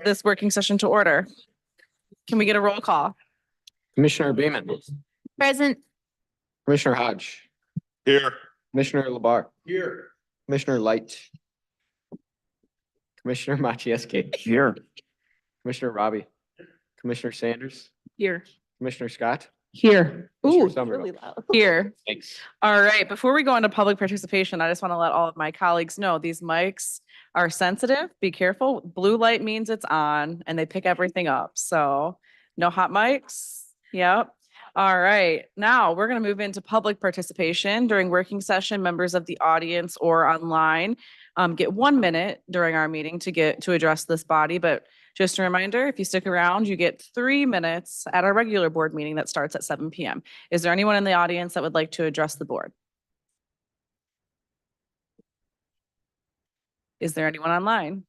this working session to order. Can we get a roll call? Commissioner Beaman, Present. Commissioner Hodge, Here. Commissioner Labar, Here. Commissioner Light, Commissioner Machieski, Here. Commissioner Robbie, Commissioner Sanders, Here. Commissioner Scott. Here. Commissioner Ooh, Somerville. really loud. Here. Thanks. All right, before we go into public participation, I just want to let all of my colleagues know these mics are sensitive. Be careful. Blue light means it's on and they pick everything up. So no hot mics. Yep. All right, now we're going to move into public participation during working session. Members of the audience or online get 1 minute during our meeting to address this body. But just a reminder, if you stick around, you get 3 minutes at our regular board meeting that starts at 7 p.m. Is there anyone in the audience that would like to address the board? Is there anyone online?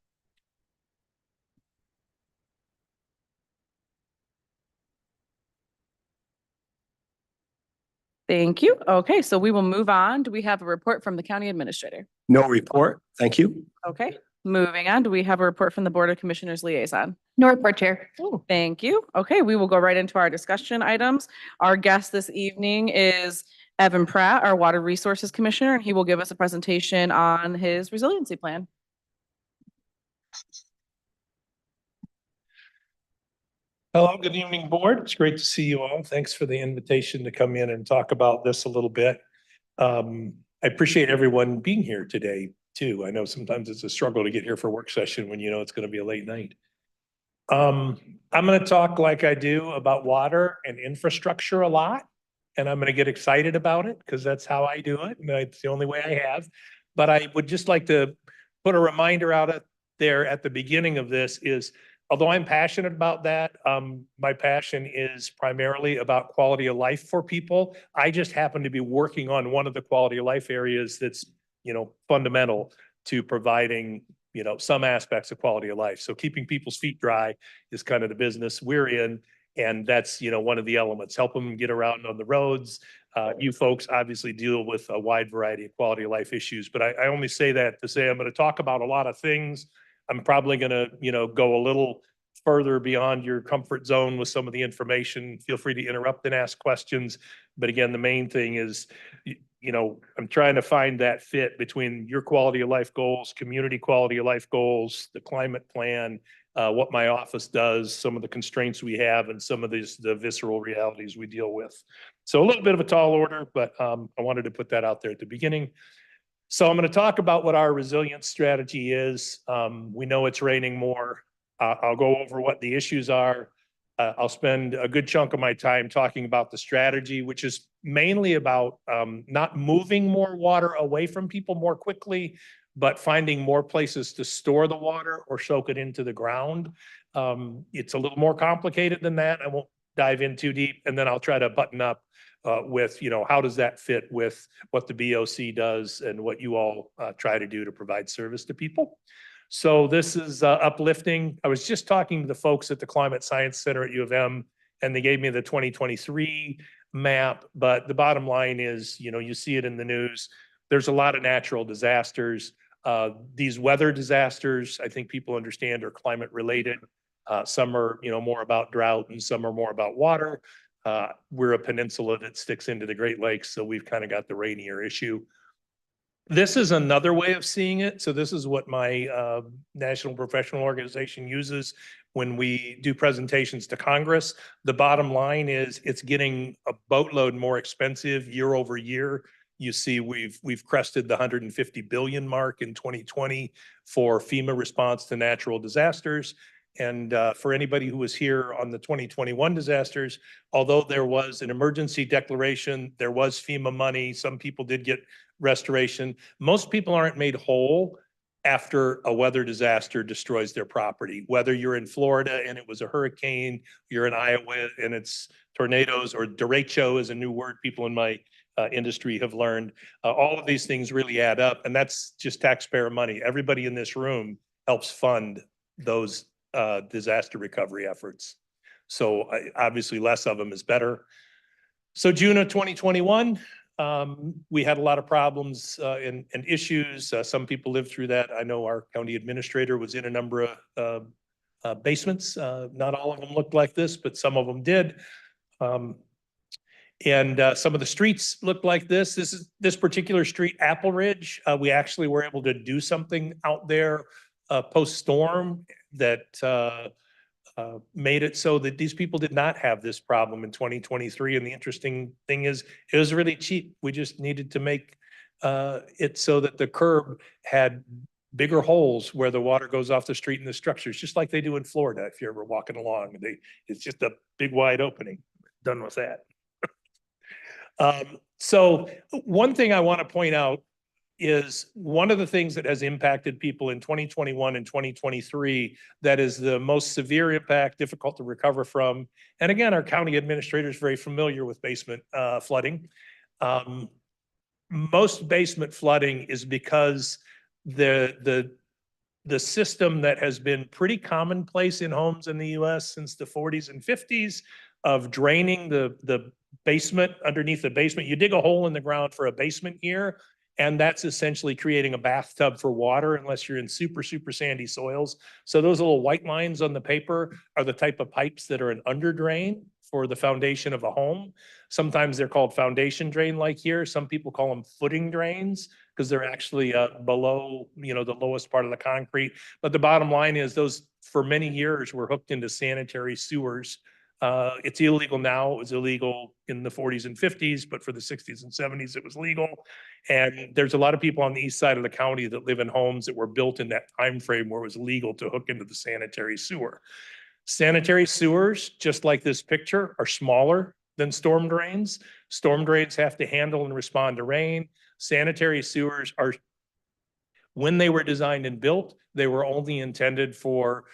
Thank you. Okay, so we will move on. Do we have a report from the county administrator? No report. Thank you. Okay, moving on. Do we have a report from the Board of Commissioners liaison? No report, Chair. Thank you. Okay, we will go right into our discussion items. Our guest this evening is Evan Pratt, our Water Resources Commissioner, and he will give us a presentation on his resiliency plan. Hello, good evening, board. It's great to see you all. Thanks for the invitation to come in and talk about this a little bit. I appreciate everyone being here today too. I know sometimes it's a struggle to get here for work session when you know it's going to be a late night. I'm going to talk like I do about water and infrastructure a lot, and I'm going to get excited about it because that's how I do it, and it's the only way I have. But I would just like to put a reminder out there at the beginning of this is, although I'm passionate about that, my passion is primarily about quality of life for people. I just happen to be working on one of the quality of life areas that's, fundamental to providing, some aspects of quality of life. So keeping people's feet dry is kind of the business we're in. And that's, one of the elements, help them get around on the roads. You folks obviously deal with a wide variety of quality of life issues, but I only say that to say I'm going to talk about a lot of things. I'm probably going to, go a little further beyond your comfort zone with some of the information. Feel free to interrupt and ask questions. But again, the main thing is, I'm trying to find that fit between your quality of life goals, community quality of life goals, the climate plan, what my office does, some of the constraints we have, and some of the visceral realities we deal with. So a little bit of a tall order, but I wanted to put that out there at the beginning. So I'm going to talk about what our resilience strategy is. We know it's raining more. I'll go over what the issues are. I'll spend a good chunk of my time talking about the strategy, which is mainly about not moving more water away from people more quickly, but finding more places to store the water or soak it into the ground. It's a little more complicated than that. I won't dive in too deep, and then I'll try to button up with, how does that fit with what the BOC does and what you all try to do to provide service to people. So this is uplifting. I was just talking to the folks at the Climate Science Center at U of M, and they gave me the 2023 map. But the bottom line is, you see it in the news. There's a lot of natural disasters. These weather disasters, I think people understand, are climate related. Some are, more about drought, and some are more about water. We're a peninsula that sticks into the Great Lakes, so we've kind of got the rainier issue. This is another way of seeing it. So this is what my national professional organization uses when we do presentations to Congress. The bottom line is it's getting a boatload more expensive year over year. You see, we've crested the 150 billion mark in 2020 for FEMA response to natural disasters. And for anybody who was here on the 2021 disasters, although there was an emergency declaration, there was FEMA money, some people did get restoration. Most people aren't made whole after a weather disaster destroys their property. Whether you're in Florida and it was a hurricane, you're in Iowa and it's tornadoes, or derecho is a new word people in my industry have learned. All of these things really add up, and that's just taxpayer money. Everybody in this room helps fund those disaster recovery efforts. So obviously less of them is better. So June of 2021, we had a lot of problems and issues. Some people lived through that. I know our county administrator was in a number of basements. Not all of them looked like this, but some of them did. And some of the streets looked like this. This particular street, Apple Ridge. We actually were able to do something out there post-storm that made it so that these people did not have this problem in 2023. And the interesting thing is, it was really cheap. We just needed to make it so that the curb had bigger holes where the water goes off the street in the structures, just like they do in Florida. If you're ever walking along, it's just a big wide opening. Done with that. So one thing I want to point out is one of the things that has impacted people in 2021 and 2023 that is the most severe impact, difficult to recover from. And again, our county administrator is very familiar with basement flooding. Most basement flooding is because the system that has been pretty commonplace in homes in the US since the 40s and 50s of draining the basement underneath the basement. You dig a hole in the ground for a basement here, and that's essentially creating a bathtub for water unless you're in super, super sandy soils. So those little white lines on the paper are the type of pipes that are an under drain for the foundation of a home. Sometimes they're called foundation drain like here. Some people call them footing drains because they're actually below, the lowest part of the concrete. But the bottom line is those for many years were hooked into sanitary sewers. It's illegal now. It was illegal in the 40s and 50s, but for the 60s and 70s, it was legal. And there's a lot of people on the east side of the county that live in homes that were built in that time frame where it was legal to hook into the sanitary sewer. Sanitary sewers, just like this picture, are smaller than storm drains. Storm drains have to handle and respond to rain. Sanitary sewers are, when they were designed and built, they were only intended for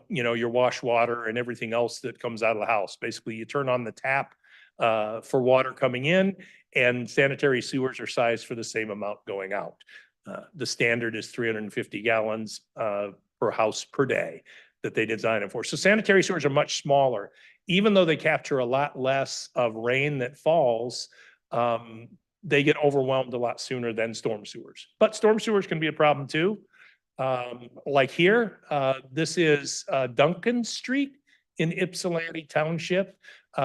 your wash water and everything else that comes out of the house. Basically, you turn on the tap for water coming in, and sanitary sewers are sized for the same amount going out. The standard is 350 gallons per house per day that they design it for. So sanitary sewers are much smaller. Even though they capture a lot less of rain that falls, they get overwhelmed a lot sooner than storm sewers. But storm sewers can be a problem too. Like here, this is Duncan Street in Ypsilanti Township.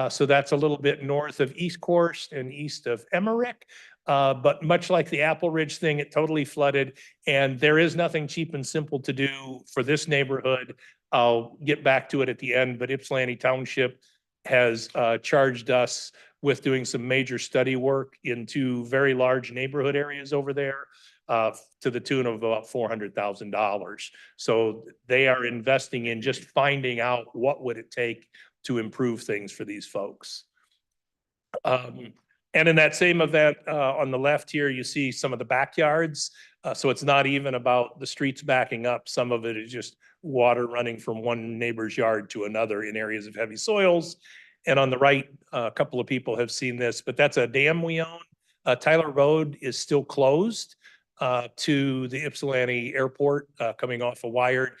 So that's a little bit north of East Corst and east of Emmerich. But much like the Apple Ridge thing, it totally flooded. And there is nothing cheap and simple to do for this neighborhood. I'll get back to it at the end, but Ypsilanti Township has charged us with doing some major study work into very large neighborhood areas over there to the tune of about $400,000. So they are investing in just finding out what would it take to improve things for these folks. And in that same event, on the left here, you see some of the backyards. So it's not even about the streets backing up. Some of it is just water running from one neighbor's yard to another in areas of heavy soils. And on the right, a couple of people have seen this, but that's a dam we own. Tyler Road is still closed to the Ypsilanti Airport coming off of Wired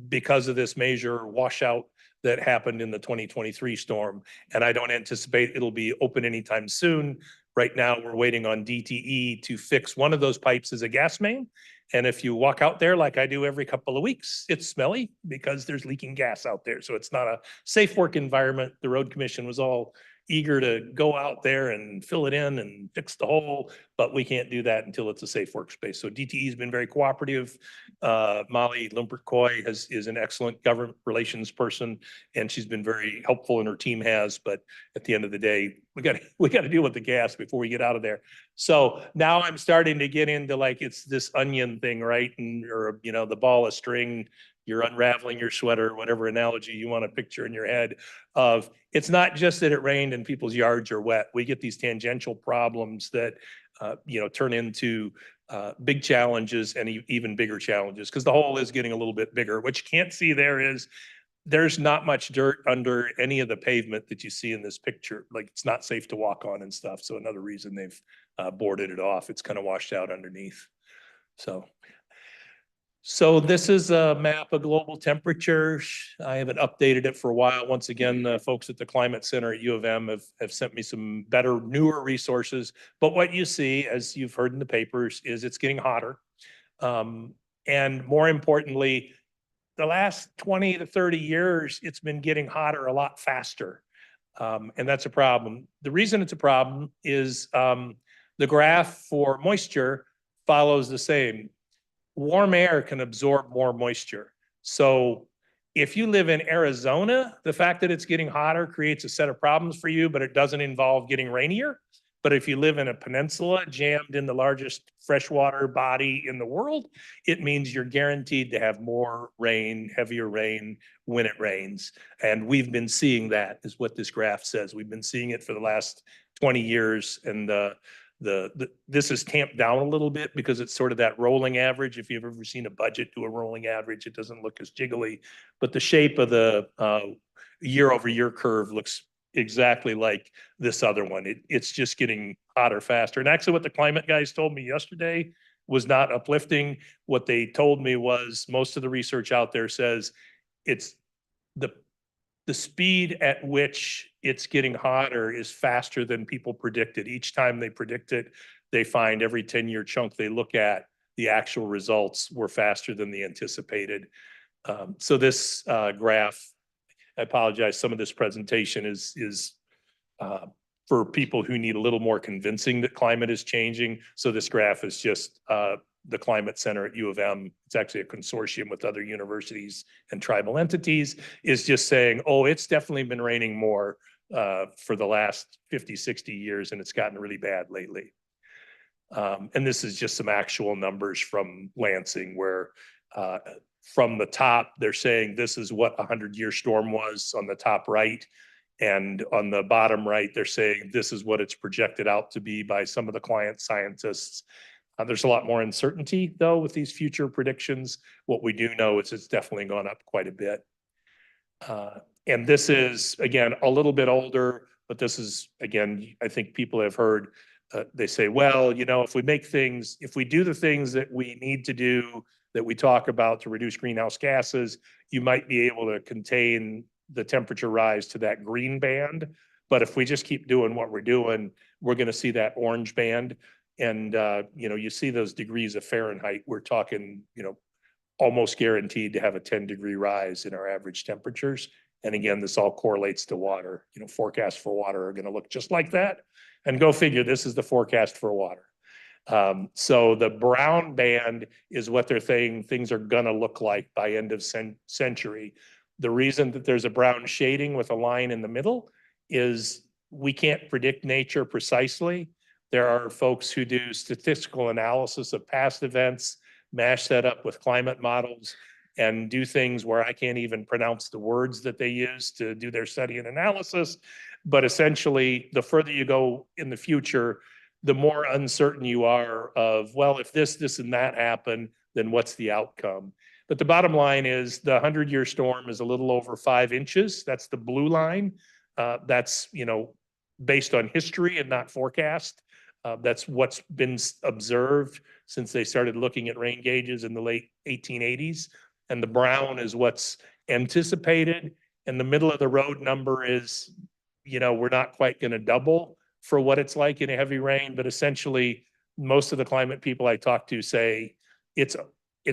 because of this major washout that happened in the 2023 storm. And I don't anticipate it'll be open anytime soon. Right now, we're waiting on DTE to fix one of those pipes as a gas main. And if you walk out there like I do every couple of weeks, it's smelly because there's leaking gas out there. So it's not a safe work environment. The road commission was all eager to go out there and fill it in and fix the hole, but we can't do that until it's a safe workspace. So DTE has been very cooperative. Molly Lumpert-Coy is an excellent government relations person, and she's been very helpful, and her team has. But at the end of the day, we got to deal with the gas before we get out of there. So now I'm starting to get into like it's this onion thing, right? And or the ball of string. You're unraveling your sweater, whatever analogy you want to picture in your head of it's not just that it rained and people's yards are wet. We get these tangential problems that, turn into big challenges and even bigger challenges because the hole is getting a little bit bigger. What you can't see there is there's not much dirt under any of the pavement that you see in this picture. Like it's not safe to walk on and stuff. So another reason they've boarded it off. It's kind of washed out underneath. So this is a map of global temperatures. I haven't updated it for a while. Once again, the folks at the Climate Center at U of M have sent me some better, newer resources. But what you see, as you've heard in the papers, is it's getting hotter. And more importantly, the last 20 to 30 years, it's been getting hotter a lot faster. And that's a problem. The reason it's a problem is the graph for moisture follows the same. Warm air can absorb more moisture. So if you live in Arizona, the fact that it's getting hotter creates a set of problems for you, but it doesn't involve getting rainier. But if you live in a peninsula jammed in the largest freshwater body in the world, it means you're guaranteed to have more rain, heavier rain when it rains. And we've been seeing that, is what this graph says. We've been seeing it for the last 20 years. And this is tamped down a little bit because it's sort of that rolling average. If you've ever seen a budget do a rolling average, it doesn't look as jiggly. But the shape of the year over year curve looks exactly like this other one. It's just getting hotter faster. And actually what the climate guys told me yesterday was not uplifting. What they told me was most of the research out there says it's the speed at which it's getting hotter is faster than people predicted. Each time they predict it, they find every 10-year chunk they look at, the actual results were faster than the anticipated. So this graph, I apologize, some of this presentation is for people who need a little more convincing that climate is changing. So this graph is just the Climate Center at U of M. It's actually a consortium with other universities and tribal entities, is just saying, oh, it's definitely been raining more for the last 50, 60 years, and it's gotten really bad lately. And this is just some actual numbers from Lansing, where from the top, they're saying this is what a 100-year storm was on the top right. And on the bottom right, they're saying this is what it's projected out to be by some of the client scientists. There's a lot more uncertainty, though, with these future predictions. What we do know is it's definitely gone up quite a bit. And this is, again, a little bit older, but this is, again, I think people have heard, they say, well, you know, if we do the things that we need to do, that we talk about to reduce greenhouse gases, you might be able to contain the temperature rise to that green band. But if we just keep doing what we're doing, we're going to see that orange band. And, you know, you see those degrees of Fahrenheit, we're talking, you know, almost guaranteed to have a 10-degree rise in our average temperatures. And again, this all correlates to water. You know, forecasts for water are going to look just like that. And go figure, this is the forecast for water. So the brown band is what they're saying things are going to look like by end of century. The reason that there's a brown shading with a line in the middle is we can't predict nature precisely. There are folks who do statistical analysis of past events, mash that up with climate models, and do things where I can't even pronounce the words that they use to do their study and analysis. But essentially, the further you go in the future, the more uncertain you are of, well, if this, and that happen, then what's the outcome? But the bottom line is the 100-year storm is a little over 5 inches. That's the blue line. That's, you know, based on history and not forecast. That's what's been observed since they started looking at rain gauges in the late 1880s. And the brown is what's anticipated. And the middle of the road number is, you know, we're not quite going to double for what it's like in a heavy rain. But essentially, most of the climate people I talk to say it's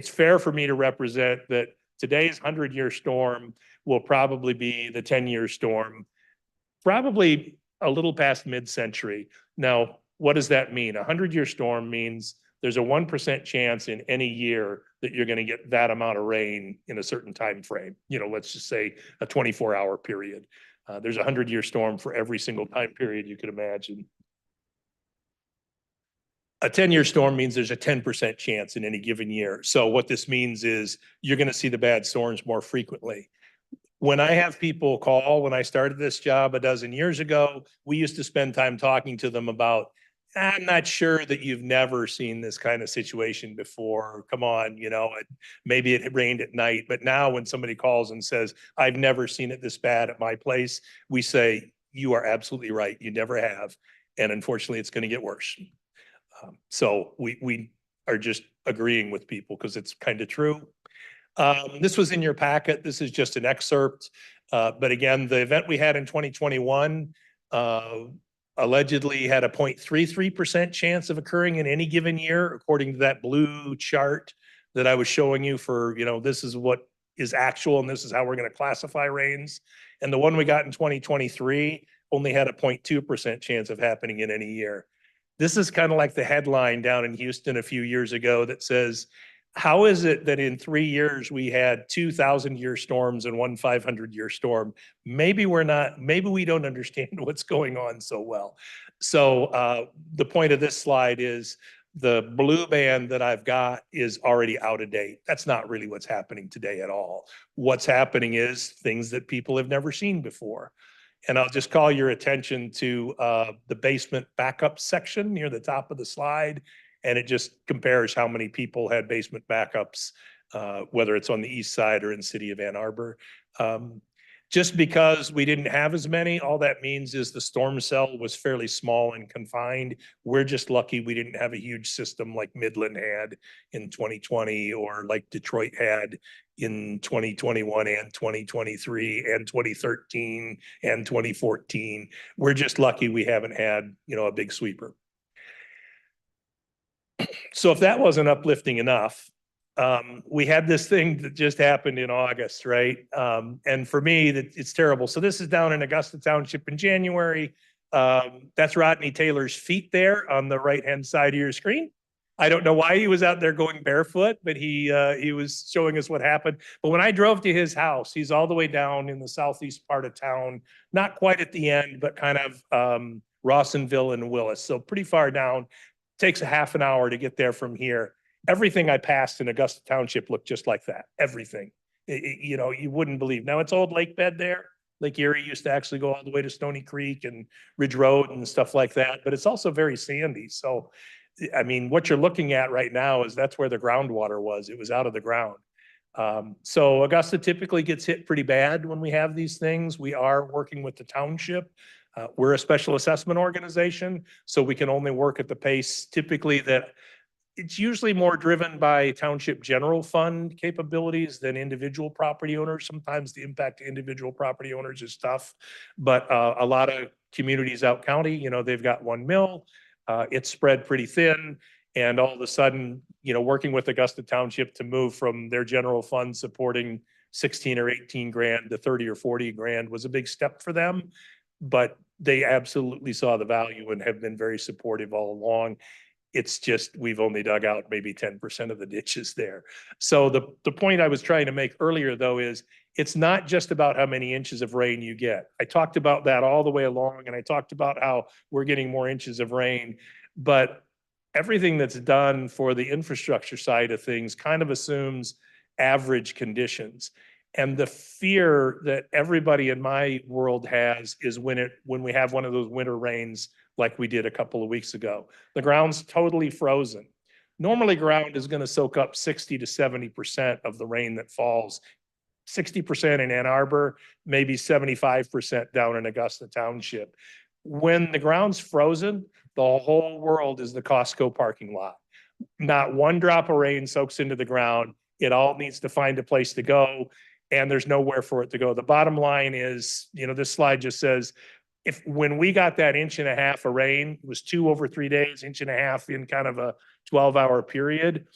fair for me to represent that today's 100-year storm will probably be the 10-year storm, probably a little past mid-century. Now, what does that mean? A 100-year storm means there's a 1% chance in any year that you're going to get that amount of rain in a certain time frame. You know, let's just say a 24-hour period. There's a 100-year storm for every single time period you could imagine. A 10-year storm means there's a 10% chance in any given year. So what this means is you're going to see the bad storms more frequently. When I have people call, when I started this job a dozen years ago, we used to spend time talking to them about, I'm not sure that you've never seen this kind of situation before. Come on, you know, maybe it rained at night. But now when somebody calls and says, I've never seen it this bad at my place, we say, you are absolutely right. You never have. And unfortunately, it's going to get worse. So we are just agreeing with people because it's kind of true. This was in your packet. This is just an excerpt. But again, the event we had in 2021 allegedly had a 0.33% chance of occurring in any given year, according to that blue chart that I was showing you for, you know, this is what is actual, and this is how we're going to classify rains. And the one we got in 2023 only had a 0.2% chance of happening in any year. This is kind of like the headline down in Houston a few years ago that says, how is it that in 3 years we had 2,000-year storms and one 500-year storm? Maybe we don't understand what's going on so well. So the point of this slide is the blue band that I've got is already out of date. That's not really what's happening today at all. What's happening is things that people have never seen before. And I'll just call your attention to the basement backup section near the top of the slide. And it just compares how many people had basement backups, whether it's on the east side or in the city of Ann Arbor. Just because we didn't have as many, all that means is the storm cell was fairly small and confined. We're just lucky we didn't have a huge system like Midland had in 2020 or like Detroit had in 2021 and 2023 and 2013 and 2014. We're just lucky we haven't had, a big sweeper. So if that wasn't uplifting enough, we had this thing that just happened in August, right? And for me, it's terrible. So this is down in Augusta Township in January. That's Rodney Taylor's feet there on the right-hand side of your screen. I don't know why he was out there going barefoot, but he was showing us what happened. But when I drove to his house, he's all the way down in the southeast part of town, not quite at the end, but kind of Rawsonville and Willis. So pretty far down. Takes a half an hour to get there from here. Everything I passed in Augusta Township looked just like that. Everything. You wouldn't believe. Now it's old lake bed there. Lake Erie used to actually go all the way to Stony Creek and Ridge Road and stuff like that, but it's also very sandy. So, I mean, what you're looking at right now is that's where the groundwater was. It was out of the ground. So Augusta typically gets hit pretty bad when we have these things. We are working with the township. We're a special assessment organization, so we can only work at the pace typically that it's usually more driven by township general fund capabilities than individual property owners. Sometimes the impact to individual property owners is tough, but a lot of communities out county, they've got one mill, it's spread pretty thin. And all of a sudden, working with Augusta Township to move from their general fund supporting 16 or 18 grand to 30 or 40 grand was a big step for them. But they absolutely saw the value and have been very supportive all along. It's just, we've only dug out maybe 10% of the ditches there. So the point I was trying to make earlier though is it's not just about how many inches of rain you get. I talked about that all the way along, and I talked about how we're getting more inches of rain, but everything that's done for the infrastructure side of things kind of assumes average conditions. And the fear that everybody in my world has is when we have one of those winter rains like we did a couple of weeks ago. The ground's totally frozen. Normally ground is going to soak up 60 to 70% of the rain that falls. 60% in Ann Arbor, maybe 75% down in Augusta Township. When the ground's frozen, the whole world is the Costco parking lot. Not one drop of rain soaks into the ground. It all needs to find a place to go, and there's nowhere for it to go. The bottom line is, this slide just says, when we got that 1.5 inches of rain, it was 2 over 3 days, 1.5 inches in kind of a 12-hour period.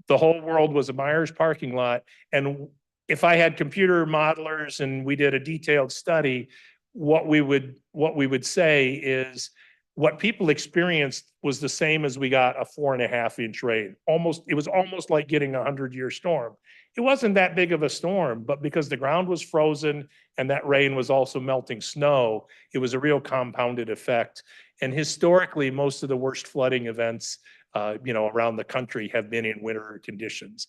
The whole world was a Myers parking lot. And if I had computer modelers and we did a detailed study, what we would say is what people experienced was the same as we got a 4.5-inch rain. It was almost like getting a 100-year storm. It wasn't that big of a storm, but because the ground was frozen and that rain was also melting snow, it was a real compounded effect. And historically, most of the worst flooding events, around the country have been in winter conditions.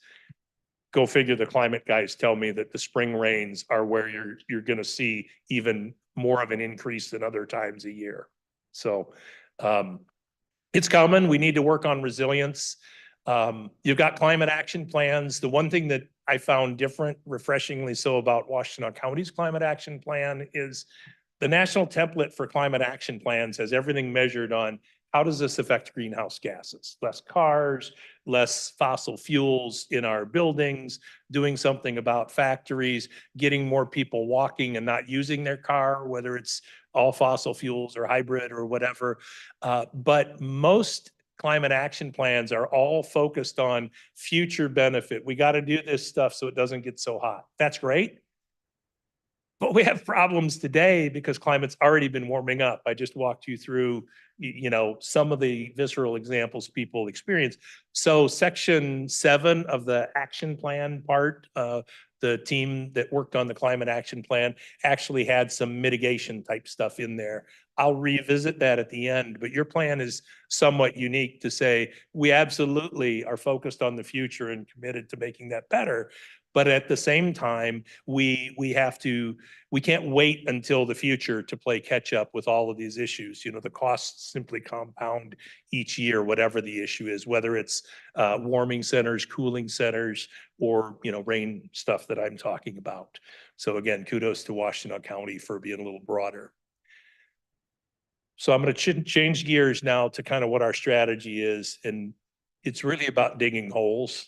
Go figure, the climate guys tell me that the spring rains are where you're going to see even more of an increase than other times a year. So it's coming. We need to work on resilience. You've got climate action plans. The one thing that I found different, refreshingly so, about Washtenaw County's climate action plan is the national template for climate action plans has everything measured on how does this affect greenhouse gases? Less cars, less fossil fuels in our buildings, doing something about factories, getting more people walking and not using their car, whether it's all fossil fuels or hybrid or whatever. But most climate action plans are all focused on future benefit. We got to do this stuff so it doesn't get so hot. That's great. But we have problems today because climate's already been warming up. I just walked you through, some of the visceral examples people experience. So section 7 of the action plan part, the team that worked on the climate action plan actually had some mitigation type stuff in there. I'll revisit that at the end, but your plan is somewhat unique to say, we absolutely are focused on the future and committed to making that better. But at the same time, we can't wait until the future to play catch up with all of these issues. The costs simply compound each year, whatever the issue is, whether it's warming centers, cooling centers, or, rain stuff that I'm talking about. So again, kudos to Washtenaw County for being a little broader. So I'm going to change gears now to kind of what our strategy is. And it's really about digging holes.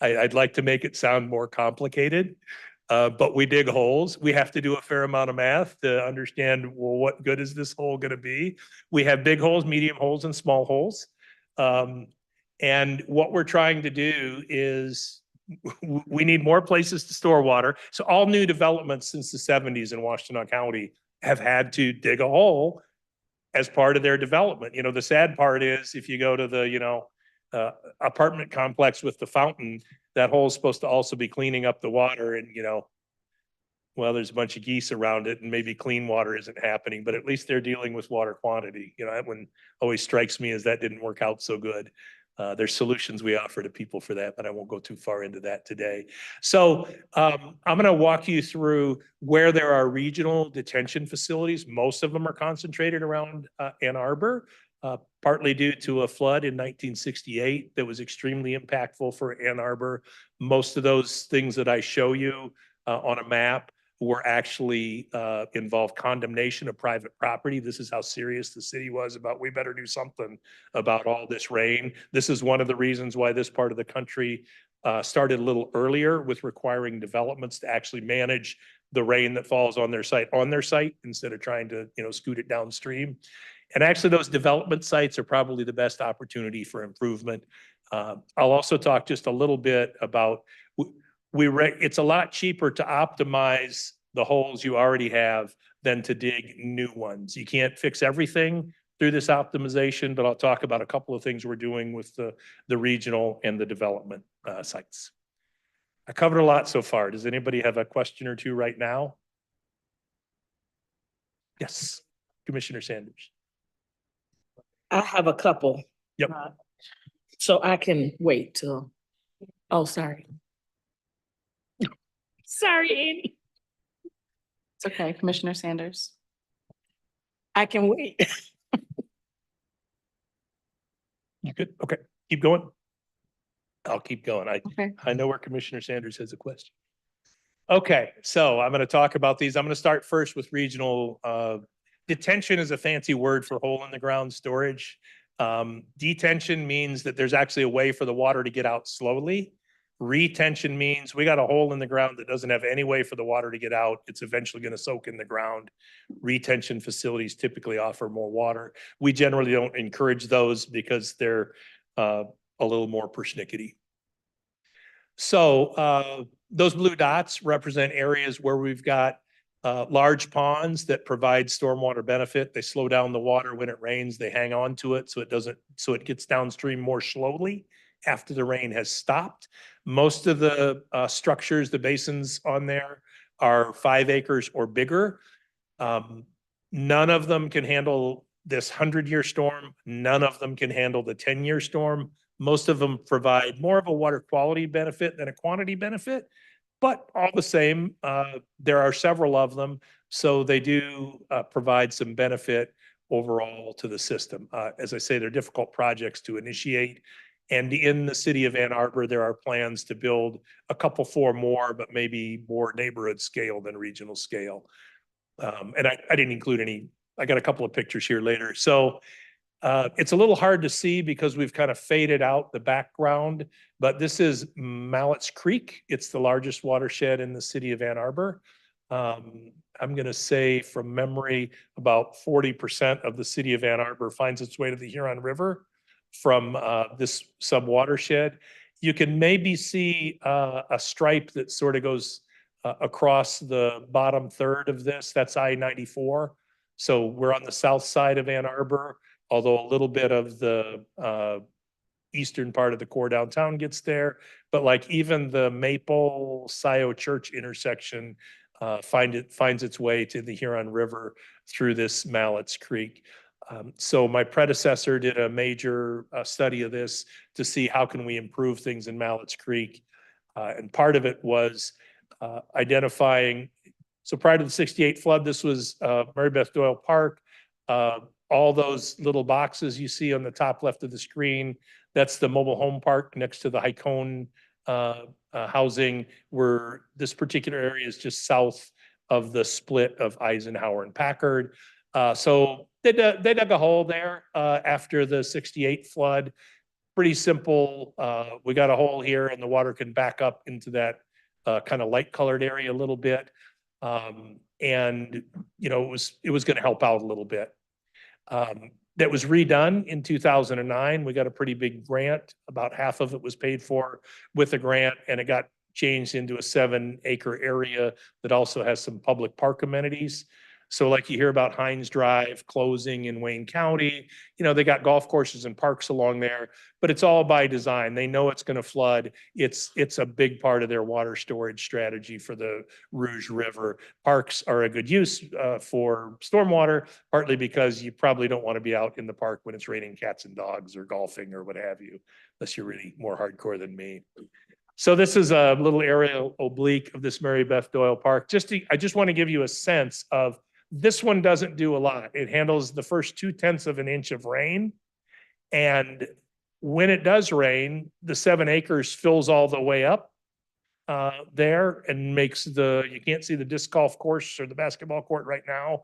I'd like to make it sound more complicated, but we dig holes. We have to do a fair amount of math to understand, well, what good is this hole going to be? We have big holes, medium holes, and small holes. And what we're trying to do is we need more places to store water. So all new developments since the 70s in Washtenaw County have had to dig a hole as part of their development. The sad part is if you go to the, apartment complex with the fountain, that hole is supposed to also be cleaning up the water and, well, there's a bunch of geese around it and maybe clean water isn't happening, but at least they're dealing with water quantity. That one always strikes me as that didn't work out so good. There's solutions we offer to people for that, but I won't go too far into that today. So I'm going to walk you through where there are regional detention facilities. Most of them are concentrated around Ann Arbor. Partly due to a flood in 1968 that was extremely impactful for Ann Arbor. Most of those things that I show you on a map were actually involved condemnation of private property. This is how serious the city was about, we better do something about all this rain. This is one of the reasons why this part of the country started a little earlier with requiring developments to actually manage the rain that falls on their site instead of trying to, scoot it downstream. And actually those development sites are probably the best opportunity for improvement. I'll also talk just a little bit about, it's a lot cheaper to optimize the holes you already have than to dig new ones. You can't fix everything through this optimization, but I'll talk about a couple of things we're doing with the regional and the development sites. I covered a lot so far. Does anybody have a question or two right now? Yes, Commissioner Sanders. I have a couple. Yep. So I can wait till, oh, sorry. Sorry, Annie. It's okay, Commissioner Sanders. I can wait. You good? Okay, keep going. I'll keep going. Okay. I know where Commissioner Sanders has a question. Okay, so I'm going to talk about these. I'm going to start first with regional. Detention is a fancy word for hole in the ground storage. Detention means that there's actually a way for the water to get out slowly. Retention means we got a hole in the ground that doesn't have any way for the water to get out. It's eventually going to soak in the ground. Retention facilities typically offer more water. We generally don't encourage those because they're a little more persnickety. So those blue dots represent areas where we've got large ponds that provide stormwater benefit. They slow down the water when it rains. They hang on to it so it gets downstream more slowly after the rain has stopped. Most of the structures, the basins on there are 5 acres or bigger. None of them can handle this 100-year storm. None of them can handle the 10-year storm. Most of them provide more of a water quality benefit than a quantity benefit. But all the same, there are several of them, so they do provide some benefit overall to the system. As I say, they're difficult projects to initiate. And in the city of Ann Arbor, there are plans to build a couple, 4 more, but maybe more neighborhood scale than regional scale. And I didn't include any, I got a couple of pictures here later. So it's a little hard to see because we've kind of faded out the background, but this is Mallett's Creek. It's the largest watershed in the city of Ann Arbor. I'm going to say from memory, about 40% of the city of Ann Arbor finds its way to the Huron River. from this sub-watershed. You can maybe see a stripe that sort of goes across the bottom third of this. That's I-94. So we're on the south side of Ann Arbor, although a little bit of the eastern part of the core downtown gets there. But like even the Maple Scioto Church intersection finds its way to the Huron River through this Mallett's Creek. So my predecessor did a major study of this to see how can we improve things in Mallett's Creek. And part of it was identifying, so prior to the 68 flood, this was Mary Beth Doyle Park. All those little boxes you see on the top left of the screen, that's the mobile home park next to the Hycone housing, where this particular area is just south of the split of Eisenhower and Packard. So they dug a hole there after the 68 flood. Pretty simple. We got a hole here and the water can back up into that kind of light colored area a little bit. And, you know, it was going to help out a little bit. That was redone in 2009. We got a pretty big grant. About half of it was paid for with a grant, and it got changed into a 7-acre area that also has some public park amenities. So like you hear about Hines Drive closing in Wayne County, you know, they got golf courses and parks along there, but it's all by design. They know it's going to flood. It's a big part of their water storage strategy for the Rouge River. Parks are a good use for stormwater, partly because you probably don't want to be out in the park when it's raining cats and dogs or golfing or what have you, unless you're really more hardcore than me. So this is a little aerial oblique of this Mary Beth Doyle Park. I just want to give you a sense of this one doesn't do a lot. It handles the first 0.2 of an inch of rain. And when it does rain, the 7 acres fills all the way up there and makes you can't see the disc golf course or the basketball court right now.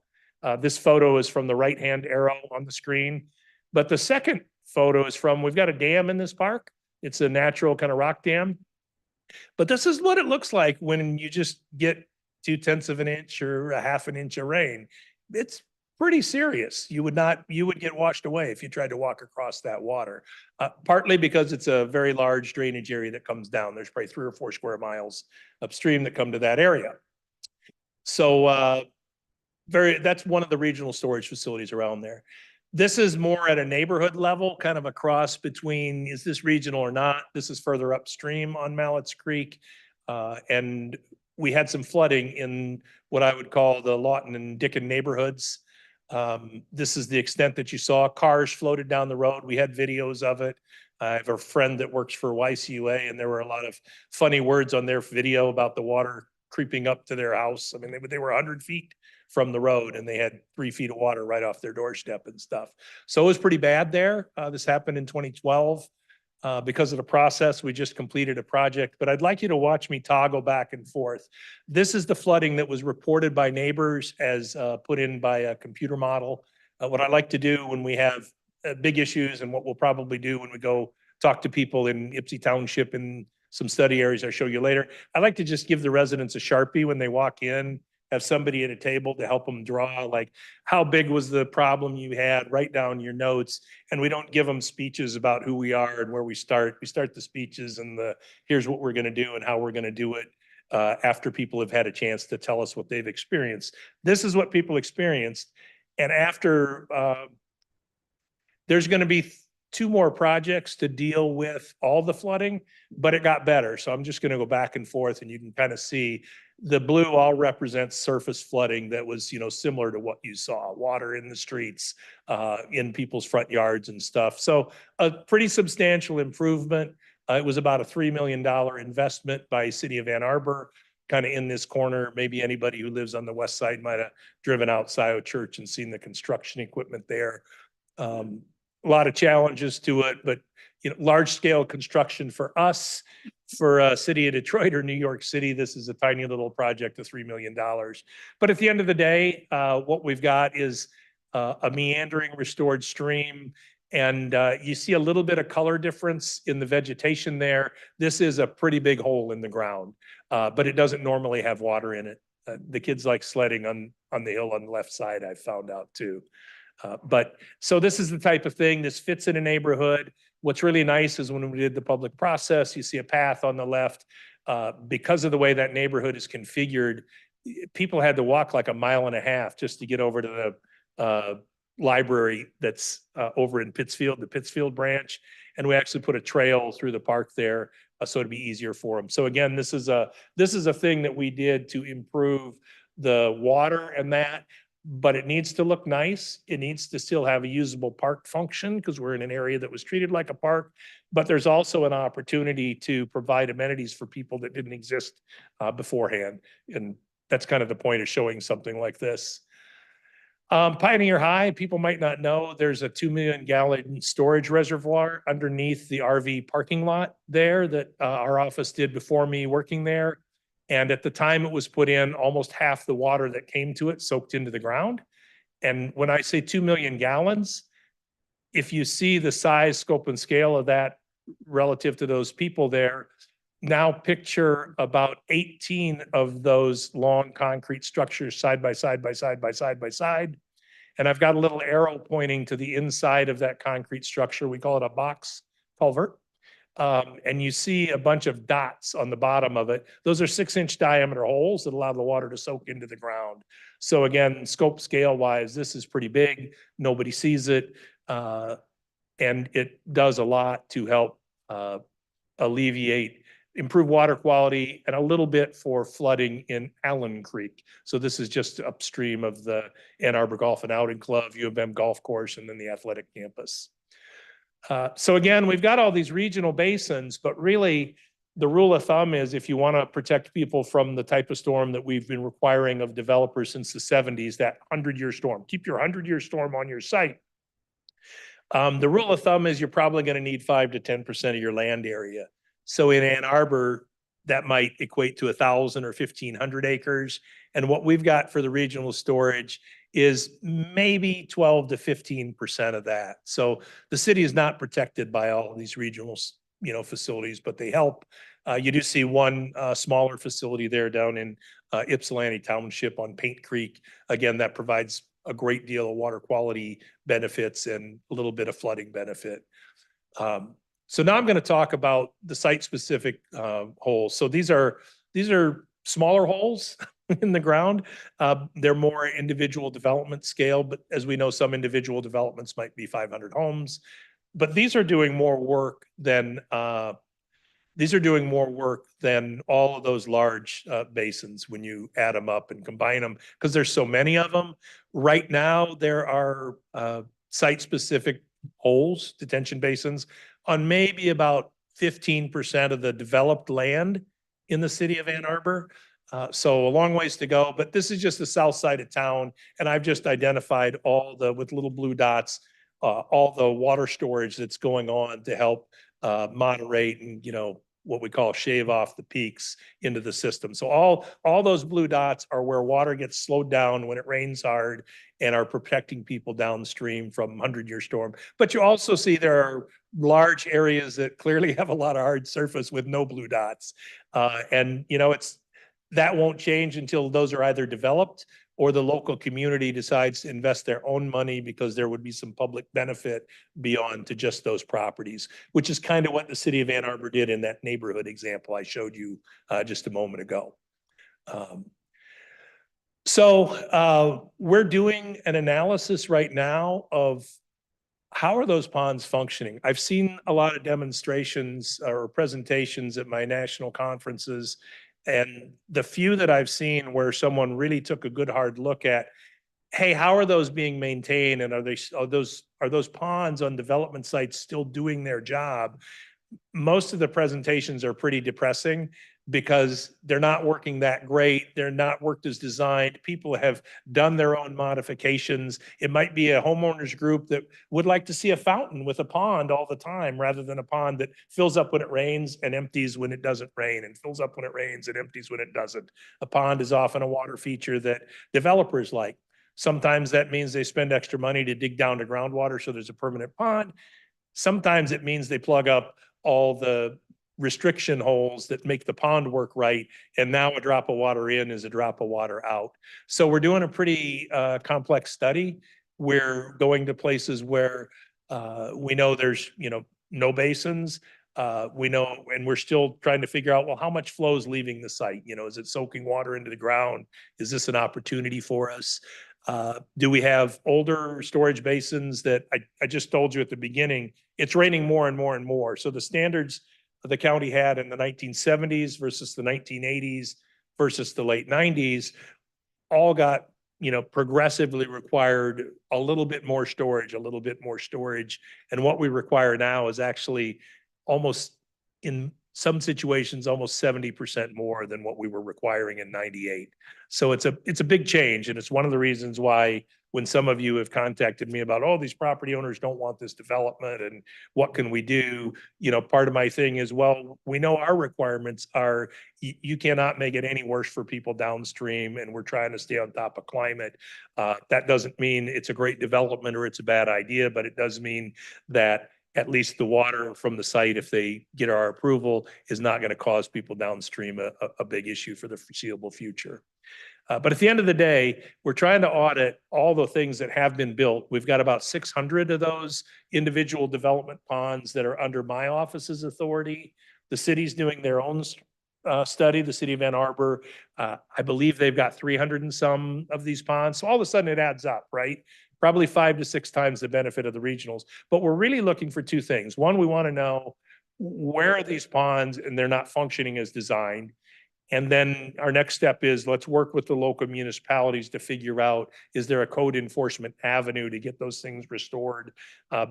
This photo is from the right-hand arrow on the screen. But the second photo is we've got a dam in this park. It's a natural kind of rock dam. But this is what it looks like when you just get 0.2 of an inch or a 1/2 inch of rain. It's pretty serious. You would get washed away if you tried to walk across that water, partly because it's a very large drainage area that comes down. There's probably 3 or 4 square miles upstream that come to that area. So that's one of the regional storage facilities around there. This is more at a neighborhood level, kind of a cross between, is this regional or not? This is further upstream on Mallett's Creek. And we had some flooding in what I would call the Lawton and Dickon neighborhoods. This is the extent that you saw. Cars floated down the road. We had videos of it. I have a friend that works for YCUA, and there were a lot of funny words on their video about the water creeping up to their house. I mean, they were 100 feet from the road, and they had 3 feet of water right off their doorstep and stuff. So it was pretty bad there. This happened in 2012. Because of the process, we just completed a project, but I'd like you to watch me toggle back and forth. This is the flooding that was reported by neighbors as put in by a computer model. What I like to do when we have big issues, and what we'll probably do when we go talk to people in Ypsi Township and some study areas I'll show you later, I like to just give the residents a Sharpie when they walk in, have somebody at a table to help them draw, like, how big was the problem you had, write down your notes. And we don't give them speeches about who we are and where we start. We start the speeches and here's what we're going to do and how we're going to do it after people have had a chance to tell us what they've experienced. This is what people experienced. And after, there's going to be 2 more projects to deal with all the flooding, but it got better. So I'm just going to go back and forth, and you can kind of see the blue all represents surface flooding that was, similar to what you saw, water in the streets, in people's front yards and stuff. So a pretty substantial improvement. It was about a $3 million investment by City of Ann Arbor, kind of in this corner. Maybe anybody who lives on the west side might have driven out Scioto Church and seen the construction equipment there. A lot of challenges to it, but large scale construction for us, for city of Detroit or New York City, this is a tiny little project of $3 million. But at the end of the day, what we've got is a meandering restored stream. And you see a little bit of color difference in the vegetation there. This is a pretty big hole in the ground, but it doesn't normally have water in it. The kids like sledding on the hill on the left side, I found out too. But so this is the type of thing, this fits in a neighborhood. What's really nice is when we did the public process, you see a path on the left. Because of the way that neighborhood is configured, people had to walk like a mile and a half just to get over to the library that's over in Pittsfield, the Pittsfield branch. And we actually put a trail through the park there, so it'd be easier for them. So again, this is a thing that we did to improve the water and that, but it needs to look nice. It needs to still have a usable park function because we're in an area that was treated like a park. But there's also an opportunity to provide amenities for people that didn't exist beforehand. And that's kind of the point of showing something like this. Pioneer High, people might not know, there's a 2 million gallon storage reservoir underneath the RV parking lot there that our office did before me working there. And at the time it was put in, almost half the water that came to it soaked into the ground. And when I say 2 million gallons, if you see the size, scope, and scale of that relative to those people there, now picture about 18 of those long concrete structures side by side by side by side by side. And I've got a little arrow pointing to the inside of that concrete structure. We call it a box culvert. And you see a bunch of dots on the bottom of it. Those are 6-inch diameter holes that allow the water to soak into the ground. So again, scope scale wise, this is pretty big. Nobody sees it. And it does a lot to help improve water quality and a little bit for flooding in Allen Creek. So this is just upstream of the Ann Arbor Golf and Outing Club, U of M golf course, and then the athletic campus. So again, we've got all these regional basins, but really the rule of thumb is if you want to protect people from the type of storm that we've been requiring of developers since the 70s, that 100-year storm, keep your 100-year storm on your site. The rule of thumb is you're probably going to need 5 to 10% of your land area. So in Ann Arbor, that might equate to 1,000 or 1,500 acres. And what we've got for the regional storage is maybe 12 to 15% of that. So the city is not protected by all of these regional, facilities, but they help. You do see one smaller facility there down in Ypsilanti Township on Paint Creek. Again, that provides a great deal of water quality benefits and a little bit of flooding benefit. So now I'm going to talk about the site-specific holes. So these are smaller holes in the ground. They're more individual development scale, but as we know, some individual developments might be 500 homes. But these are doing more work than all of those large basins when you add them up and combine them, because there's so many of them. Right now, there are site-specific holes, detention basins, on maybe about 15% of the developed land in the city of Ann Arbor. So a long ways to go, but this is just the south side of town. And I've just identified with little blue dots, all the water storage that's going on to help moderate and, what we call shave off the peaks into the system. So all those blue dots are where water gets slowed down when it rains hard and are protecting people downstream from 100-year storm. But you also see there are large areas that clearly have a lot of hard surface with no blue dots. And that won't change until those are either developed or the local community decides to invest their own money because there would be some public benefit beyond to just those properties, which is kind of what the city of Ann Arbor did in that neighborhood example I showed you just a moment ago. So we're doing an analysis right now of how are those ponds functioning. I've seen a lot of demonstrations or presentations at my national conferences, and the few that I've seen where someone really took a good hard look at, hey, how are those being maintained? And are those ponds on development sites still doing their job? Most of the presentations are pretty depressing because they're not working that great. They're not worked as designed. People have done their own modifications. It might be a homeowners group that would like to see a fountain with a pond all the time rather than a pond that fills up when it rains and empties when it doesn't rain and fills up when it rains and empties when it doesn't. A pond is often a water feature that developers like. Sometimes that means they spend extra money to dig down to groundwater so there's a permanent pond. Sometimes it means they plug up all the restriction holes that make the pond work right. And now a drop of water in is a drop of water out. So we're doing a pretty complex study. We're going to places where we know there's, no basins. We know, and we're still trying to figure out, well, how much flow is leaving the site? You know, is it soaking water into the ground? Is this an opportunity for us? Do we have older storage basins that I just told you at the beginning, it's raining more and more and more. So the standards the county had in the 1970s versus the 1980s versus the late 90s all got, you know, progressively required a little bit more storage, a little bit more storage. And what we require now is actually almost, in some situations, almost 70% more than what we were requiring in 98. So it's a big change. And it's one of the reasons why when some of you have contacted me about, oh, these property owners don't want this development and what can we do? You know, part of my thing is, well, we know our requirements are you cannot make it any worse for people downstream, and we're trying to stay on top of climate. That doesn't mean it's a great development or it's a bad idea, but it does mean that at least the water from the site, if they get our approval, is not going to cause people downstream a big issue for the foreseeable future. But at the end of the day, we're trying to audit all the things that have been built. We've got about 600 of those individual development ponds that are under my office's authority. The city's doing their own study, the city of Ann Arbor. I believe they've got 300 and some of these ponds. So all of a sudden it adds up, right? Probably 5 to 6 times the benefit of the regionals. But we're really looking for 2 things. One, we want to know where are these ponds and they're not functioning as designed. And then our next step is let's work with the local municipalities to figure out, is there a code enforcement avenue to get those things restored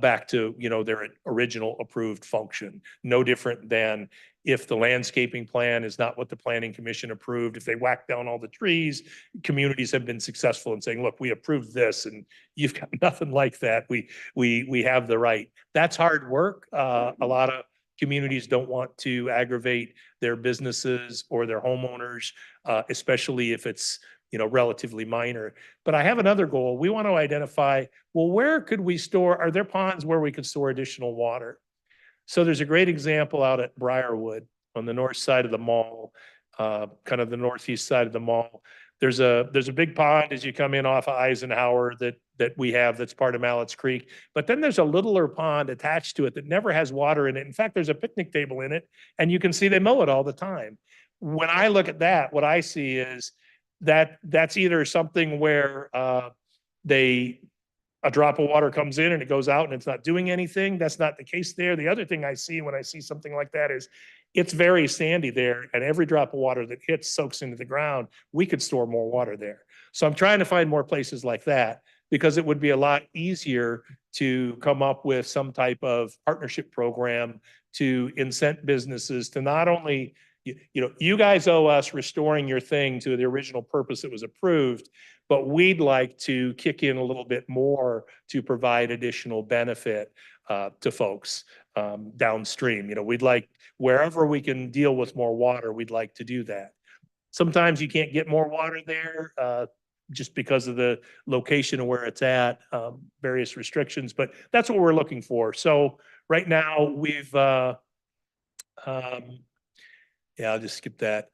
back to, you know, their original approved function? No different than if the landscaping plan is not what the planning commission approved, if they whack down all the trees, communities have been successful in saying, look, we approved this and you've got nothing like that. We have the right. That's hard work. A lot of communities don't want to aggravate their businesses or their homeowners, especially if it's, you know, relatively minor. But I have another goal. We want to identify, well, where could we store, are there ponds where we could store additional water? So there's a great example out at Briarwood on the north side of the mall, kind of the northeast side of the mall. There's a big pond as you come in off of Eisenhower that we have that's part of Mallett's Creek. But then there's a littler pond attached to it that never has water in it. In fact, there's a picnic table in it, and you can see they mow it all the time. When I look at that, what I see is that's either something where a drop of water comes in and it goes out and it's not doing anything. That's not the case there. The other thing I see when I see something like that is it's very sandy there, and every drop of water that hits soaks into the ground. We could store more water there. So I'm trying to find more places like that, because it would be a lot easier to come up with some type of partnership program to incent businesses to not only, you know, you guys owe us restoring your thing to the original purpose that was approved, but we'd like to kick in a little bit more to provide additional benefit to folks downstream. You know, we'd like, wherever we can deal with more water, we'd like to do that. Sometimes you can't get more water there just because of the location of where it's at, various restrictions, but that's what we're looking for. So right now we've, yeah, I'll just skip that.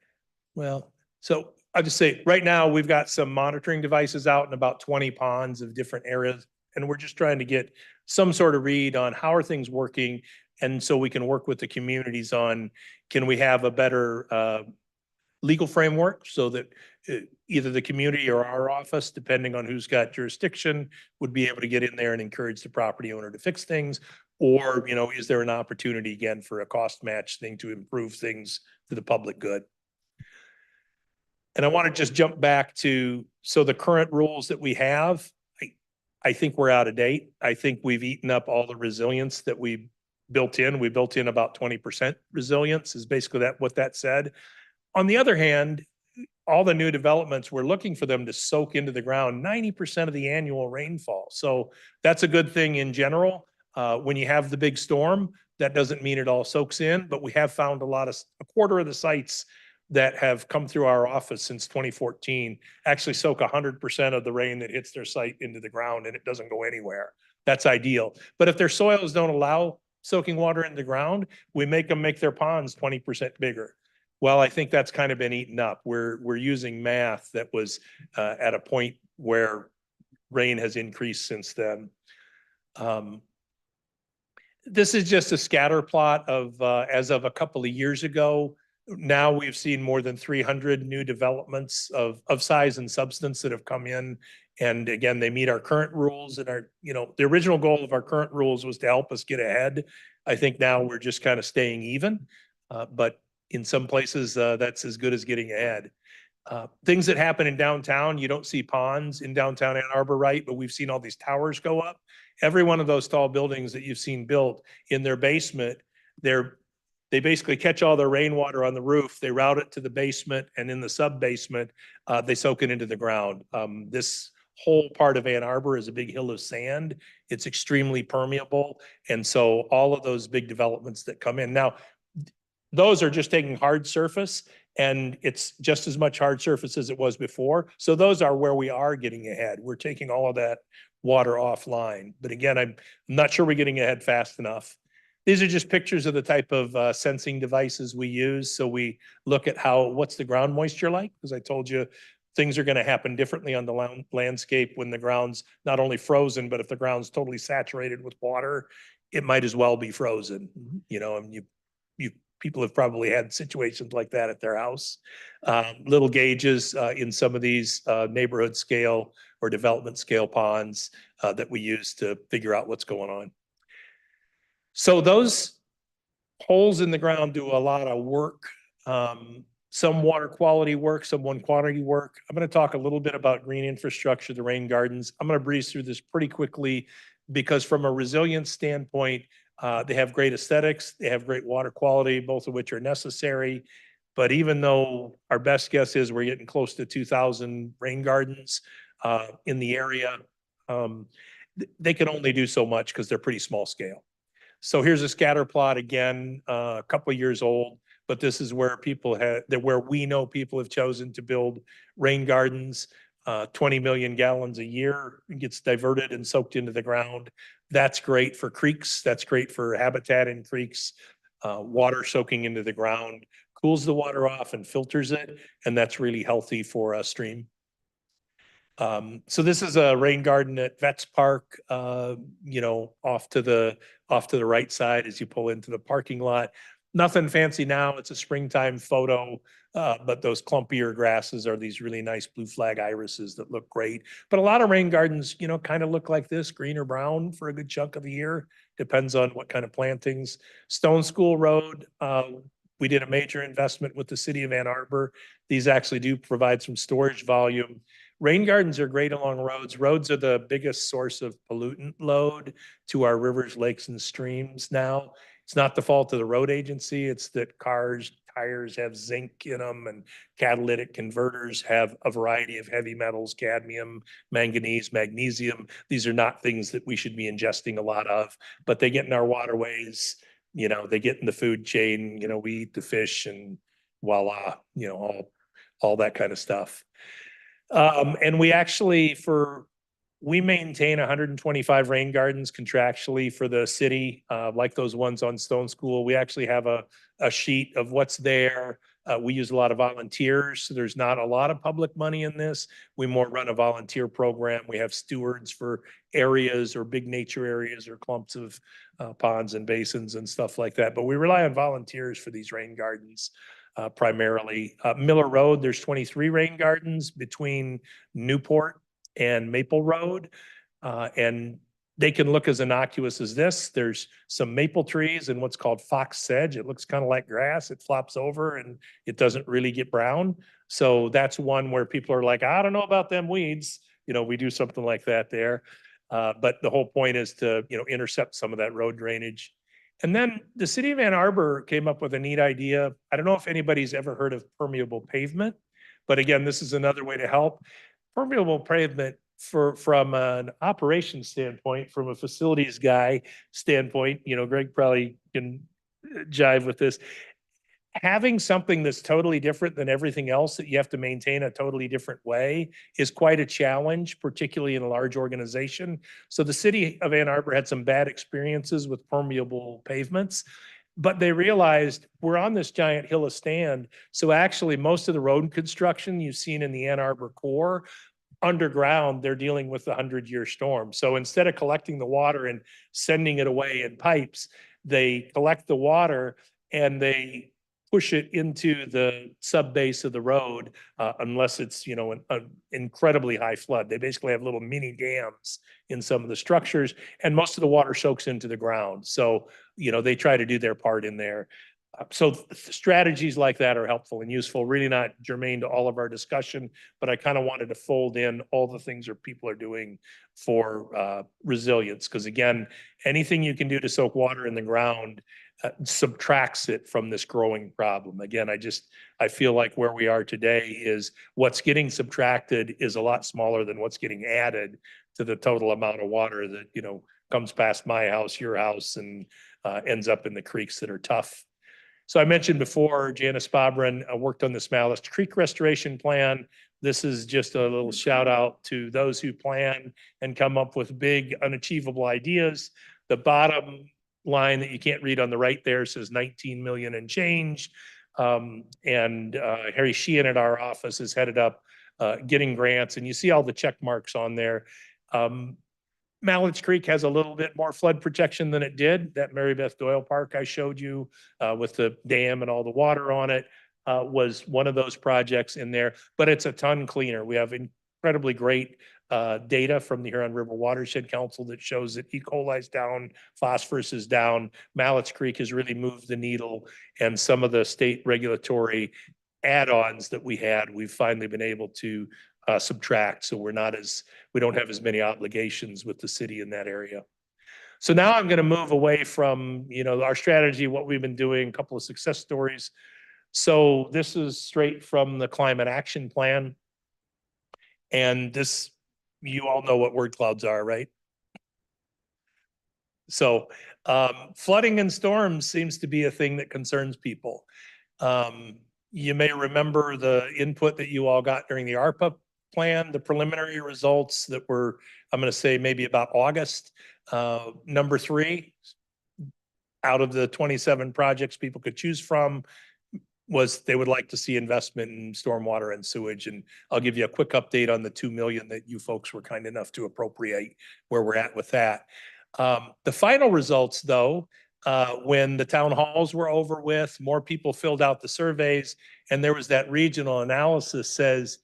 Well, so I'll just say right now we've got some monitoring devices out in about 20 ponds of different areas, and we're just trying to get some sort of read on how are things working. And so we can work with the communities on, can we have a better legal framework so that either the community or our office, depending on who's got jurisdiction, would be able to get in there and encourage the property owner to fix things? Or, you know, is there an opportunity again for a cost match thing to improve things to the public good? And I want to just jump back to, so the current rules that we have, I think we're out of date. I think we've eaten up all the resilience that we built in. We built in about 20% resilience is basically what that said. On the other hand, all the new developments, we're looking for them to soak into the ground 90% of the annual rainfall. So that's a good thing in general. When you have the big storm, that doesn't mean it all soaks in, but we have found a quarter of the sites that have come through our office since 2014 actually soak 100% of the rain that hits their site into the ground, and it doesn't go anywhere. That's ideal. But if their soils don't allow soaking water in the ground, we make them make their ponds 20% bigger. Well, I think that's kind of been eaten up. We're using math that was at a point where rain has increased since then. This is just a scatter plot of, as of a couple of years ago. Now we've seen more than 300 new developments of size and substance that have come in. And again, they meet our current rules and our, the original goal of our current rules was to help us get ahead. I think now we're just kind of staying even. But in some places, that's as good as getting ahead. Things that happen in downtown, you don't see ponds in downtown Ann Arbor, right? But we've seen all these towers go up. Every one of those tall buildings that you've seen built in their basement, they basically catch all their rainwater on the roof, they route it to the basement, and in the sub-basement, they soak it into the ground. This whole part of Ann Arbor is a big hill of sand. It's extremely permeable. And so all of those big developments that come in. Now, those are just taking hard surface, and it's just as much hard surface as it was before. So those are where we are getting ahead. We're taking all of that water offline. But again, I'm not sure we're getting ahead fast enough. These are just pictures of the type of sensing devices we use. So we look at what's the ground moisture like? Because I told you things are going to happen differently on the landscape when the ground's not only frozen, but if the ground's totally saturated with water, it might as well be frozen. And people have probably had situations like that at their house. Little gauges in some of these neighborhood scale or development scale ponds that we use to figure out what's going on. So those holes in the ground do a lot of work. Some water quality work, some water quantity work. I'm going to talk a little bit about green infrastructure, the rain gardens. I'm going to breeze through this pretty quickly because from a resilience standpoint, they have great aesthetics, they have great water quality, both of which are necessary. But even though our best guess is we're getting close to 2,000 rain gardens in the area, they can only do so much because they're pretty small scale. So here's a scatter plot again, a couple of years old, but this is where where we know people have chosen to build rain gardens. 20 million gallons a year gets diverted and soaked into the ground. That's great for creeks. That's great for habitat in creeks. Water soaking into the ground cools the water off and filters it, and that's really healthy for a stream. So this is a rain garden at Vets Park, off to the right side as you pull into the parking lot. Nothing fancy now. It's a springtime photo, but those clumpier grasses are these really nice blue flag irises that look great. But a lot of rain gardens, kind of look like this, green or brown for a good chunk of the year. Depends on what kind of plantings. Stone School Road, we did a major investment with the city of Ann Arbor. These actually do provide some storage volume. Rain gardens are great along roads. Roads are the biggest source of pollutant load to our rivers, lakes, and streams now. It's not the fault of the road agency. It's that cars, tires have zinc in them, and catalytic converters have a variety of heavy metals, cadmium, manganese, magnesium. These are not things that we should be ingesting a lot of, but they get in our waterways. They get in the food chain. We eat the fish, and voila, all that kind of stuff. And we maintain 125 rain gardens contractually for the city, like those ones on Stone School. We actually have a sheet of what's there. We use a lot of volunteers, so there's not a lot of public money in this. We more run a volunteer program. We have stewards for areas or big nature areas or clumps of ponds and basins and stuff like that. But we rely on volunteers for these rain gardens. Primarily. Miller Road, there's 23 rain gardens between Newport and Maple Road. And they can look as innocuous as this. There's some maple trees and what's called fox sedge. It looks kind of like grass. It flops over and it doesn't really get brown. So that's one where people are like, I don't know about them weeds. We do something like that there. But the whole point is to, intercept some of that road drainage. And then the city of Ann Arbor came up with a neat idea. I don't know if anybody's ever heard of permeable pavement, but again, this is another way to help. Permeable pavement from an operations standpoint, from a facilities guy standpoint, Greg probably can jive with this. Having something that's totally different than everything else that you have to maintain a totally different way is quite a challenge, particularly in a large organization. So the city of Ann Arbor had some bad experiences with permeable pavements, but they realized we're on this giant hill of sand. So actually most of the road construction you've seen in the Ann Arbor core underground, they're dealing with the 100-year storm. So instead of collecting the water and sending it away in pipes, they collect the water and they push it into the sub base of the road, unless it's, an incredibly high flood. They basically have little mini dams in some of the structures, and most of the water soaks into the ground. So, they try to do their part in there. So strategies like that are helpful and useful, really not germane to all of our discussion, but I kind of wanted to fold in all the things that people are doing for resilience. Because again, anything you can do to soak water in the ground subtracts it from this growing problem. Again, I feel like where we are today is what's getting subtracted is a lot smaller than what's getting added to the total amount of water that, comes past my house, your house, and ends up in the creeks that are tough. So I mentioned before, Janice Bobrin worked on the Malice Creek Restoration Plan. This is just a little shout out to those who plan and come up with big unachievable ideas. The bottom line that you can't read on the right there says 19 million and change. Harry Sheehan at our office is headed up getting grants, and you see all the check marks on there. Mallett's Creek has a little bit more flood protection than it did. That Mary Beth Doyle Park I showed you with the dam and all the water on it was one of those projects in there, but it's a ton cleaner. We have incredibly great data from the Huron River Watershed Council that shows that E. coli is down, phosphorus is down. Mallett's Creek has really moved the needle, and some of the state regulatory add-ons that we had, we've finally been able to subtract. So we don't have as many obligations with the city in that area. So now I'm going to move away from, our strategy, what we've been doing, a couple of success stories. So this is straight from the Climate Action Plan. And this, you all know what word clouds are, right? So flooding and storms seems to be a thing that concerns people. You may remember the input that you all got during the ARPA plan, the preliminary results that were, I'm going to say maybe about August. Number 3 out of the 27 projects people could choose from was they would like to see investment in stormwater and sewage. And I'll give you a quick update on the 2 million that you folks were kind enough to appropriate, where we're at with that. The final results though, when the town halls were over with, more people filled out the surveys, and there was that regional analysis says,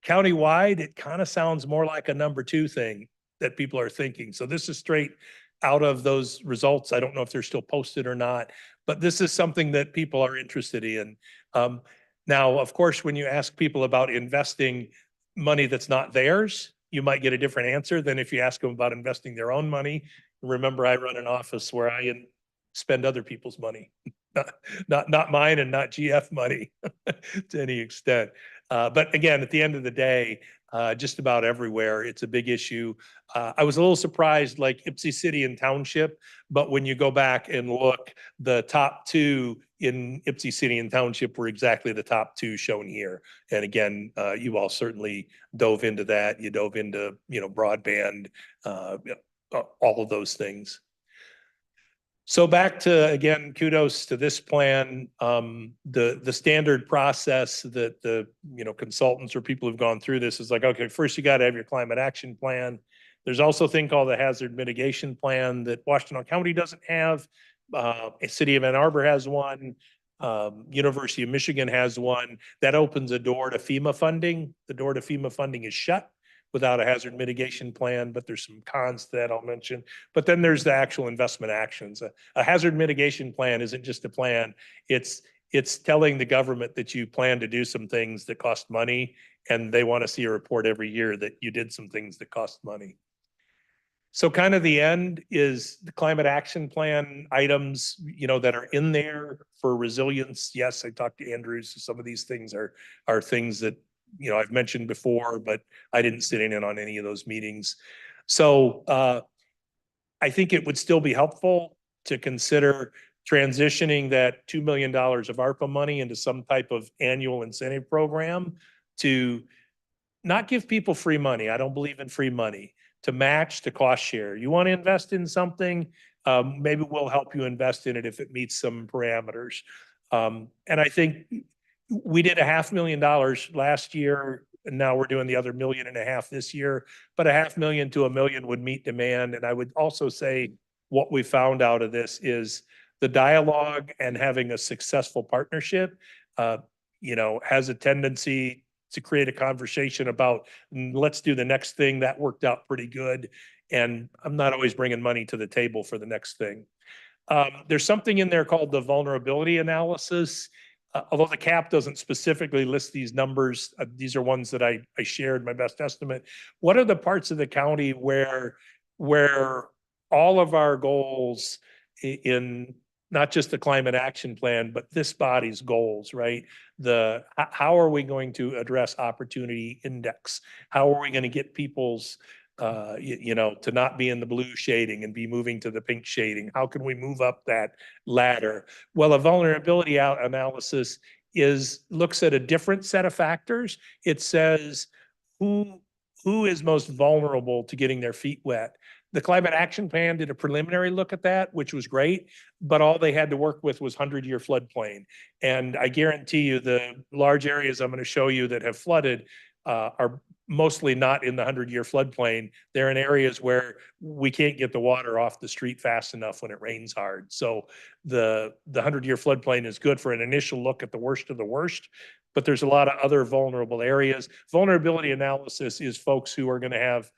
countywide, it kind of sounds more like a number 2 thing that people are thinking. So this is straight out of those results. I don't know if they're still posted or not, but this is something that people are interested in. Now, of course, when you ask people about investing money that's not theirs, you might get a different answer than if you ask them about investing their own money. Remember, I run an office where I spend other people's money, not mine and not GF money to any extent. But again, at the end of the day, just about everywhere, it's a big issue. I was a little surprised, like Ypsi City and Township, but when you go back and look, the top 2 in Ypsi City and Township were exactly the top 2 shown here. And again, you all certainly dove into that. You dove into, broadband, all of those things. So back to, again, kudos to this plan. The standard process that the consultants or people who've gone through this is like, okay, first you got to have your climate action plan. There's also a thing called the hazard mitigation plan that Washtenaw County doesn't have. City of Ann Arbor has one. University of Michigan has one. That opens a door to FEMA funding. The door to FEMA funding is shut without a hazard mitigation plan, but there's some cons to that I'll mention. But then there's the actual investment actions. A hazard mitigation plan isn't just a plan. It's telling the government that you plan to do some things that cost money, and they want to see a report every year that you did some things that cost money. So kind of the end is the climate action plan items, that are in there for resilience. Yes, I talked to Andrews. Some of these things are things that I've mentioned before, but I didn't sit in on any of those meetings. So I think it would still be helpful to consider transitioning that $2 million of ARPA money into some type of annual incentive program to not give people free money. I don't believe in free money. To match, to cost share. You want to invest in something, maybe we'll help you invest in it if it meets some parameters. And I think we did $500,000 last year and now we're doing the other 1.5 million this year. But 500,000 to 1 million would meet demand. And I would also say what we found out of this is the dialogue and having a successful partnership, has a tendency to create a conversation about, let's do the next thing. That worked out pretty good. And I'm not always bringing money to the table for the next thing. There's something in there called the vulnerability analysis. Although the CAP doesn't specifically list these numbers, these are ones that I shared my best estimate. What are the parts of the county where all of our goals in not just the climate action plan, but this body's goals, right? How are we going to address opportunity index? How are we going to get people's to not be in the blue shading and be moving to the pink shading? How can we move up that ladder? Well, a vulnerability analysis looks at a different set of factors. It says who is most vulnerable to getting their feet wet. The climate action plan did a preliminary look at that, which was great, but all they had to work with was 100-year floodplain. And I guarantee you the large areas I'm going to show you that have flooded are mostly not in the 100-year floodplain. They're in areas where we can't get the water off the street fast enough when it rains hard. So the 100-year floodplain is good for an initial look at the worst of the worst, but there's a lot of other vulnerable areas. Vulnerability analysis is folks who are going to have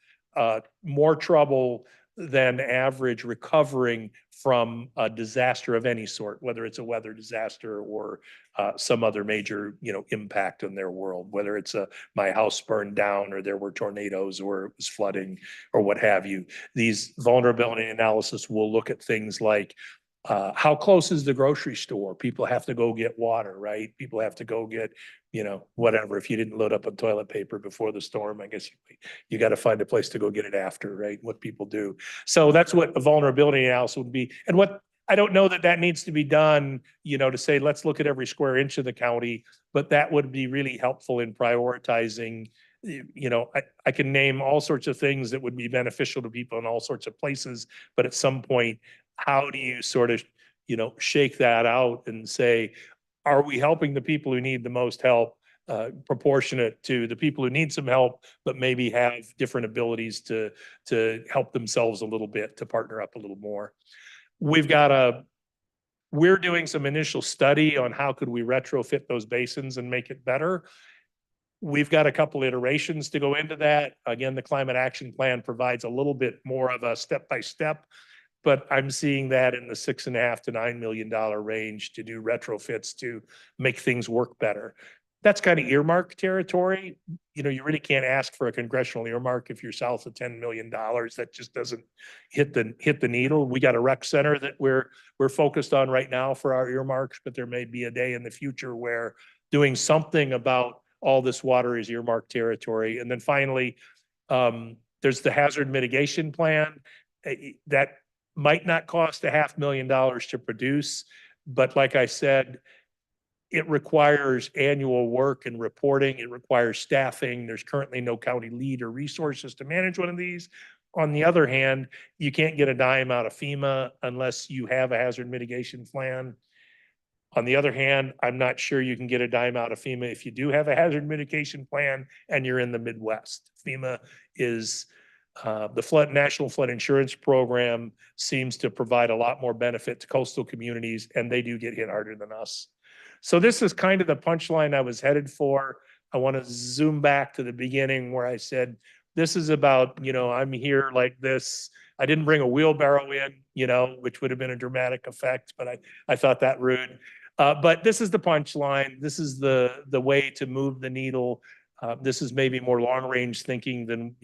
more trouble than average recovering from a disaster of any sort, whether it's a weather disaster or some other major, impact on their world, whether it's my house burned down or there were tornadoes or it was flooding or what have you. These vulnerability analysis will look at things like how close is the grocery store? People have to go get water, right? People have to go get, whatever. If you didn't load up on toilet paper before the storm, I guess you got to find a place to go get it after, right? What people do. So that's what a vulnerability analysis would be. And what I don't know that needs to be done, to say, let's look at every square inch of the county, but that would be really helpful in prioritizing. I can name all sorts of things that would be beneficial to people in all sorts of places, but at some point, how do you sort of, shake that out and say, are we helping the people who need the most help, proportionate to the people who need some help, but maybe have different abilities to help themselves a little bit, to partner up a little more. We're doing some initial study on how could we retrofit those basins and make it better. We've got a couple iterations to go into that. Again, the climate action plan provides a little bit more of a step-by-step, but I'm seeing that in the $6.5 to $9 million range to do retrofits to make things work better. That's kind of earmark territory. You really can't ask for a congressional earmark if you're south of $10 million. That just doesn't hit the needle. We got a rec center that we're focused on right now for our earmarks, but there may be a day in the future where doing something about all this water is earmark territory. And then finally, there's the hazard mitigation plan that might not cost $500,000 to produce, but like I said, it requires annual work and reporting. It requires staffing. There's currently no county lead or resources to manage one of these. On the other hand, you can't get a dime out of FEMA unless you have a hazard mitigation plan. On the other hand, I'm not sure you can get a dime out of FEMA if you do have a hazard mitigation plan and you're in the Midwest. FEMA is the National Flood Insurance Program seems to provide a lot more benefit to coastal communities, and they do get hit harder than us. So this is kind of the punchline I was headed for. I want to zoom back to the beginning where I said, this is about, I'm here like this. I didn't bring a wheelbarrow in, which would have been a dramatic effect, but I thought that rude. But this is the punchline. This is the way to move the needle. This is maybe more long-range thinking than,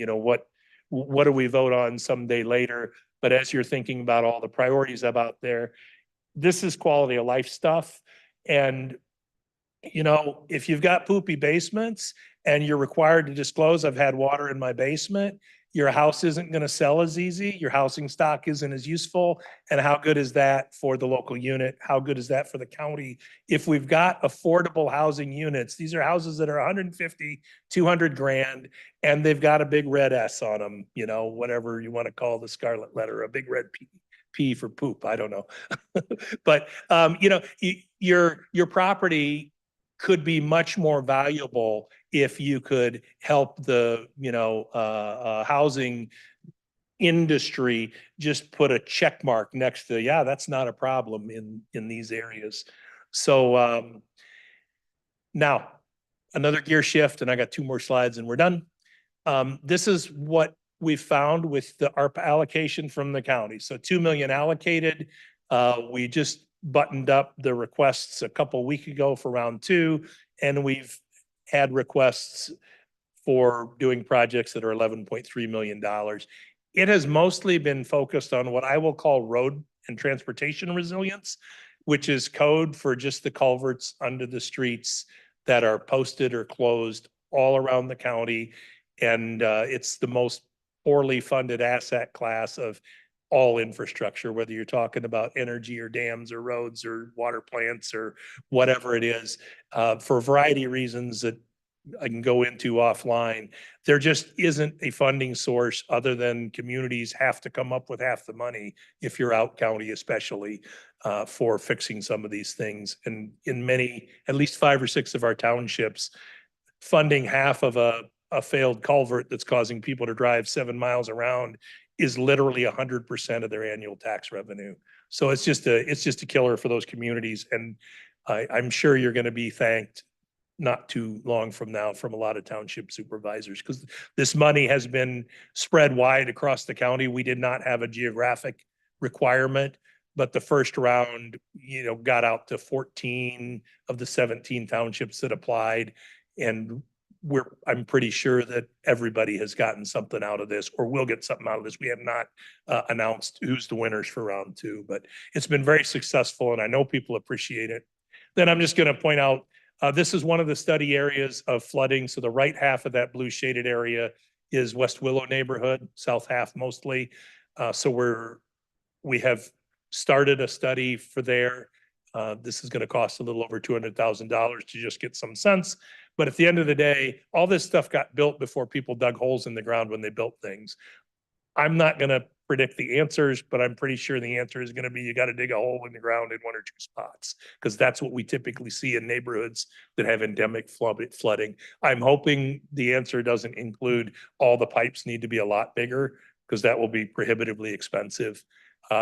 what do we vote on someday later? But as you're thinking about all the priorities about there, this is quality of life stuff. And, if you've got poopy basements and you're required to disclose, I've had water in my basement, your house isn't going to sell as easy. Your housing stock isn't as useful. And how good is that for the local unit? How good is that for the county? If we've got affordable housing units, these are houses that are 150, 200 grand, and they've got a big red S on them, whatever you want to call the scarlet letter, a big red P for poop. I don't know. But, your property could be much more valuable if you could help the, housing industry just put a check mark next to, yeah, that's not a problem in these areas. So, now another gear shift, and I got 2 more slides and we're done. This is what we found with the ARPA allocation from the county. So 2 million allocated. We just buttoned up the requests a couple weeks ago for round 2, and we've had requests for doing projects that are $11.3 million. It has mostly been focused on what I will call road and transportation resilience, which is code for just the culverts under the streets that are posted or closed all around the county. And it's the most poorly funded asset class of all infrastructure, whether you're talking about energy or dams or roads or water plants or whatever it is, for a variety of reasons that I can go into offline. There just isn't a funding source other than communities have to come up with half the money if you're out county, especially for fixing some of these things. And in many, at least 5 or 6 of our townships, funding half of a failed culvert that's causing people to drive 7 miles around is literally 100% of their annual tax revenue. So it's just a killer for those communities. And I'm sure you're going to be thanked not too long from now from a lot of township supervisors, because this money has been spread wide across the county. We did not have a geographic requirement, but the first round, got out to 14 of the 17 townships that applied. And I'm pretty sure that everybody has gotten something out of this or will get something out of this. We have not announced who's the winners for round 2, but it's been very successful and I know people appreciate it. Then I'm just going to point out, this is one of the study areas of flooding. So the right half of that blue shaded area is West Willow neighborhood, south half mostly. So we have started a study for there. This is going to cost a little over $200,000 to just get some sense. But at the end of the day, all this stuff got built before people dug holes in the ground when they built things. I'm not going to predict the answers, but I'm pretty sure the answer is going to be you got to dig a hole in the ground in 1 or 2 spots, because that's what we typically see in neighborhoods that have endemic flooding. I'm hoping the answer doesn't include all the pipes need to be a lot bigger, because that will be prohibitively expensive.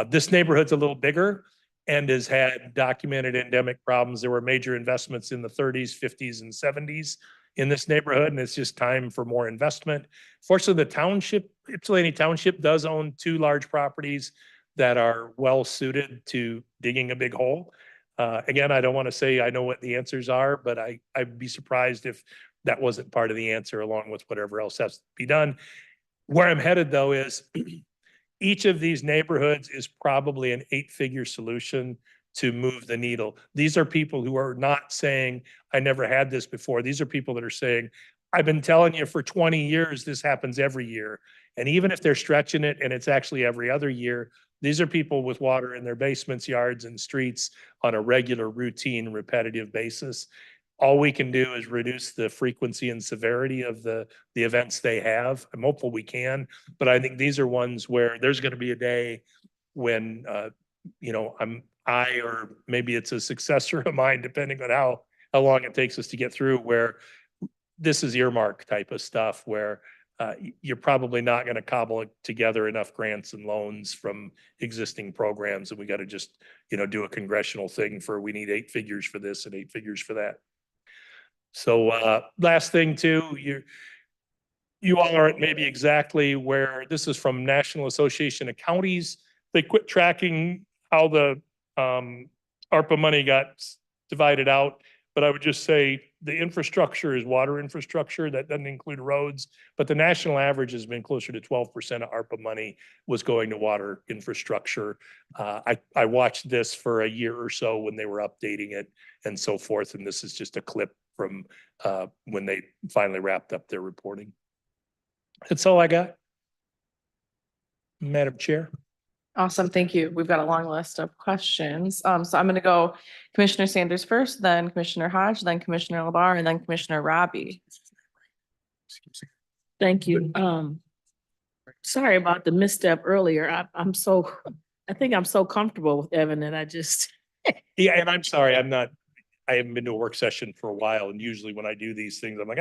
This neighborhood's a little bigger and has had documented endemic problems. There were major investments in the 30s, 50s, and 70s in this neighborhood, and it's just time for more investment. Fortunately, the township, Ypsilanti Township, does own 2 large properties that are well suited to digging a big hole. Again, I don't want to say I know what the answers are, but I'd be surprised if that wasn't part of the answer, along with whatever else has to be done. Where I'm headed, though, is each of these neighborhoods is probably an 8-figure solution to move the needle. These are people who are not saying, I never had this before. These are people that are saying, I've been telling you for 20 years, this happens every year. And even if they're stretching it and it's actually every other year, these are people with water in their basements, yards, and streets on a regular, routine, repetitive basis. All we can do is reduce the frequency and severity of the events they have. I'm hopeful we can, but I think these are ones where there's going to be a day when, or maybe it's a successor of mine, depending on how long it takes us to get through, where this is earmark type of stuff where you're probably not going to cobble together enough grants and loans from existing programs. And we got to just, do a congressional thing for, we need 8 figures for this and 8 figures for that. So last thing too, you all aren't maybe exactly where this is from National Association of Counties. They quit tracking how the ARPA money got divided out. But I would just say the infrastructure is water infrastructure. That doesn't include roads, but the national average has been closer to 12% of ARPA money was going to water infrastructure. I watched this for a year or so when they were updating it and so forth. And this is just a clip from when they finally wrapped up their reporting. That's all I got. Madam Chair. Awesome, thank you. We've got a long list of questions. So I'm going to go Commissioner Sanders first, then Commissioner Hodge, then Commissioner LaBarre, and then Commissioner Robbie. Thank you. Sorry about the misstep earlier. I think I'm so comfortable with Evan that I just. Yeah, and I'm sorry, I'm not, I haven't been to a work session for a while, and usually when I do these things, I'm like,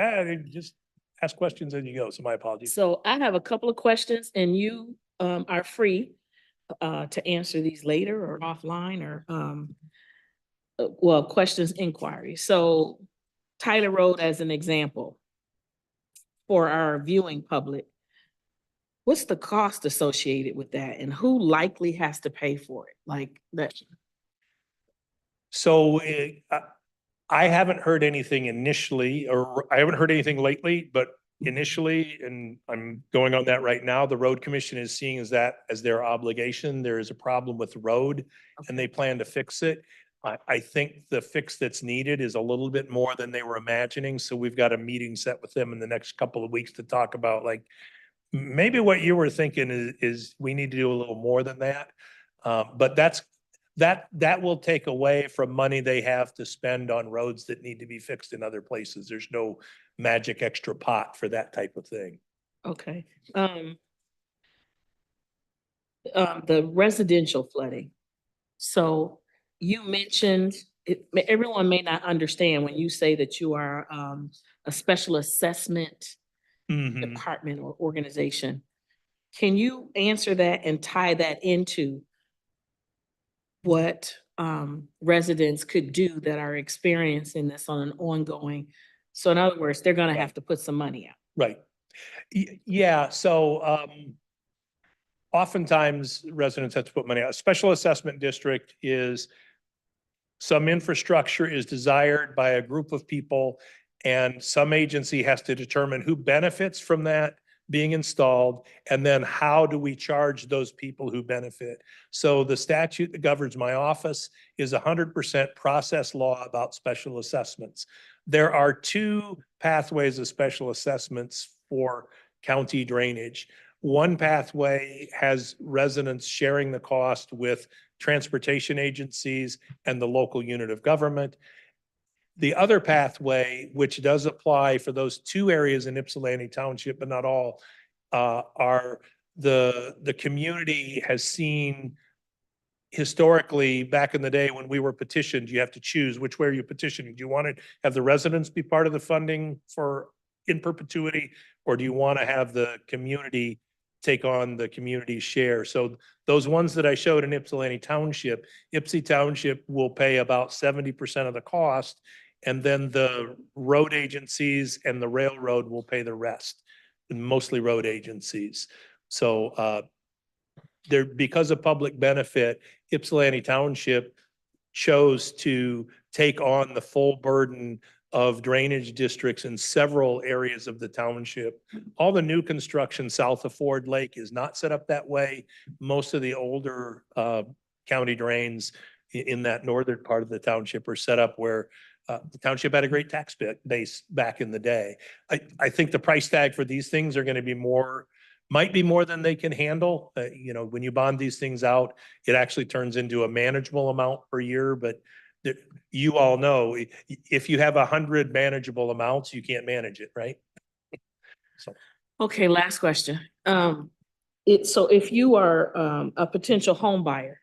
just ask questions as you go, so my apologies. So I have a couple of questions and you are free to answer these later or offline or well, questions, inquiries. So Tyler Road as an example for our viewing public. What's the cost associated with that and who likely has to pay for it? Like that. So I haven't heard anything initially, or I haven't heard anything lately, but initially, and I'm going on that right now, the road commission is seeing as that as their obligation. There is a problem with the road and they plan to fix it. I think the fix that's needed is a little bit more than they were imagining. So we've got a meeting set with them in the next couple of weeks to talk about like, maybe what you were thinking is we need to do a little more than that. But that will take away from money they have to spend on roads that need to be fixed in other places. There's no magic extra pot for that type of thing. Okay. The residential flooding. So you mentioned, everyone may not understand when you say that you are a special assessment Mhm. department or organization. Can you answer that and tie that into what residents could do that are experiencing this on an ongoing? So in other words, they're gonna have to put some money out. Right. Yeah, so oftentimes residents have to put money out. A special assessment district is some infrastructure is desired by a group of people and some agency has to determine who benefits from that being installed, and then how do we charge those people who benefit? So the statute that governs my office is 100% process law about special assessments. There are two pathways of special assessments for county drainage. One pathway has residents sharing the cost with transportation agencies and the local unit of government. The other pathway, which does apply for those two areas in Ypsilanti Township, but not all, are the community has seen historically, back in the day when we were petitioned, you have to choose which way are you petitioning. Do you want to have the residents be part of the funding for in perpetuity, or do you want to have the community take on the community's share? So those ones that I showed in Ypsilanti Township, Ypsi Township will pay about 70% of the cost, and then the road agencies and the railroad will pay the rest, and mostly road agencies. So there, because of public benefit, Ypsilanti Township chose to take on the full burden of drainage districts in several areas of the township. All the new construction south of Ford Lake is not set up that way. Most of the older county drains in that northern part of the township are set up where the township had a great tax base back in the day. I think the price tag for these things are going to be more, might be more than they can handle. You know, when you bond these things out, it actually turns into a manageable amount per year, but you all know, if you have 100 manageable amounts, you can't manage it, right? So. Okay, last question. So if you are a potential home buyer,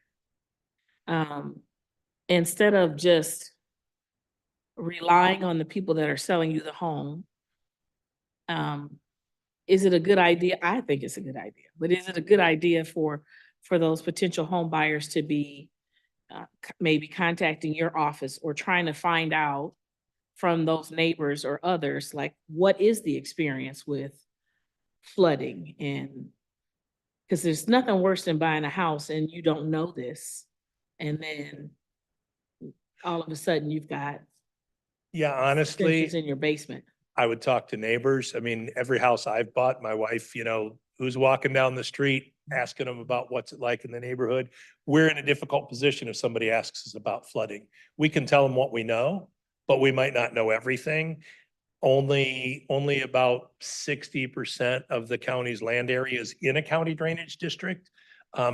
instead of just relying on the people that are selling you the home, is it a good idea? I think it's a good idea, but is it a good idea for those potential home buyers to be maybe contacting your office or trying to find out from those neighbors or others, like what is the experience with flooding? And because there's nothing worse than buying a house and you don't know this, and then all of a sudden you've got Yeah, honestly, extensions in your basement. I would talk to neighbors. I mean, every house I've bought, my wife, you know, who's walking down the street, asking them about what's it like in the neighborhood. We're in a difficult position if somebody asks us about flooding. We can tell them what we know, but we might not know everything. Only about 60% of the county's land area is in a county drainage district.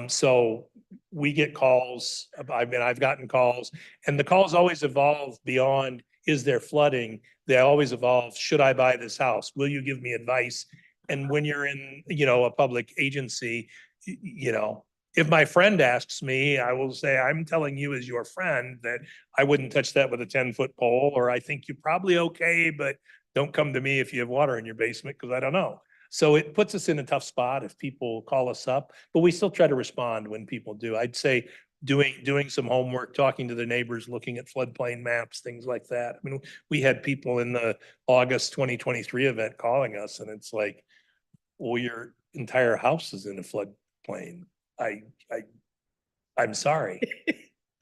So we get calls. I've gotten calls, and the calls always evolve beyond, is there flooding? They always evolve, should I buy this house? Will you give me advice? And when you're in, you know, a public agency, you know, if my friend asks me, I will say, I'm telling you as your friend that I wouldn't touch that with a 10-foot pole, or I think you're probably okay, but don't come to me if you have water in your basement, because I don't know. So it puts us in a tough spot if people call us up, but we still try to respond when people do. I'd say doing some homework, talking to the neighbors, looking at floodplain maps, things like that. I mean, we had people in the August 2023 event calling us, and it's like, well, your entire house is in a floodplain. I'm sorry.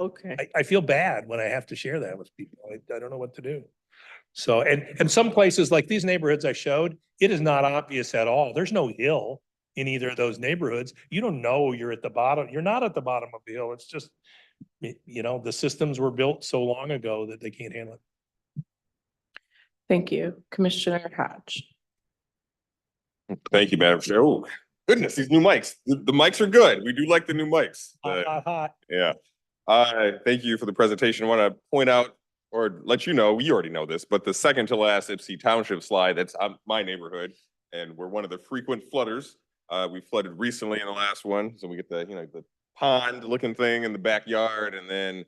Okay. I feel bad when I have to share that with people. I don't know what to do. So, and some places like these neighborhoods I showed, it is not obvious at all. There's no hill in either of those neighborhoods. You don't know you're at the bottom. You're not at the bottom of the hill. It's just, you know, the systems were built so long ago that they can't handle it. Thank you. Commissioner Hodge. Thank you, Madam Chair. Oh, goodness, these new mics. The mics are good. We do like the new mics. Hot, hot, hot. Yeah. Thank you for the presentation. I want to point out or let you know, you already know this, but the second to last Ipsy Township slide, that's my neighborhood, and we're one of the frequent flooders. We flooded recently in the last one, so we get the, you know, the pond looking thing in the backyard, and then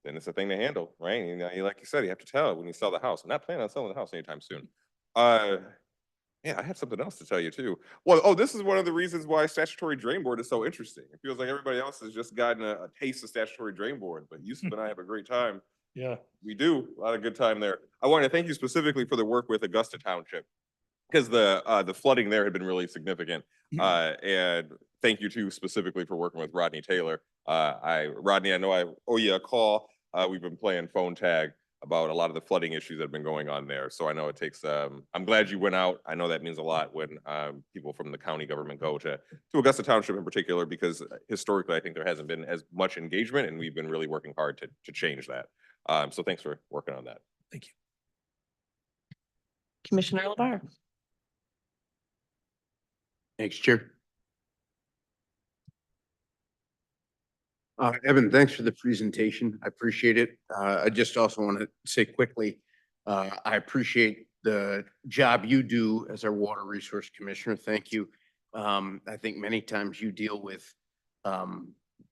it's a thing to handle, right? You know, like you said, you have to tell when you sell the house. I'm not planning on selling the house anytime soon. Yeah, I have something else to tell you too. Well, oh, this is one of the reasons why statutory drain board is so interesting. It feels like everybody else has just gotten a taste of statutory drain board, but Yusuf and I have a great time. Yeah. We do a lot of good time there. I want to thank you specifically for the work with Augusta Township, because the flooding there had been really significant. And thank you too specifically for working with Rodney Taylor. Rodney, I know I owe you a call. We've been playing phone tag about a lot of the flooding issues that have been going on there. So I know it takes, I'm glad you went out. I know that means a lot when people from the county government go to Augusta Township in particular, because historically I think there hasn't been as much engagement, and we've been really working hard to change that. So thanks for working on that. Thank you. Commissioner LeVar. Thanks, Chair. Evan, thanks for the presentation. I appreciate it. I just also want to say quickly, I appreciate the job you do as our Water Resource Commissioner. Thank you. I think many times you deal with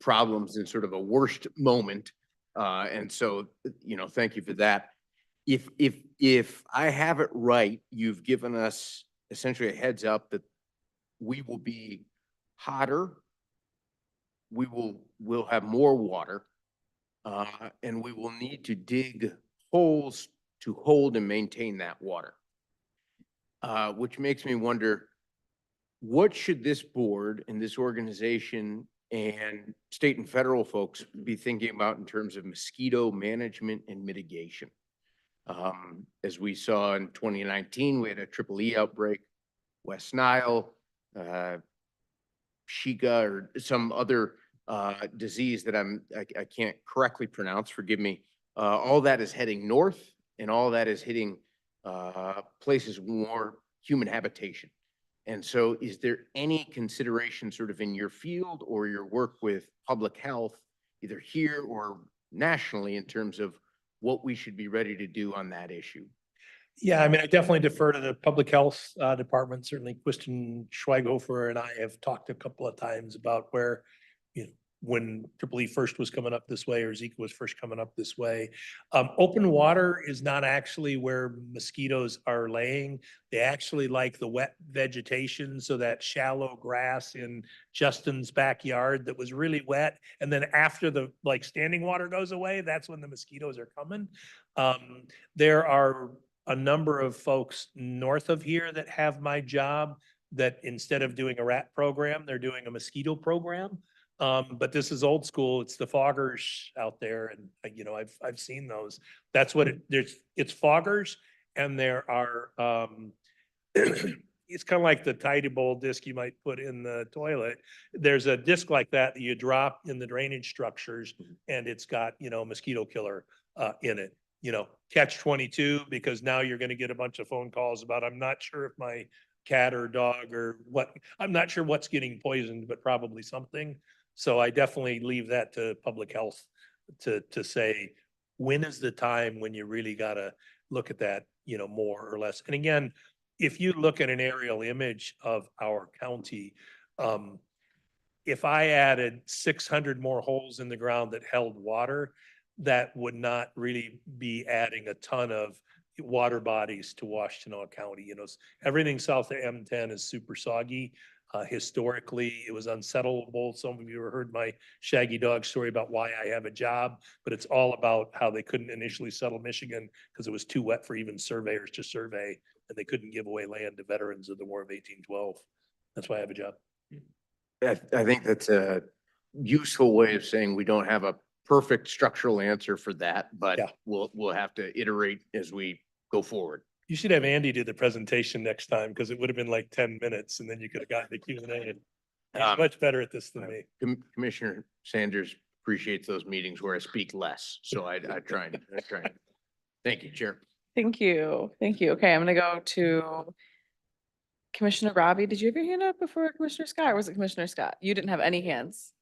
problems in sort of a worst moment. And so, you know, thank you for that. If I have it right, you've given us essentially a heads up that we will be hotter. We'll have more water, and we will need to dig holes to hold and maintain that water. Which makes me wonder, what should this board and this organization and state and federal folks be thinking about in terms of mosquito management and mitigation? As we saw in 2019, we had a EEE outbreak, West Nile, Shiga, or some other disease that I can't correctly pronounce, forgive me. All that is heading north, and all that is hitting places with more human habitation. And so is there any consideration sort of in your field or your work with public health, either here or nationally, in terms of what we should be ready to do on that issue? Yeah, I mean, I definitely defer to the public health department. Certainly, Kristen Schweighofer and I have talked a couple of times about where, you know, when EEE first was coming up this way, or Zika was first coming up this way. Open water is not actually where mosquitoes are laying. They actually like the wet vegetation, so that shallow grass in Justin's backyard that was really wet. And then after the standing water goes away, that's when the mosquitoes are coming. There are a number of folks north of here that have my job that instead of doing a rat program, they're doing a mosquito program. But this is old school. It's the foggers out there. And, you know, I've seen those. That's what it's foggers. And there are, it's kind of like the tidy bowl disc you might put in the toilet. There's a disc like that you drop in the drainage structures, and it's got, you know, mosquito killer in it. You know, catch 22, because now you're going to get a bunch of phone calls about, I'm not sure if my cat or dog or what, I'm not sure what's getting poisoned, but probably something. So I definitely leave that to public health to say, when is the time when you really got to look at that, you know, more or less. And again, if you look at an aerial image of our county, if I added 600 more holes in the ground that held water, that would not really be adding a ton of water bodies to Washtenaw County. You know, everything south of M10 is super soggy. Historically, it was unsettleable. Some of you have heard my Shaggy Dog story about why I have a job, but it's all about how they couldn't initially settle Michigan because it was too wet for even surveyors to survey, and they couldn't give away land to veterans of the War of 1812. That's why I have a job. I think that's a useful way of saying we don't have a perfect structural answer for that, but Yeah. we'll have to iterate as we go forward. You should have Andy do the presentation next time because it would have been like 10 minutes and then you could have gotten the Q&A. He's Um, much better at this than me. Commissioner Sanders appreciates those meetings where I speak less, so I try and. Thank you, Chair. Thank you. Thank you. Okay, I'm gonna go to Commissioner Robbie. Did you have your hand up before Commissioner Scott, or was it Commissioner Scott? You didn't have any hands.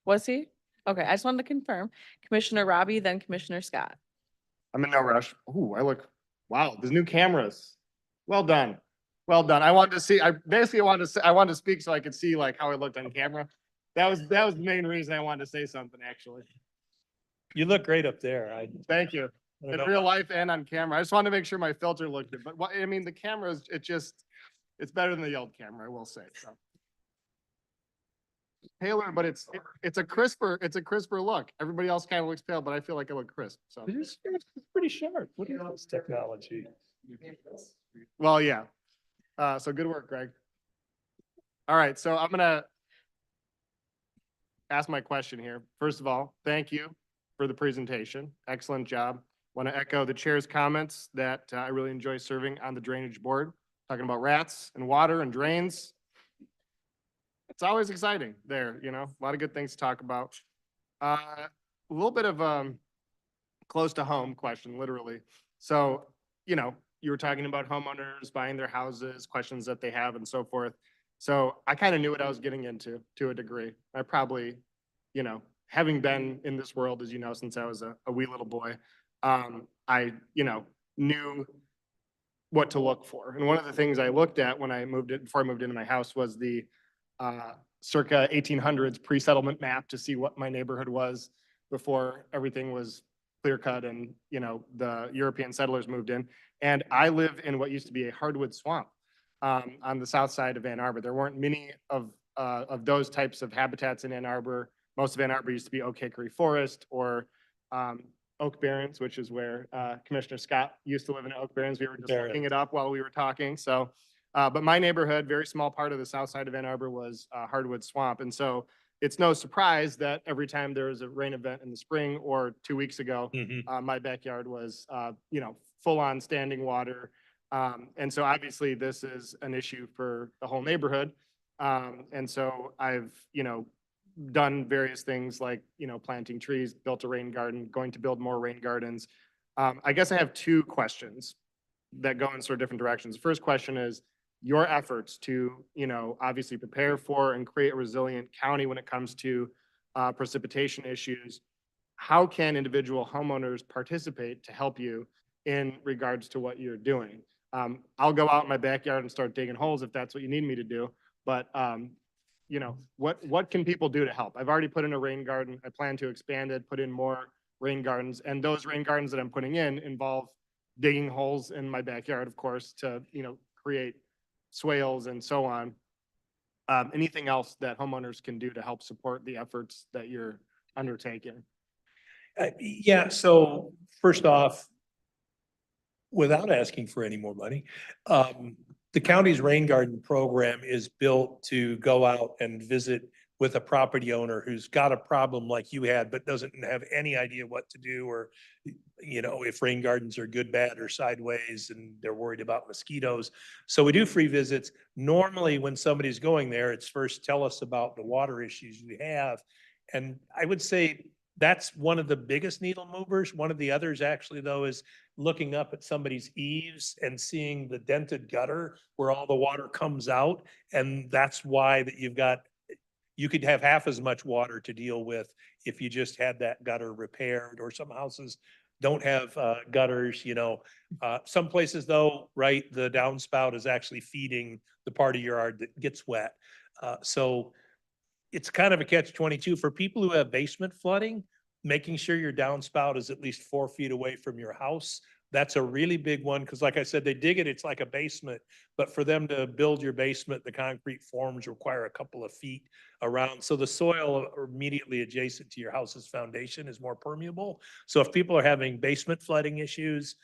Was he? Okay, I just wanted to confirm. Commissioner Robbie, then Commissioner Scott. I'm in no rush. Ooh, wow, there's new cameras. Well done. Well done. I wanted to see, I basically wanted to say, I wanted to speak so I could see like how I looked on camera. That was the main reason I wanted to say something, actually. You look great up there. Thank you. I don't In know. real life and on camera. I just wanted to make sure my filter looked good, but I mean, the cameras, it's better than the old camera, I will say, so. Paler, but it's a crisper look. Everybody else kind of looks pale, but I feel like I look crisp, so. It's pretty sharp. What is this technology? Well, yeah. So good work, Greg. All right, so I'm gonna ask my question here. First of all, thank you for the presentation. Excellent job. Want to echo the chair's comments that I really enjoy serving on the drainage board, talking about rats and water and drains. It's always exciting there, you know, a lot of good things to talk about. A little bit of close to home question, literally. So, you know, you were talking about homeowners buying their houses, questions that they have and so forth. So I kind of knew what I was getting into to a degree. I probably, you know, having been in this world, as you know, since I was a wee little boy, I, you know, knew what to look for. And one of the things I looked at when I moved it, before I moved into my house, was the circa 1800s pre-settlement map to see what my neighborhood was before everything was clear cut and, you know, the European settlers moved in. And I live in what used to be a hardwood swamp on the south side of Ann Arbor. There weren't many of those types of habitats in Ann Arbor. Most of Ann Arbor used to be oak hickory forest or Oak Barrens, which is where Commissioner Scott used to live in Oak Barrens. We were just looking it up while we were talking. So, but my neighborhood, very small part of the south side of Ann Arbor, was hardwood swamp. And so it's no surprise that every time there was a rain event in the spring or 2 weeks ago, my backyard was, you know, full on standing water. And so obviously this is an issue for the whole neighborhood. And so I've, you know, done various things like, you know, planting trees, built a rain garden, going to build more rain gardens. I guess I have two questions that go in sort of different directions. The first question is your efforts to, you know, obviously prepare for and create a resilient county when it comes to precipitation issues. How can individual homeowners participate to help you in regards to what you're doing? I'll go out in my backyard and start digging holes if that's what you need me to do. But you know, what can people do to help? I've already put in a rain garden. I plan to expand it, put in more rain gardens. And those rain gardens that I'm putting in involve digging holes in my backyard, of course, to, you know, create swales and so on. Anything else that homeowners can do to help support the efforts that you're undertaking? Yeah, so first off, without asking for any more money, the county's rain garden program is built to go out and visit with a property owner who's got a problem like you had, but doesn't have any idea what to do, or, you know, if rain gardens are good, bad, or sideways, and they're worried about mosquitoes. So we do free visits. Normally, when somebody's going there, it's first tell us about the water issues you have. And I would say that's one of the biggest needle movers. One of the others actually, though, is looking up at somebody's eaves and seeing the dented gutter where all the water comes out. And that's why that you could have half as much water to deal with if you just had that gutter repaired, or some houses don't have gutters, you know. Some places though, right, the downspout is actually feeding the part of your yard that gets wet. So it's kind of a catch-22 for people who have basement flooding, making sure your downspout is at least 4 feet away from your house. That's a really big one, because like I said, they dig it, it's like a basement, but for them to build your basement, the concrete forms require a couple of feet around. So the soil immediately adjacent to your house's foundation is more permeable. So if people are having basement flooding issues,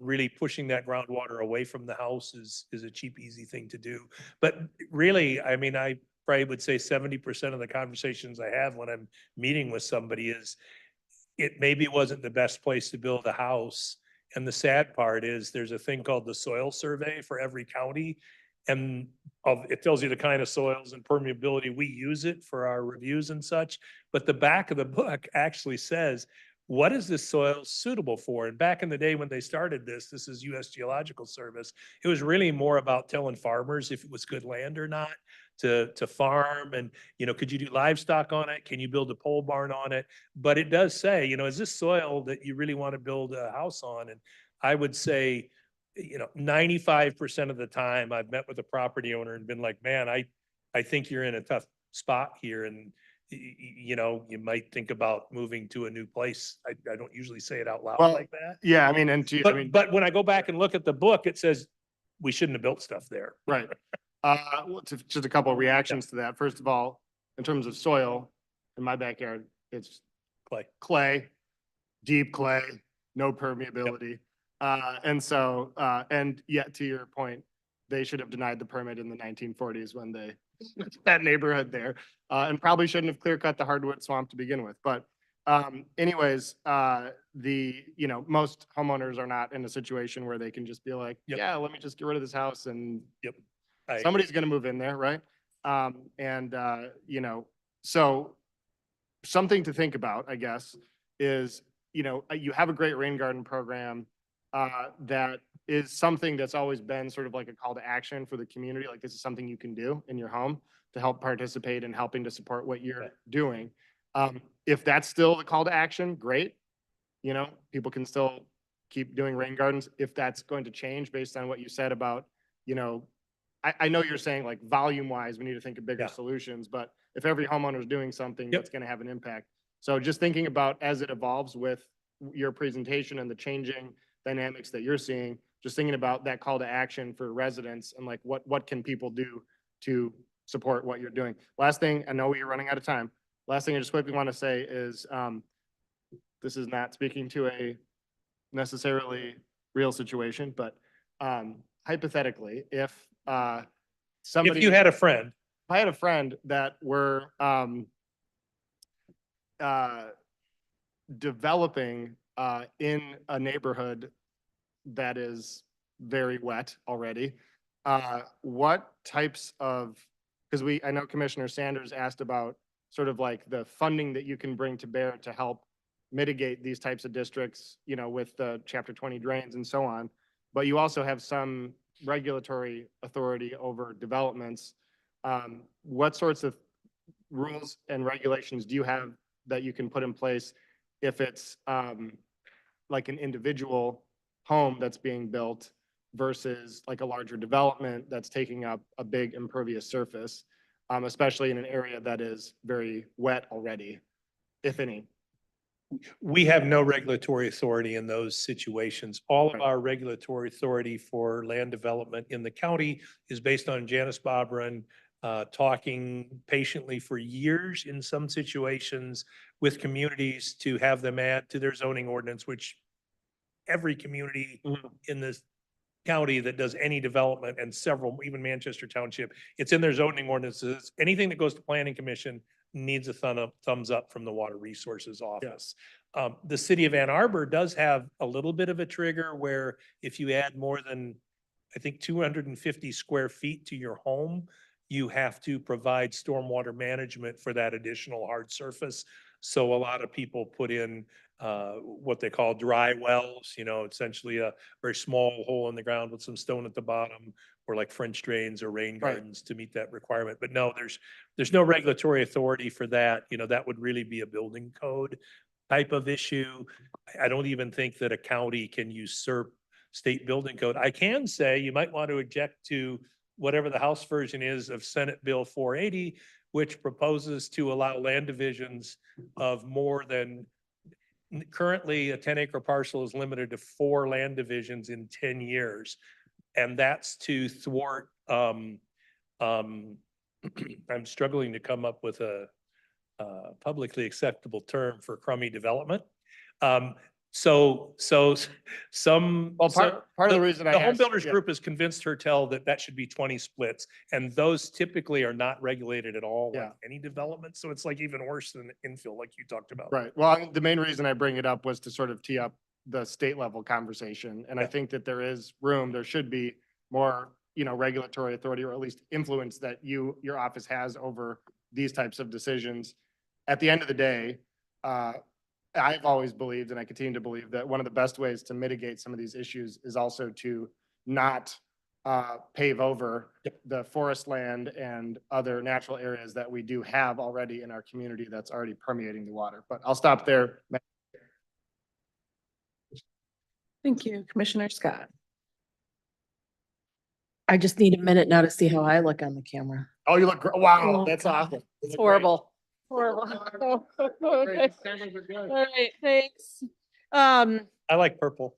really pushing that groundwater away from the house is a cheap, easy thing to do. But really, I mean, I probably would say 70% of the conversations I have when I'm meeting with somebody is, it maybe wasn't the best place to build a house. And the sad part is there's a thing called the soil survey for every county. And it tells you the kind of soils and permeability. We use it for our reviews and such. But the back of the book actually says, what is this soil suitable for? And back in the day when they started this is US Geological Service. It was really more about telling farmers if it was good land or not to farm. And, could you do livestock on it? Can you build a pole barn on it? But it does say, is this soil that you really want to build a house on? And I would say, 95% of the time I've met with a property owner and been like, man, I think you're in a tough spot here. And you might think about moving to a new place. I don't usually say it out loud Well, like that. Yeah, I mean, and to, I mean, But when I go back and look at the book, it says we shouldn't have built stuff there. right. Just a couple of reactions to that. First of all, in terms of soil, in my backyard, it's clay, deep clay, no permeability. And yet to your point, they should have denied the permit in the 1940s when they, that neighborhood there, and probably shouldn't have clear cut the hardwood swamp to begin with. But anyways, most homeowners are not in a situation where they can just be like, Yep. yeah, let me just get rid of this house and I- somebody's going to move in there, right? So something to think about, I guess, is, you have a great rain garden program that is something that's always been sort of like a call to action for the community. Like, this is something you can do in your home to help participate in helping to support what you're doing. If that's still the call to action, great. People can still keep doing rain gardens. If that's going to change based on what you said about, I know you're saying like volume wise, we need to think of bigger Yeah. solutions, but if every homeowner is doing something, Yep. that's going to have an impact. So just thinking about as it evolves with your presentation and the changing dynamics that you're seeing, just thinking about that call to action for residents and like what can people do to support what you're doing. Last thing, I know we're running out of time. Last thing I just quickly want to say is this is not speaking to a necessarily real situation, but hypothetically, if somebody, If you had a friend, if I had a friend that were developing in a neighborhood that is very wet already, what types of, because I know Commissioner Sanders asked about sort of like the funding that you can bring to bear to help mitigate these types of districts, with the Chapter 20 drains and so on. But you also have some regulatory authority over developments. What sorts of rules and regulations do you have that you can put in place if it's like an individual home that's being built versus like a larger development that's taking up a big impervious surface, especially in an area that is very wet already, if any? we have no regulatory authority in those situations. All of Right. our regulatory authority for land development in the county is based on Janice Bobrin talking patiently for years in some situations with communities to have them add to their zoning ordinance, which every community in this county that does any development, and several, even Manchester Township, it's in their zoning ordinances. Anything that goes to planning commission needs a thumbs up from the Water Resources Office. The city of Ann Arbor does have a little bit of a trigger where if you add more than, I think, 250 square feet to your home, you have to provide stormwater management for that additional hard surface. So a lot of people put in what they call dry wells, essentially a very small hole in the ground with some stone at the bottom, or like French drains or rain Right. gardens to meet that requirement. But no, there's no regulatory authority for that. That would really be a building code type of issue. I don't even think that a county can usurp state building code. I can say you might want to object to whatever the House version is of Senate Bill 480, which proposes to allow land divisions of more than, currently a 10-acre parcel is limited to 4 land divisions in 10 years. And that's to thwart, I'm struggling to come up with a publicly acceptable term for crummy development. So some. Well, so part of the the- reason I The home asked- builders yeah. group has convinced Hertel that that should be 20 splits, and those typically are not regulated at all, like Yeah. any development. So it's like even worse than infill, like you talked about. Right. Well, the main reason I bring it up was to sort of tee up the state level conversation. And I Yeah. think that there is room, there should be more, regulatory authority or at least influence that your office has over these types of decisions. At the end of the day, I've always believed, and I continue to believe, that one of the best ways to mitigate some of these issues is also to not pave over the forest land and other natural areas that we do have already in our community that's already permeating the water. But I'll stop there. Thank you, Commissioner Scott. I just need a minute now to see how I look on the camera. Oh, you look, wow, Oh, that's God. awesome. It's horrible. Horrible. Great. Cameras are good. All right, thanks. I like purple.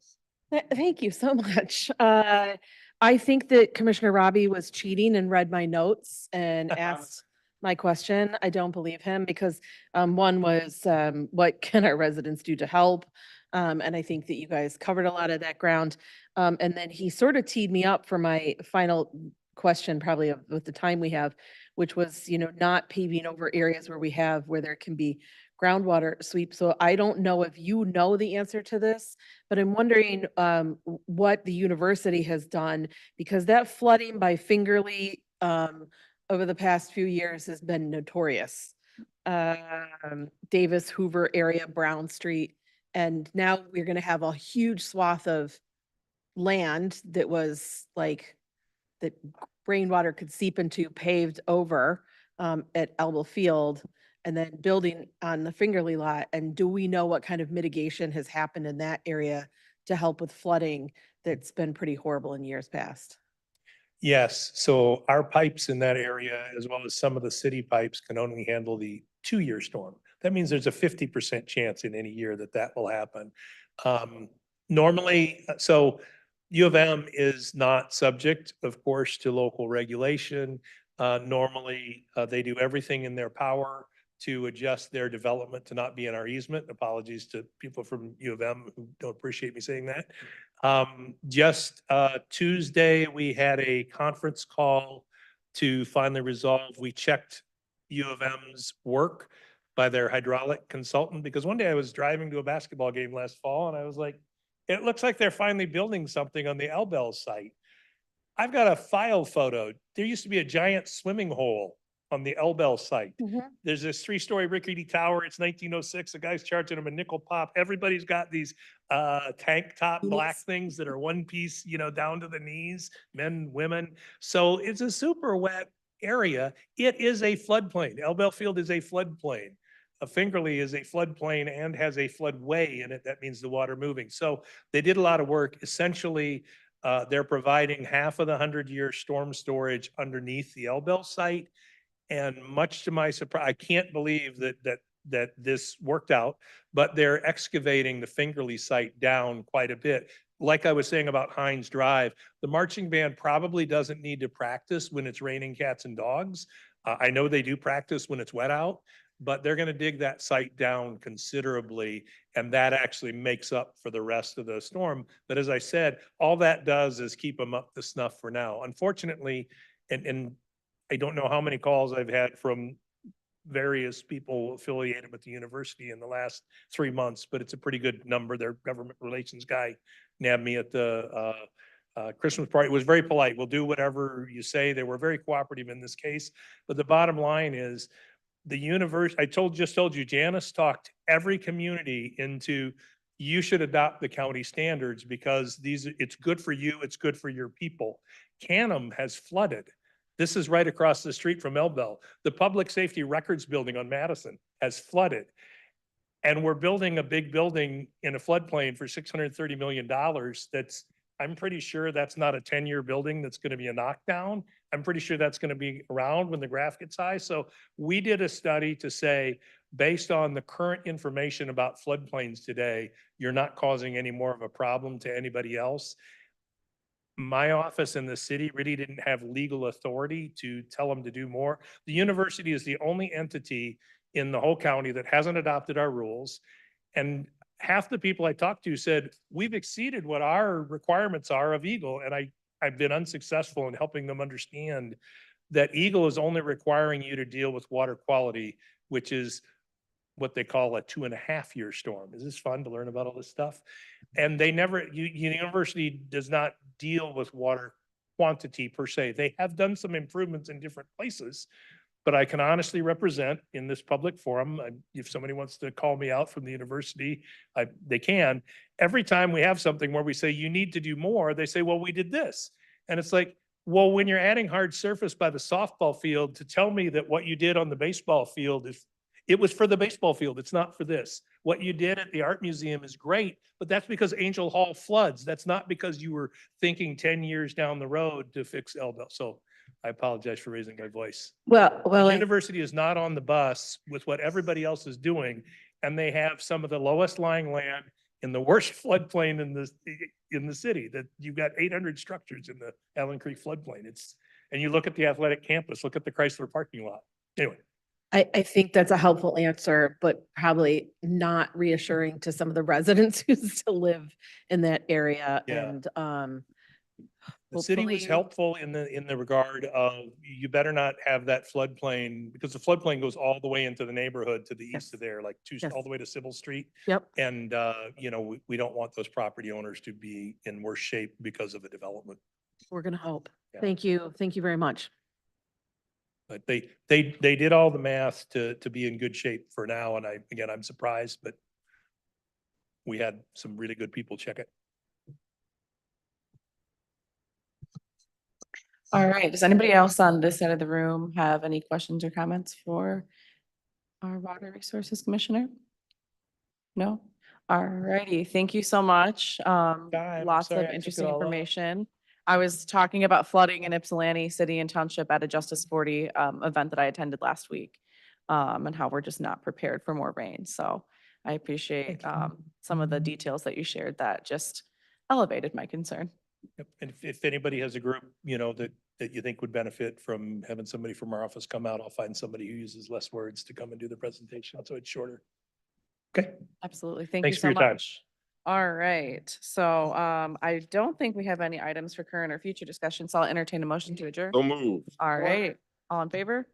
Thank you so much. I think that Commissioner Robbie was cheating and read my notes and asked my question. I don't believe him because one was what can our residents do to help? And I think that you guys covered a lot of that ground. And then he sort of teed me up for my final question, probably with the time we have, which was, not paving over areas where there can be groundwater sweep. So I don't know if you know the answer to this, but I'm wondering what the university has done, because that flooding by Fingerly over the past few years has been notorious. Davis, Hoover area, Brown Street. And now we're going to have a huge swath of land that was like, that rainwater could seep into, paved over at Elbow Field, and then building on the Fingerly lot. And do we know what kind of mitigation has happened in that area to help with flooding that's been pretty horrible in years past? Yes, so our pipes in that area, as well as some of the city pipes, can only handle the 2-year storm. That means there's a 50% chance in any year that will happen. Normally, so U of M is not subject, of course, to local regulation. Normally, they do everything in their power to adjust their development to not be in our easement. Apologies to people from U of M who don't appreciate me saying that. Just Tuesday, we had a conference call to finally resolve. We checked U of M's work by their hydraulic consultant, because one day I was driving to a basketball game last fall and I was like, it looks like they're finally building something on the Elbel site. I've got a file photo. There used to be a giant swimming hole on the Elbel site. There's this 3-story rickety tower. It's 1906. The guy's charging them a nickel pop. Everybody's got these tank top black Yes. things that are one piece, down to the knees, men, women. So it's a super wet area. It is a floodplain. Elbel Field is a floodplain. Fingerly is a floodplain and has a floodway in it. That means the water moving. So they did a lot of work. Essentially, they're providing half of the 100-year storm storage underneath the Elbel site. And much to my surprise, I can't believe that this worked out, but they're excavating the Fingerly site down quite a bit. Like I was saying about Hines Drive, the marching band probably doesn't need to practice when it's raining cats and dogs. I know they do practice when it's wet out, but they're going to dig that site down considerably, and that actually makes up for the rest of the storm. But as I said, all that does is keep them up to snuff for now. Unfortunately, and I don't know how many calls I've had from various people affiliated with the university in the last 3 months, but it's a pretty good number. Their government relations guy nabbed me at the Christmas party. It was very polite. We'll do whatever you say. They were very cooperative in this case. But the bottom line is the universe, just told you, Janice talked every community into, you should adopt the county standards because it's good for you. It's good for your people. Canham has flooded. This is right across the street from Elbel. The Public Safety Records Building on Madison has flooded. And we're building a big building in a floodplain for $630 million that's I'm pretty sure that's not a 10-year building that's going to be a knockdown. I'm pretty sure that's going to be around when the graph gets high. So we did a study to say, based on the current information about floodplains today, you're not causing any more of a problem to anybody else. My office in the city really didn't have legal authority to tell them to do more. The university is the only entity in the whole county that hasn't adopted our rules. And half the people I talked to said, we've exceeded what our requirements are of Eagle. And I've been unsuccessful in helping them understand that Eagle is only requiring you to deal with water quality, which is what they call a 2.5-year storm. Is this fun to learn about all this stuff? And they never, university does not deal with water quantity per se. They have done some improvements in different places, but I can honestly represent in this public forum, if somebody wants to call me out from the university, they can. Every time we have something where we say, you need to do more, they say, well, we did this. And it's like, well, when you're adding hard surface by the softball field, to tell me that what you did on the baseball field it was for the baseball field. It's not for this. What you did at the art museum is great, but that's because Angel Hall floods. That's not because you were thinking 10 years down the road to fix Elbel. So I apologize for raising my voice. Well, The well, university is not on the bus with what everybody else is doing, and they have some of the lowest lying land in the worst floodplain in the city. That you've got 800 structures in the Allen Creek floodplain. And you look at the athletic campus, look at the Chrysler parking lot. Anyway. I think that's a helpful answer, but probably not reassuring to some of the residents who still live in that area. Yeah. And The city was hopefully- helpful in the regard of, you better not have that floodplain, because the floodplain goes all the way into the neighborhood to the east of there, like Yes. all the way to Sybil Street. Yep. And, we don't want those property owners to be in worse shape because of a development. We're going to hope. Yeah. Thank you. Thank you very much. But they did all the math to be in good shape for now. And I'm surprised, but we had some really good people check it. All right. Does anybody else on this side of the room have any questions or comments for our Water Resources Commissioner? No? All righty. Thank you so much. I'm Lots sorry of I took it interesting all up. information. I was talking about flooding in Ypsilanti City and Township at a Justice 40 event that I attended last week, and how we're just not prepared for more rain. So I appreciate some of the details that you shared that just elevated my concern. Yep. And if anybody has a group, that you think would benefit from having somebody from our office come out, I'll find somebody who uses less words to come and do the presentation, so it's shorter. Okay, Absolutely. Thank you thanks for so your time. much. All right. So I don't think we have any items for current or future discussion, so I'll entertain a motion to adjourn. So move. All right. All in favor?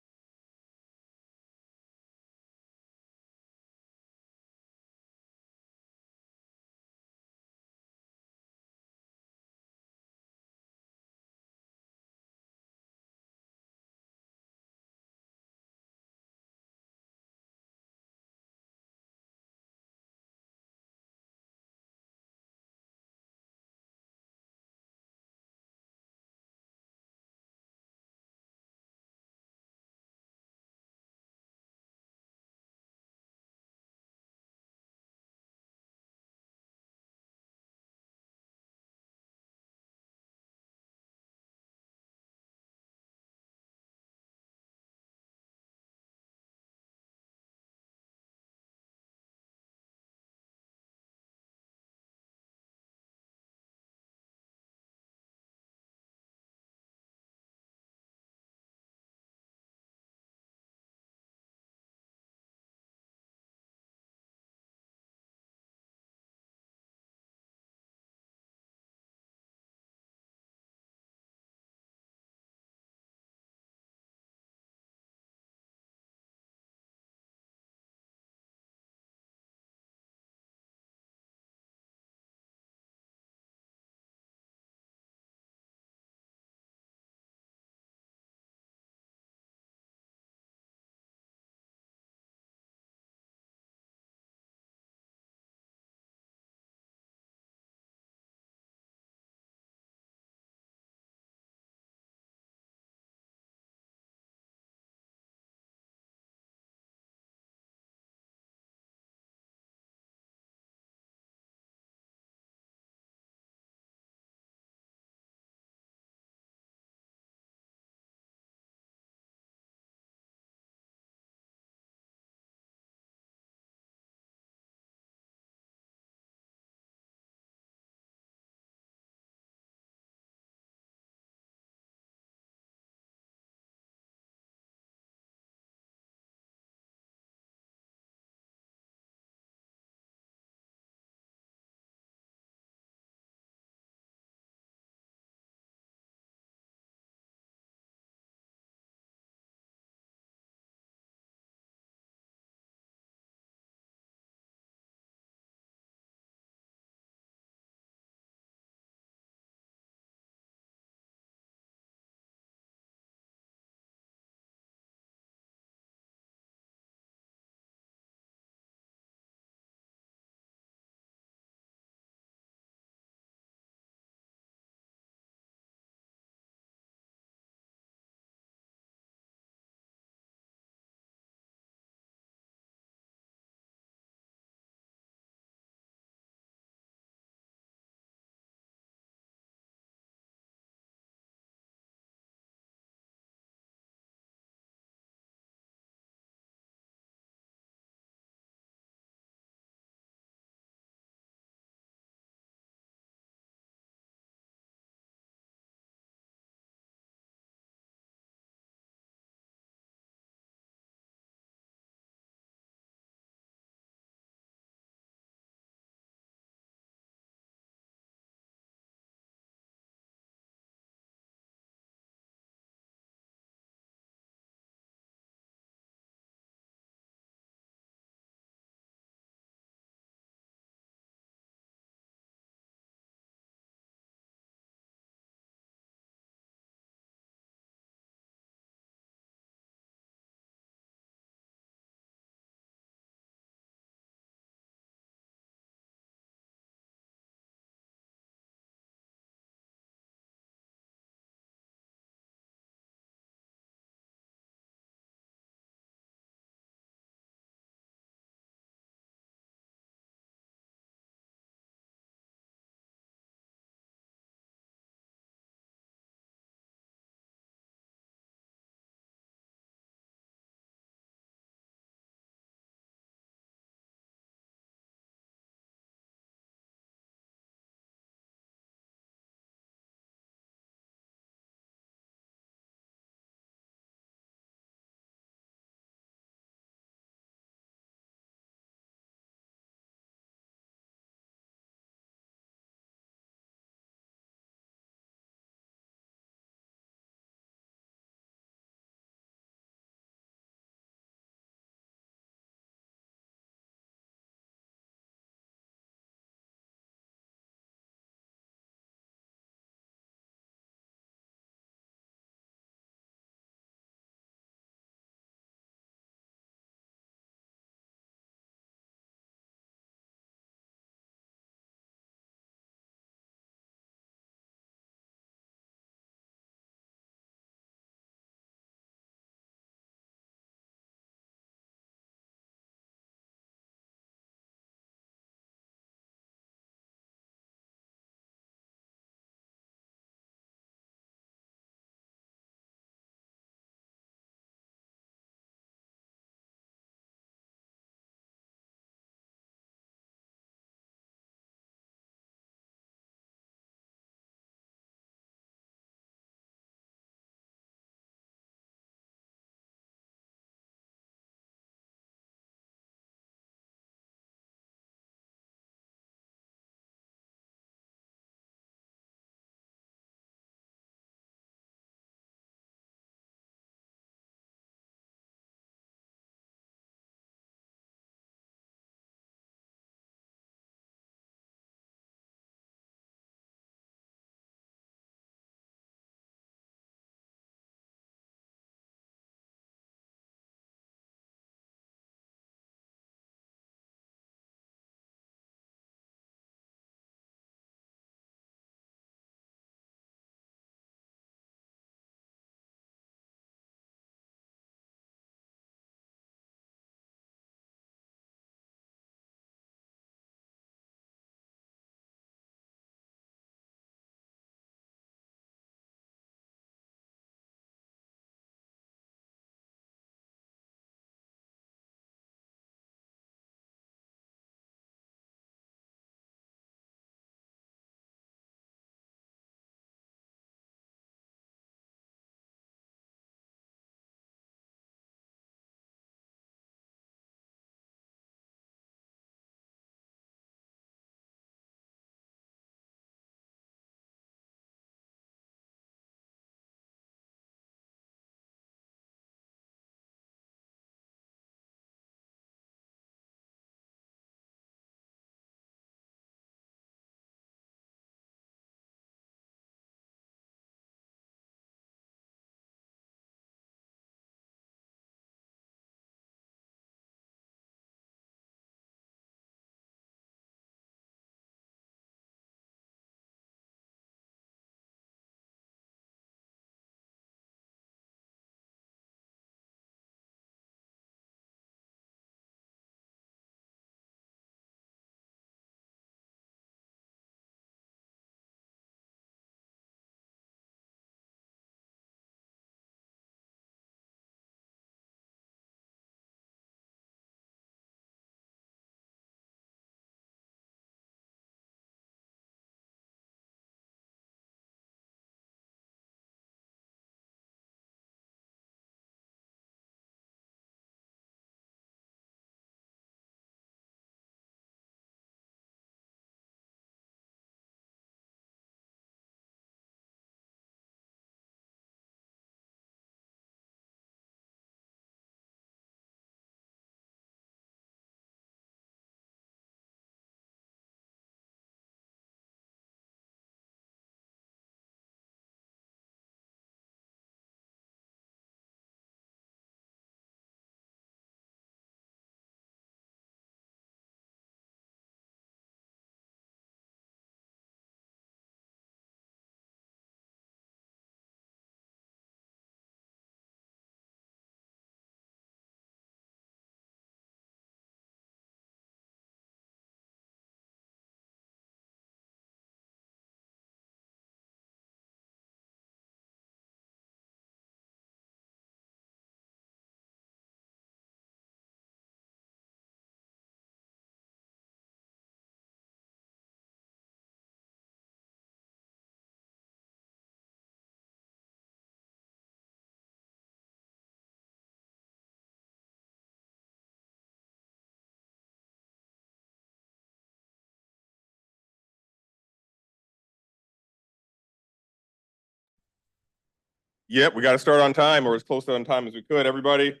Yep, we got to start on time or as close to on time as we could, everybody.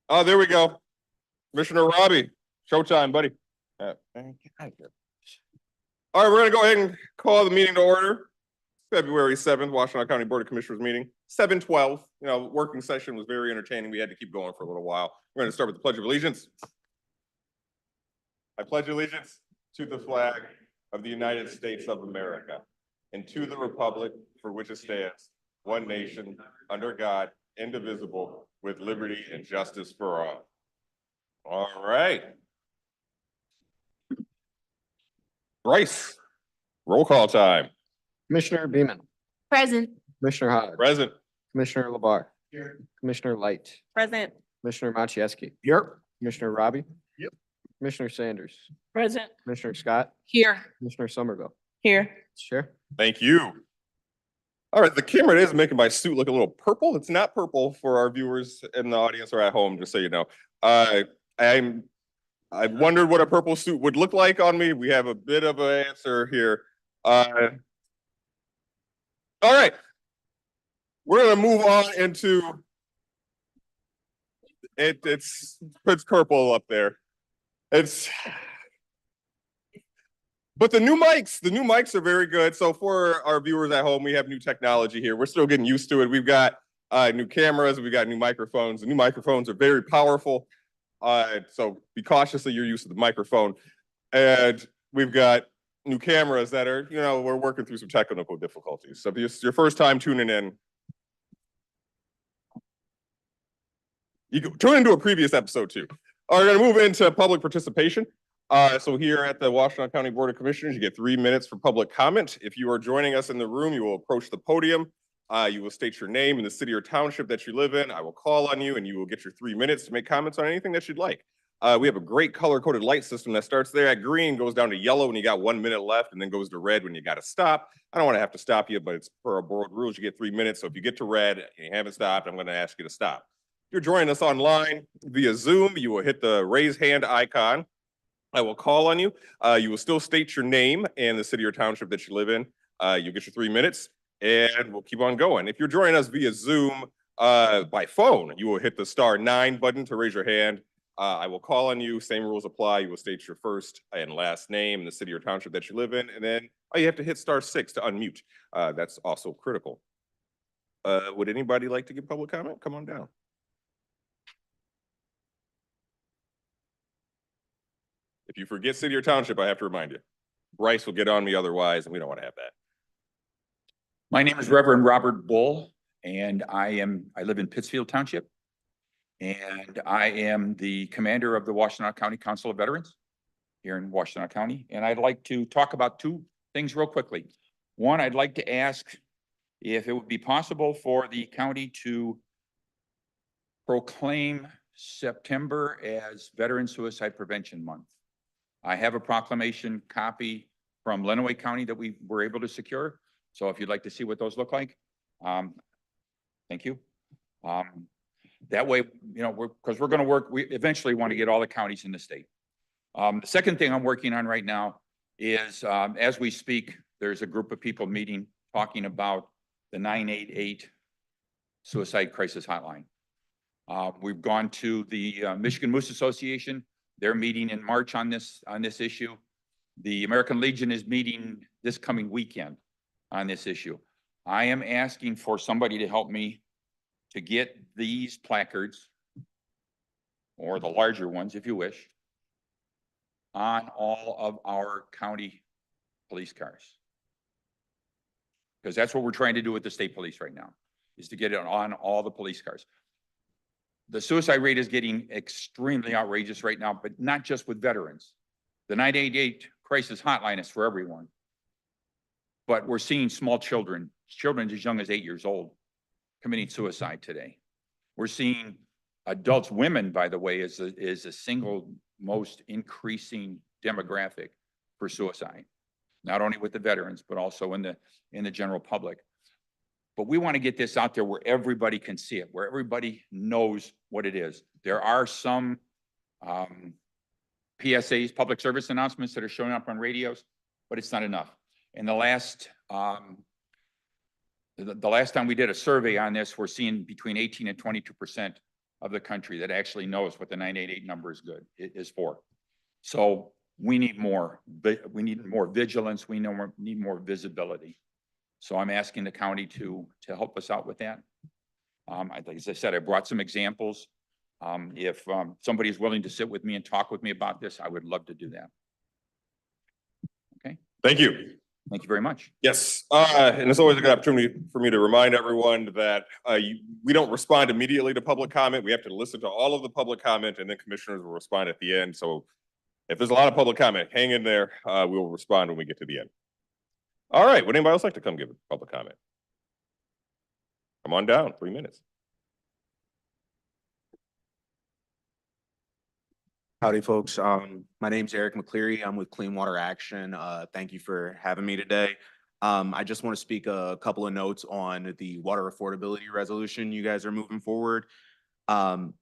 Oh, there we go. Commissioner Robbie, showtime, buddy. All right, we're gonna go ahead and call the meeting to order. February 7th, Washtenaw County Board of Commissioners meeting, 7:12. You know, working session was very entertaining. We had to keep going for a little while. We're gonna start with the Pledge of Allegiance. I pledge allegiance to the flag of the United States of America and to the republic for which it stands, one nation, under God, indivisible, with liberty and justice for all. All right. Bryce, roll call time. Commissioner Beaman, Present. Commissioner Hod, Present. Commissioner Labar. Here. Commissioner Light, Present. Commissioner Machieski, Yep. Commissioner Robbie. Yep. Commissioner Sanders, Present. Commissioner Scott, Here. Commissioner Somerville. Here. Chair. Thank you. All right, the camera is making my suit look a little purple. It's not purple for our viewers in the audience or at home, just so you know. I wondered what a purple suit would look like on me. We have a bit of an answer here. All right. We're gonna move on into it's purple up there. But the new mics are very good. So for our viewers at home, we have new technology here. We're still getting used to it. We've got new cameras, we've got new microphones. The new microphones are very powerful. So be cautious of your use of the microphone. And we've got new cameras that are, you know, we're working through some technical difficulties. So if it's your first time tuning in, you can tune into a previous episode too. All right, we're gonna move into public participation. So here at the Washtenaw County Board of Commissioners, you get 3 minutes for public comment. If you are joining us in the room, you will approach the podium. You will state your name and the city or township that you live in. I will call on you and you will get your 3 minutes to make comments on anything that you'd like. We have a great color-coded light system that starts there at green, goes down to yellow when you got 1 minute left, and then goes to red when you got to stop. I don't want to have to stop you, but it's per our board rules, you get 3 minutes. So if you get to red and you haven't stopped, I'm going to ask you to stop. If you're joining us online via Zoom, you will hit the raise hand icon. I will call on you. You will still state your name and the city or township that you live in. You'll get your 3 minutes and we'll keep on going. If you're joining us via Zoom by phone, you will hit the *9 button to raise your hand. I will call on you. Same rules apply. You will state your first and last name and the city or township that you live in. And then you have to hit *6 to unmute. That's also critical. Would anybody like to give public comment? Come on down. If you forget city or township, I have to remind you. Bryce will get on me otherwise, and we don't want to have that. My name is Reverend Robert Bull, and I live in Pittsfield Township. And I am the commander of the Washtenaw County Council of Veterans here in Washtenaw County. And I'd like to talk about 2 things real quickly. One, I'd like to ask if it would be possible for the county to proclaim September as Veteran Suicide Prevention Month. I have a proclamation copy from Lenawee County that we were able to secure. So if you'd like to see what those look like, thank you. That way, you know, because we're going to work, we eventually want to get all the counties in the state. The second thing I'm working on right now is, as we speak, there's a group of people meeting, talking about the 988 suicide crisis hotline. We've gone to the Michigan Moose Association. They're meeting in March on this issue. The American Legion is meeting this coming weekend on this issue. I am asking for somebody to help me to get these placards, or the larger ones if you wish, on all of our county police cars. Because that's what we're trying to do with the state police right now, is to get it on all the police cars. The suicide rate is getting extremely outrageous right now, but not just with veterans. The 988 crisis hotline is for everyone. But we're seeing small children as young as 8 years old, committing suicide today. We're seeing adults, women, by the way, is a single most increasing demographic for suicide, not only with the veterans, but also in the general public. But we want to get this out there where everybody can see it, where everybody knows what it is. There are some PSAs, public service announcements, that are showing up on radios, but it's not enough. In the last The last time we did a survey on this, we're seeing between 18 and 22% of the country that actually knows what the 988 number is is for. So we need more, we need more vigilance. We need more visibility. So I'm asking the county to help us out with that. As I said, I brought some examples. If somebody is willing to sit with me and talk with me about this, I would love to do that. Okay, Thank you. thank you very much. Yes, and it's always a good opportunity for me to remind everyone that we don't respond immediately to public comment. We have to listen to all of the public comment, and then commissioners will respond at the end. So if there's a lot of public comment, hang in there. We will respond when we get to the end. All right, would anybody else like to come give a public comment? Come on down, 3 minutes. Howdy, folks. My name's Eric McCleary. I'm with Clean Water Action. Thank you for having me today. I just want to speak a couple of notes on the water affordability resolution you guys are moving forward. 1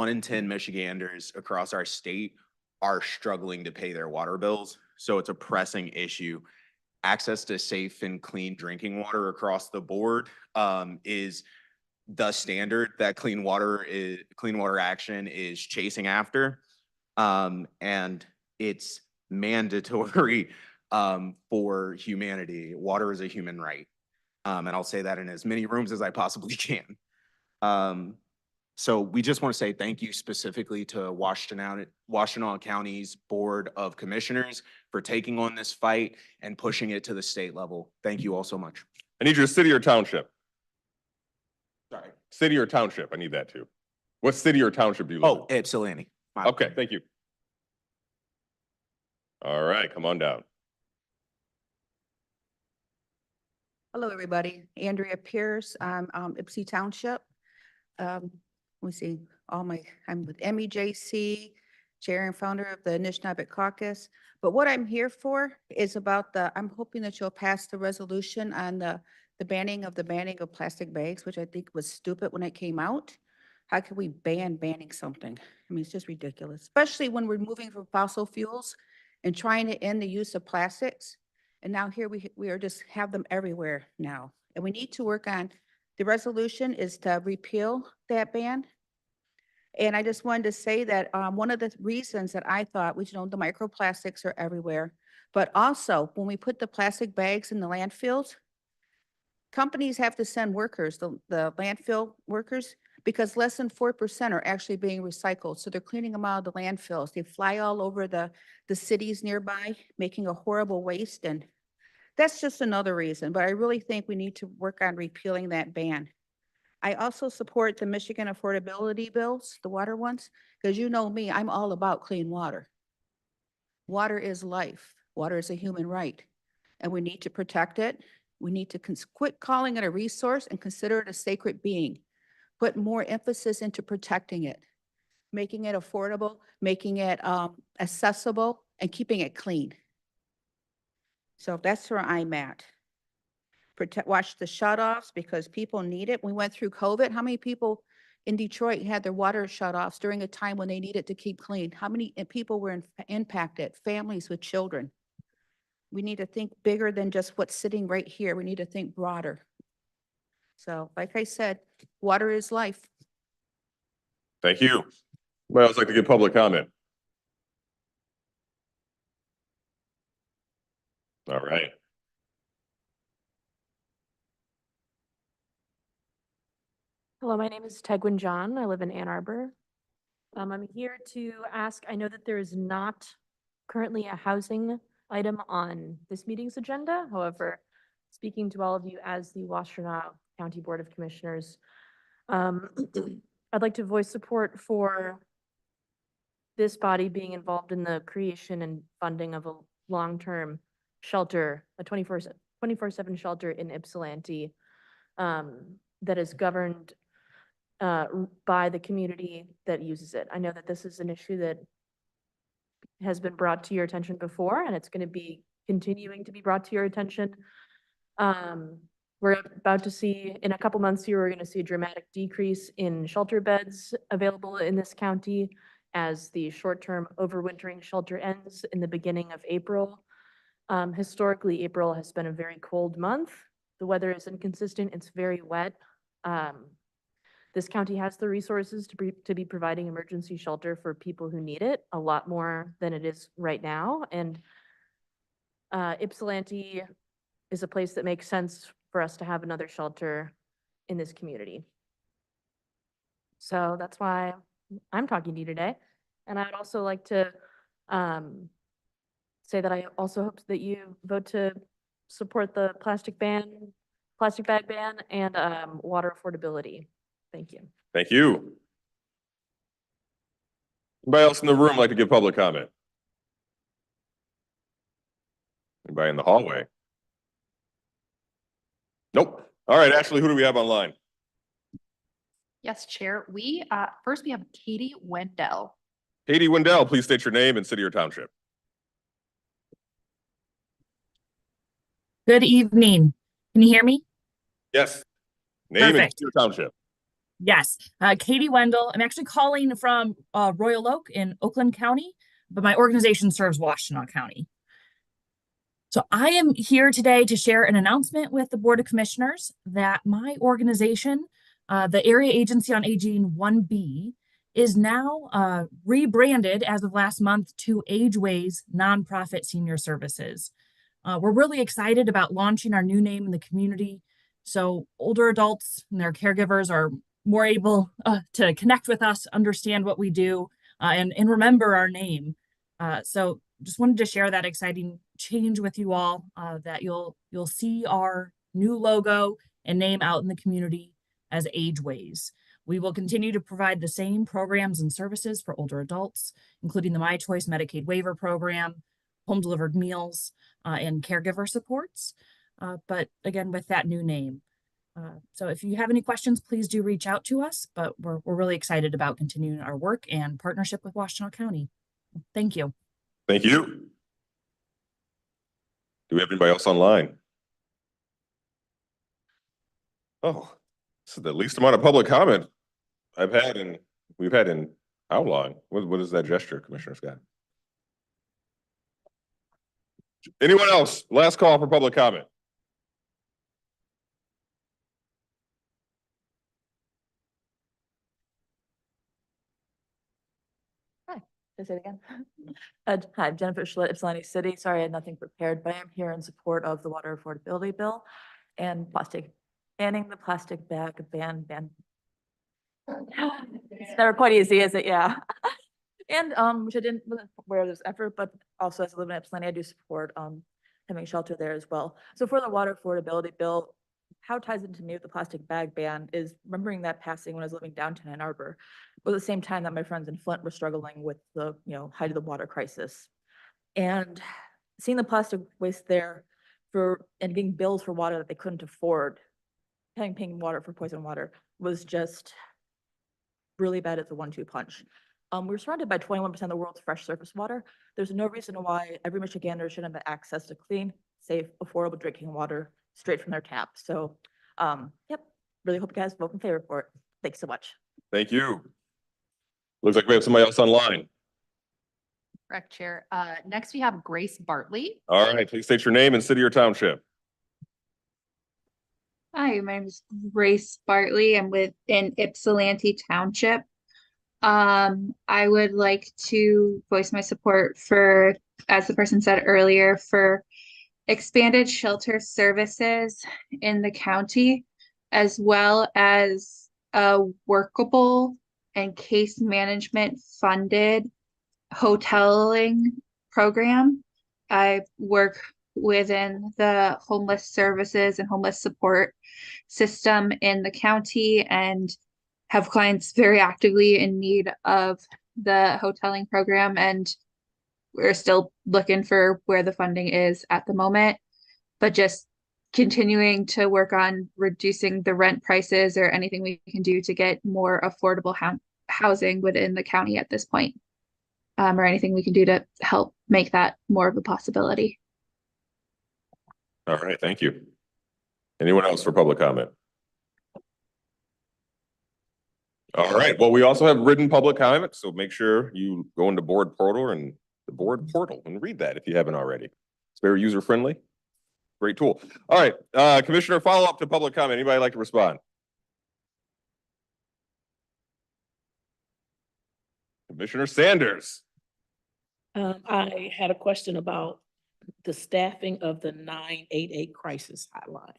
in 10 Michiganders across our state are struggling to pay their water bills, so it's a pressing issue. Access to safe and clean drinking water across the board is the standard that Clean Water Action is chasing after. And it's mandatory for humanity. Water is a human right. And I'll say that in as many rooms as I possibly can. So we just want to say thank you specifically to Washtenaw County's Board of Commissioners for taking on this fight and pushing it to the state level. Thank you all so much. I need your city or township. Sorry. City or township, I need that too. What city or township do you live Oh, Ypsilanti. in? Okay, thank you. All right, come on down. Hello, everybody. Andrea Pierce. I'm Ypsi Township. Let me see, I'm with MEJC, Chair and Founder of the Anishinaabe Caucus. But what I'm here for is about I'm hoping that you'll pass the resolution on the banning of plastic bags, which I think was stupid when it came out. How can we banning something? I mean, it's just ridiculous, especially when we're moving from fossil fuels and trying to end the use of plastics. And now here we are just have them everywhere now. And we need to work on, the resolution is to repeal that ban. And I just wanted to say that one of the reasons that I thought, the microplastics are everywhere, but also when we put the plastic bags in the landfills, companies have to send workers, the landfill workers, because less than 4% are actually being recycled. So they're cleaning them out of the landfills. They fly all over the cities nearby, making a horrible waste. And that's just another reason. But I really think we need to work on repealing that ban. I also support the Michigan affordability bills, the water ones, because you know me, I'm all about clean water. Water is life. Water is a human right, and we need to protect it. We need to quit calling it a resource and consider it a sacred being. Put more emphasis into protecting it, making it affordable, making it accessible, and keeping it clean. So that's where I'm at. Watch the shutoffs because people need it. We went through COVID. How many people in Detroit had their water shutoffs during a time when they needed to keep clean? How many people were impacted? Families with children. We need to think bigger than just what's sitting right here. We need to think broader. So like I said, water is life. Thank you. Anybody else like to give public comment? All right. Hello, my name is Tegwin John. I live in Ann Arbor. I'm here to ask, I know that there is not currently a housing item on this meeting's agenda. However, speaking to all of you as the Washtenaw County Board of Commissioners, I'd like to voice support for this body being involved in the creation and funding of a long-term shelter, a 24/7 shelter in Ypsilanti that is governed by the community that uses it. I know that this is an issue that has been brought to your attention before, and it's going to be continuing to be brought to your attention. We're about to see, in a couple months here, we're going to see a dramatic decrease in shelter beds available in this county as the short-term overwintering shelter ends in the beginning of April. Historically, April has been a very cold month. the weather is inconsistent, it's very wet. This county has the resources to be providing emergency shelter for people who need it, a lot more than it is right now. And Ypsilanti is a place that makes sense for us to have another shelter in this community. So that's why I'm talking to you today. And I'd also like to say that I also hope that you vote to support the plastic bag ban, and water affordability. Thank you. Thank you. Anybody else in the room like to give public comment? Anybody in the hallway? Nope. All right, Ashley, who do we have online? Yes, Chair. First we have Katie Wendell. Katie Wendell, please state your name and city or township. Good evening. Can you hear me? Yes. Name and Perfect. city or township. Yes. Katie Wendell. I'm actually calling from Royal Oak in Oakland County, but my organization serves Washtenaw County. So I am here today to share an announcement with the Board of Commissioners that my organization, the Area Agency on Aging 1B, is now rebranded as of last month to AgeWays Nonprofit Senior Services. We're really excited about launching our new name in the community, so older adults and their caregivers are more able to connect with us, understand what we do, and remember our name. So just wanted to share that exciting change with you all, that you'll see our new logo and name out in the community as AgeWays. We will continue to provide the same programs and services for older adults, including the My Choice Medicaid Waiver Program, home delivered meals, and caregiver supports, but again, with that new name. So if you have any questions, please do reach out to us, but we're really excited about continuing our work and partnership with Washtenaw County. Thank you. Thank you. Do we have anybody else online? Oh, this is the least amount of public comment we've had in how long? What is that gesture, Commissioner Scott? Anyone else? Last call for public comment. Can I say it again? Hi, Jennifer Schlett, Ypsilanti City. Sorry, I had nothing prepared, but I am here in support of the water affordability bill and banning the plastic bag ban. It's never quite easy, is it? Yeah. And which I wasn't aware of this effort, but also as I live in Ypsilanti, I do support having shelter there as well. So for the water affordability bill, how it ties into me with the plastic bag ban is remembering that passing when I was living downtown Ann Arbor, was the same time that my friends in Flint were struggling with the height of the water crisis. And seeing the plastic waste there and getting bills for water that they couldn't afford, paying water for poison water, was just really bad as a 1-2 punch. We're surrounded by 21% of the world's fresh surface water. There's no reason why every Michigander shouldn't have access to clean, safe, affordable drinking water straight from their tap. So, yep, really hope you guys vote in favor for it. Thanks so much. Thank you. Looks like we have somebody else online. Correct, Chair. Next we have Grace Bartley. All right, please state your name and city or township. Hi, my name is Grace Bartley. I'm in Ypsilanti Township. I would like to voice my support for, as the person said earlier, for expanded shelter services in the county, as well as a workable and case management funded hoteling program. I work within the homeless services and homeless support system in the county and have clients very actively in need of the hoteling program, and we're still looking for where the funding is at the moment, but just continuing to work on reducing the rent prices or anything we can do to get more affordable housing within the county at this point, or anything we can do to help make that more of a possibility. All right, thank you. Anyone else for public comment? All right, well, we also have written public comment, so make sure you go into board portal and read that if you haven't already. It's very user friendly. great tool. All right, Commissioner, follow up to public comment. Anybody like to respond? Commissioner Sanders. I had a question about the staffing of the 988 crisis hotline.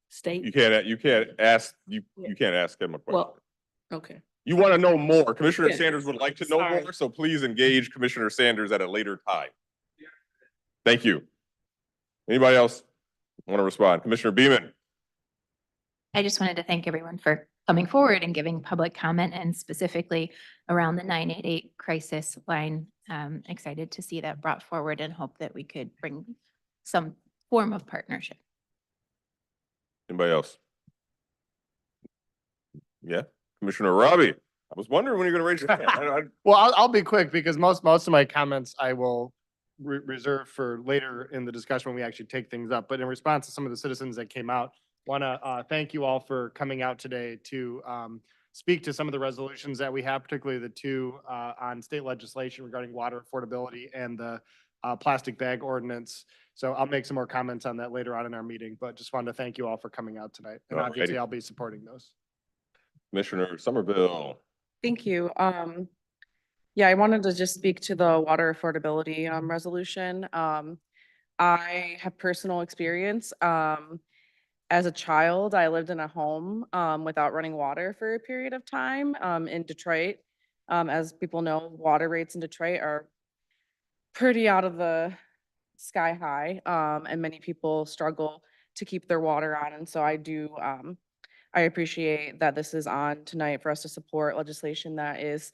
State. You can't ask him a question. Well, okay. You want to know more. Commissioner Yeah. Sanders would like to know Sorry. more, so please engage Commissioner Sanders at a later time. Thank you. Anybody else want to respond? Commissioner Beaman. I just wanted to thank everyone for coming forward and giving public comment, and specifically around the 988 crisis line. Excited to see that brought forward and hope that we could bring some form of partnership. Anybody else? Yeah, Commissioner Robbie. I was wondering when you're going to raise your hand. Well, I'll be quick because most of my comments I will reserve for later in the discussion when we actually take things up. But in response to some of the citizens that came out, want to thank you all for coming out today to speak to some of the resolutions that we have, particularly the two on state legislation regarding water affordability and the plastic bag ordinance. So I'll make some more comments on that later on in our meeting, but just wanted to thank you all for coming out tonight. And obviously I'll be supporting those. Commissioner Somerville. Thank you. Yeah, I wanted to just speak to the water affordability resolution. I have personal experience. As a child, I lived in a home without running water for a period of time in Detroit. As people know, water rates in Detroit are pretty out of the sky high, and many people struggle to keep their water on. And so I appreciate that this is on tonight for us to support legislation that is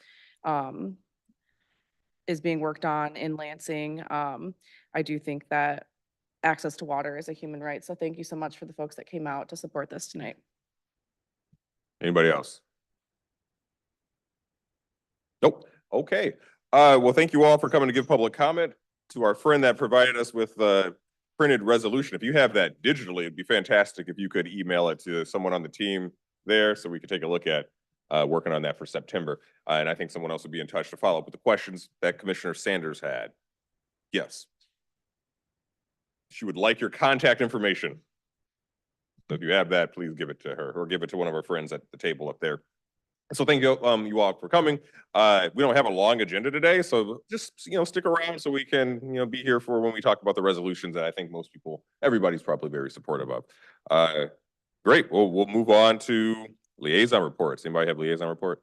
being worked on in Lansing. I do think that access to water is a human right. So thank you so much for the folks that came out to support this tonight. Anybody else? Nope. Okay. Well, thank you all for coming to give public comment. To our friend that provided us with the printed resolution, if you have that digitally, it'd be fantastic if you could email it to someone on the team there so we could take a look at working on that for September. And I think someone else would be in touch to follow up with the questions that Commissioner Sanders had. Yes. She would like your contact information. So if you have that, please give it to her or give it to one of our friends at the table up there. So thank you, you all for coming. We don't have a long agenda today, so just stick around so we can be here for when we talk about the resolutions that I think everybody's probably very supportive of. Great. Well, we'll move on to liaison reports. Anybody have liaison report?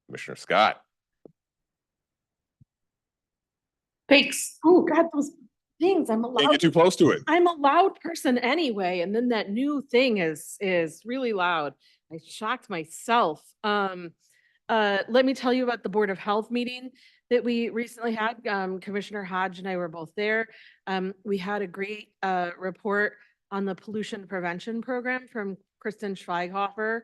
Commissioner Scott. Thanks. Oh God, those things. I'm Can't get too close to it. I'm a loud person anyway, and then that new thing is really loud. I shocked myself. Let me tell you about the Board of Health meeting that we recently had. Commissioner Hodge and I were both there. We had a great report on the pollution prevention program from Kristen Schweighofer.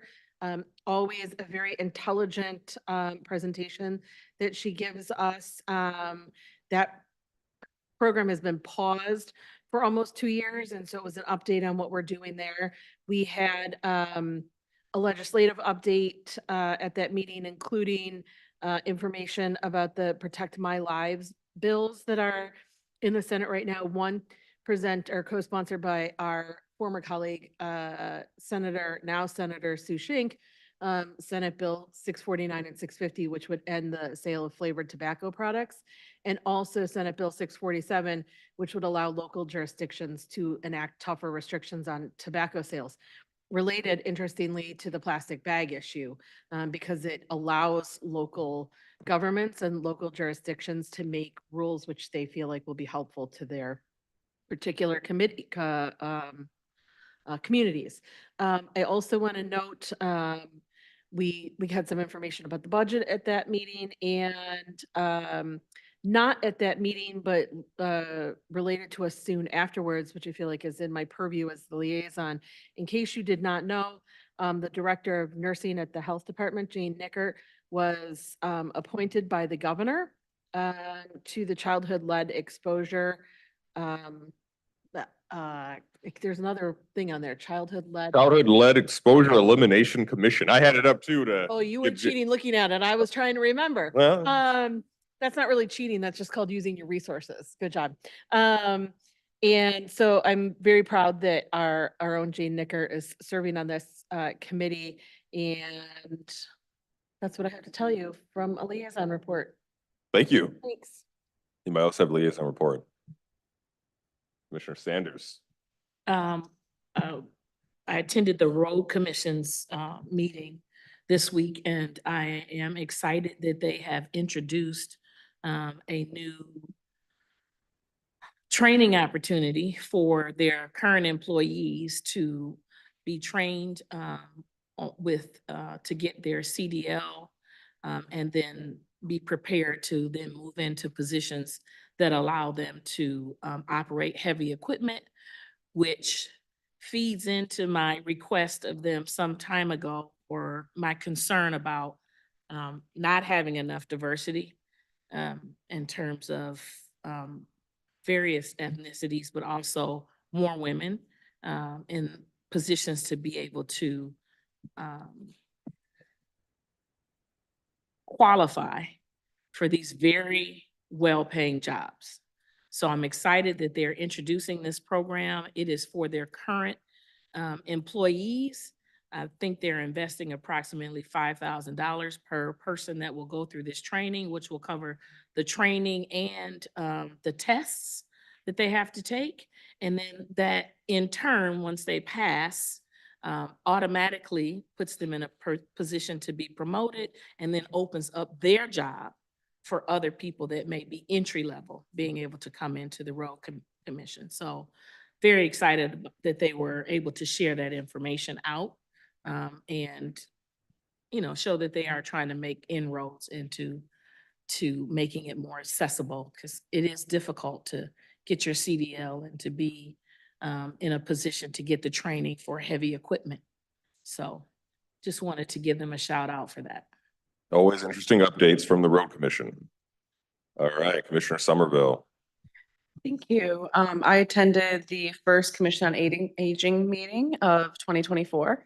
Always a very intelligent presentation that she gives us. That program has been paused for almost 2 years, and so it was an update on what we're doing there. We had a legislative update at that meeting, including information about the Protect My Lives bills that are in the Senate right now. One co-sponsored by our former colleague, now Senator Sue Shink, Senate Bill 649 and 650, which would end the sale of flavored tobacco products, and also Senate Bill 647, which would allow local jurisdictions to enact tougher restrictions on tobacco sales. Related, interestingly, to the plastic bag issue, because it allows local governments and local jurisdictions to make rules which they feel like will be helpful to their particular communities. I also want to note we had some information about the budget at that meeting, and not at that meeting, but related to us soon afterwards, which I feel like is in my purview as the liaison. In case you did not know, the director of nursing at the health department, Jane Nickert, was appointed by the governor to the childhood-led exposure. There's another thing on there, Childhood-led Exposure Elimination Commission. I had it up too to. Oh, you were cheating looking at it. I was trying to remember. Well, That's not really cheating. That's just called using your resources. Good job. And so I'm very proud that our own Jane Nicker is serving on this committee. And that's what I have to tell you from a liaison report. Thank you. Thanks. Anybody else have liaison report? Commissioner Sanders. I attended the Road Commission's meeting this week, and I am excited that they have introduced a new training opportunity for their current employees to be trained to get their CDL and then be prepared to then move into positions that allow them to operate heavy equipment, which feeds into my request of them some time ago, or my concern about not having enough diversity in terms of various ethnicities, but also more women in positions to be able to qualify for these very well-paying jobs. So I'm excited that they're introducing this program. It is for their current employees. I think they're investing approximately $5,000 per person that will go through this training, which will cover the training and the tests that they have to take. And then that in turn, once they pass, automatically puts them in a position to be promoted, and then opens up their job for other people that may be entry level, being able to come into the Road Commission. So very excited that they were able to share that information out and, you know, show that they are trying to make inroads into making it more accessible, because it is difficult to get your CDL and to be in a position to get the training for heavy equipment. So just wanted to give them a shout out for that. Always interesting updates from the Road Commission. All right, Commissioner Somerville. Thank you. I attended the first Commission on Aging meeting of 2024.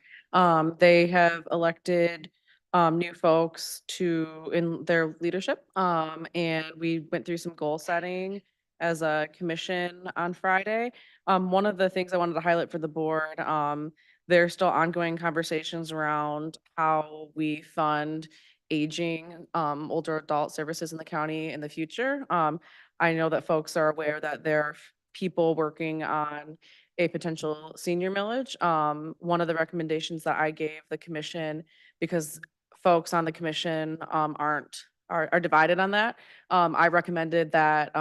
They have elected new folks in their leadership. And we went through some goal setting as a commission on Friday. One of the things I wanted to highlight for the board, there's still ongoing conversations around how we fund aging older adult services in the county in the future. I know that folks are aware that there are people working on a potential senior millage. One of the recommendations that I gave the commission, because folks on the commission are divided on that, I recommended that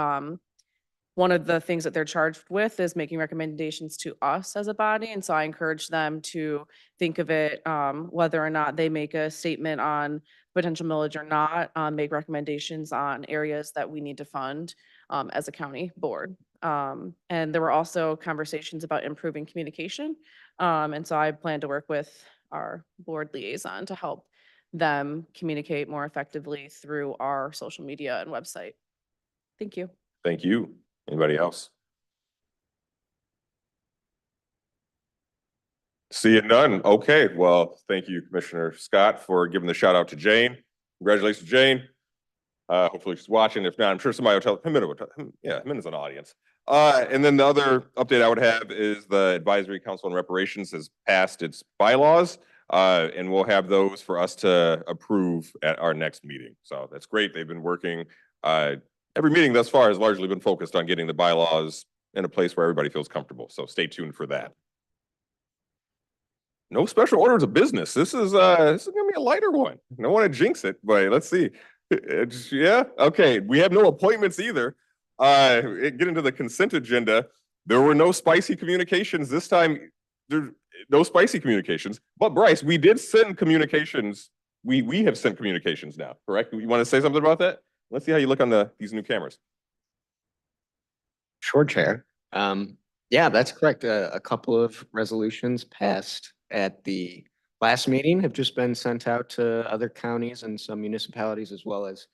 one of the things that they're charged with is making recommendations to us as a body. And so I encourage them to think of it, whether or not they make a statement on potential millage or not, make recommendations on areas that we need to fund as a county board. And there were also conversations about improving communication. And so I plan to work with our board liaison to help them communicate more effectively through our social media and website. Thank you. Thank you. Anybody else? Seeing none. Okay, well, thank you, Commissioner Scott, for giving the shout out to Jane. Congratulations, Jane. Hopefully she's watching. If not, I'm sure somebody will tell him. Yeah, Jimenez an audience. And then the other update I would have is the Advisory Council on Reparations has passed its bylaws, and we'll have those for us to approve at our next meeting. So that's great. They've been working. Every meeting thus far has largely been focused on getting the bylaws in a place where everybody feels comfortable. So stay tuned for that. No special orders of business. This is gonna be a lighter one. I don't want to jinx it, but let's see. Yeah, okay. We have no appointments either. Get into the consent agenda. There were no spicy communications this time. There's no spicy communications. But Bryce, we did send communications. We have sent communications now, correct? You want to say something about that? Let's see how you look on these new cameras. Sure, Chair. Yeah, that's correct. A couple of resolutions passed at the last meeting have just been sent out to other counties and some municipalities, as well as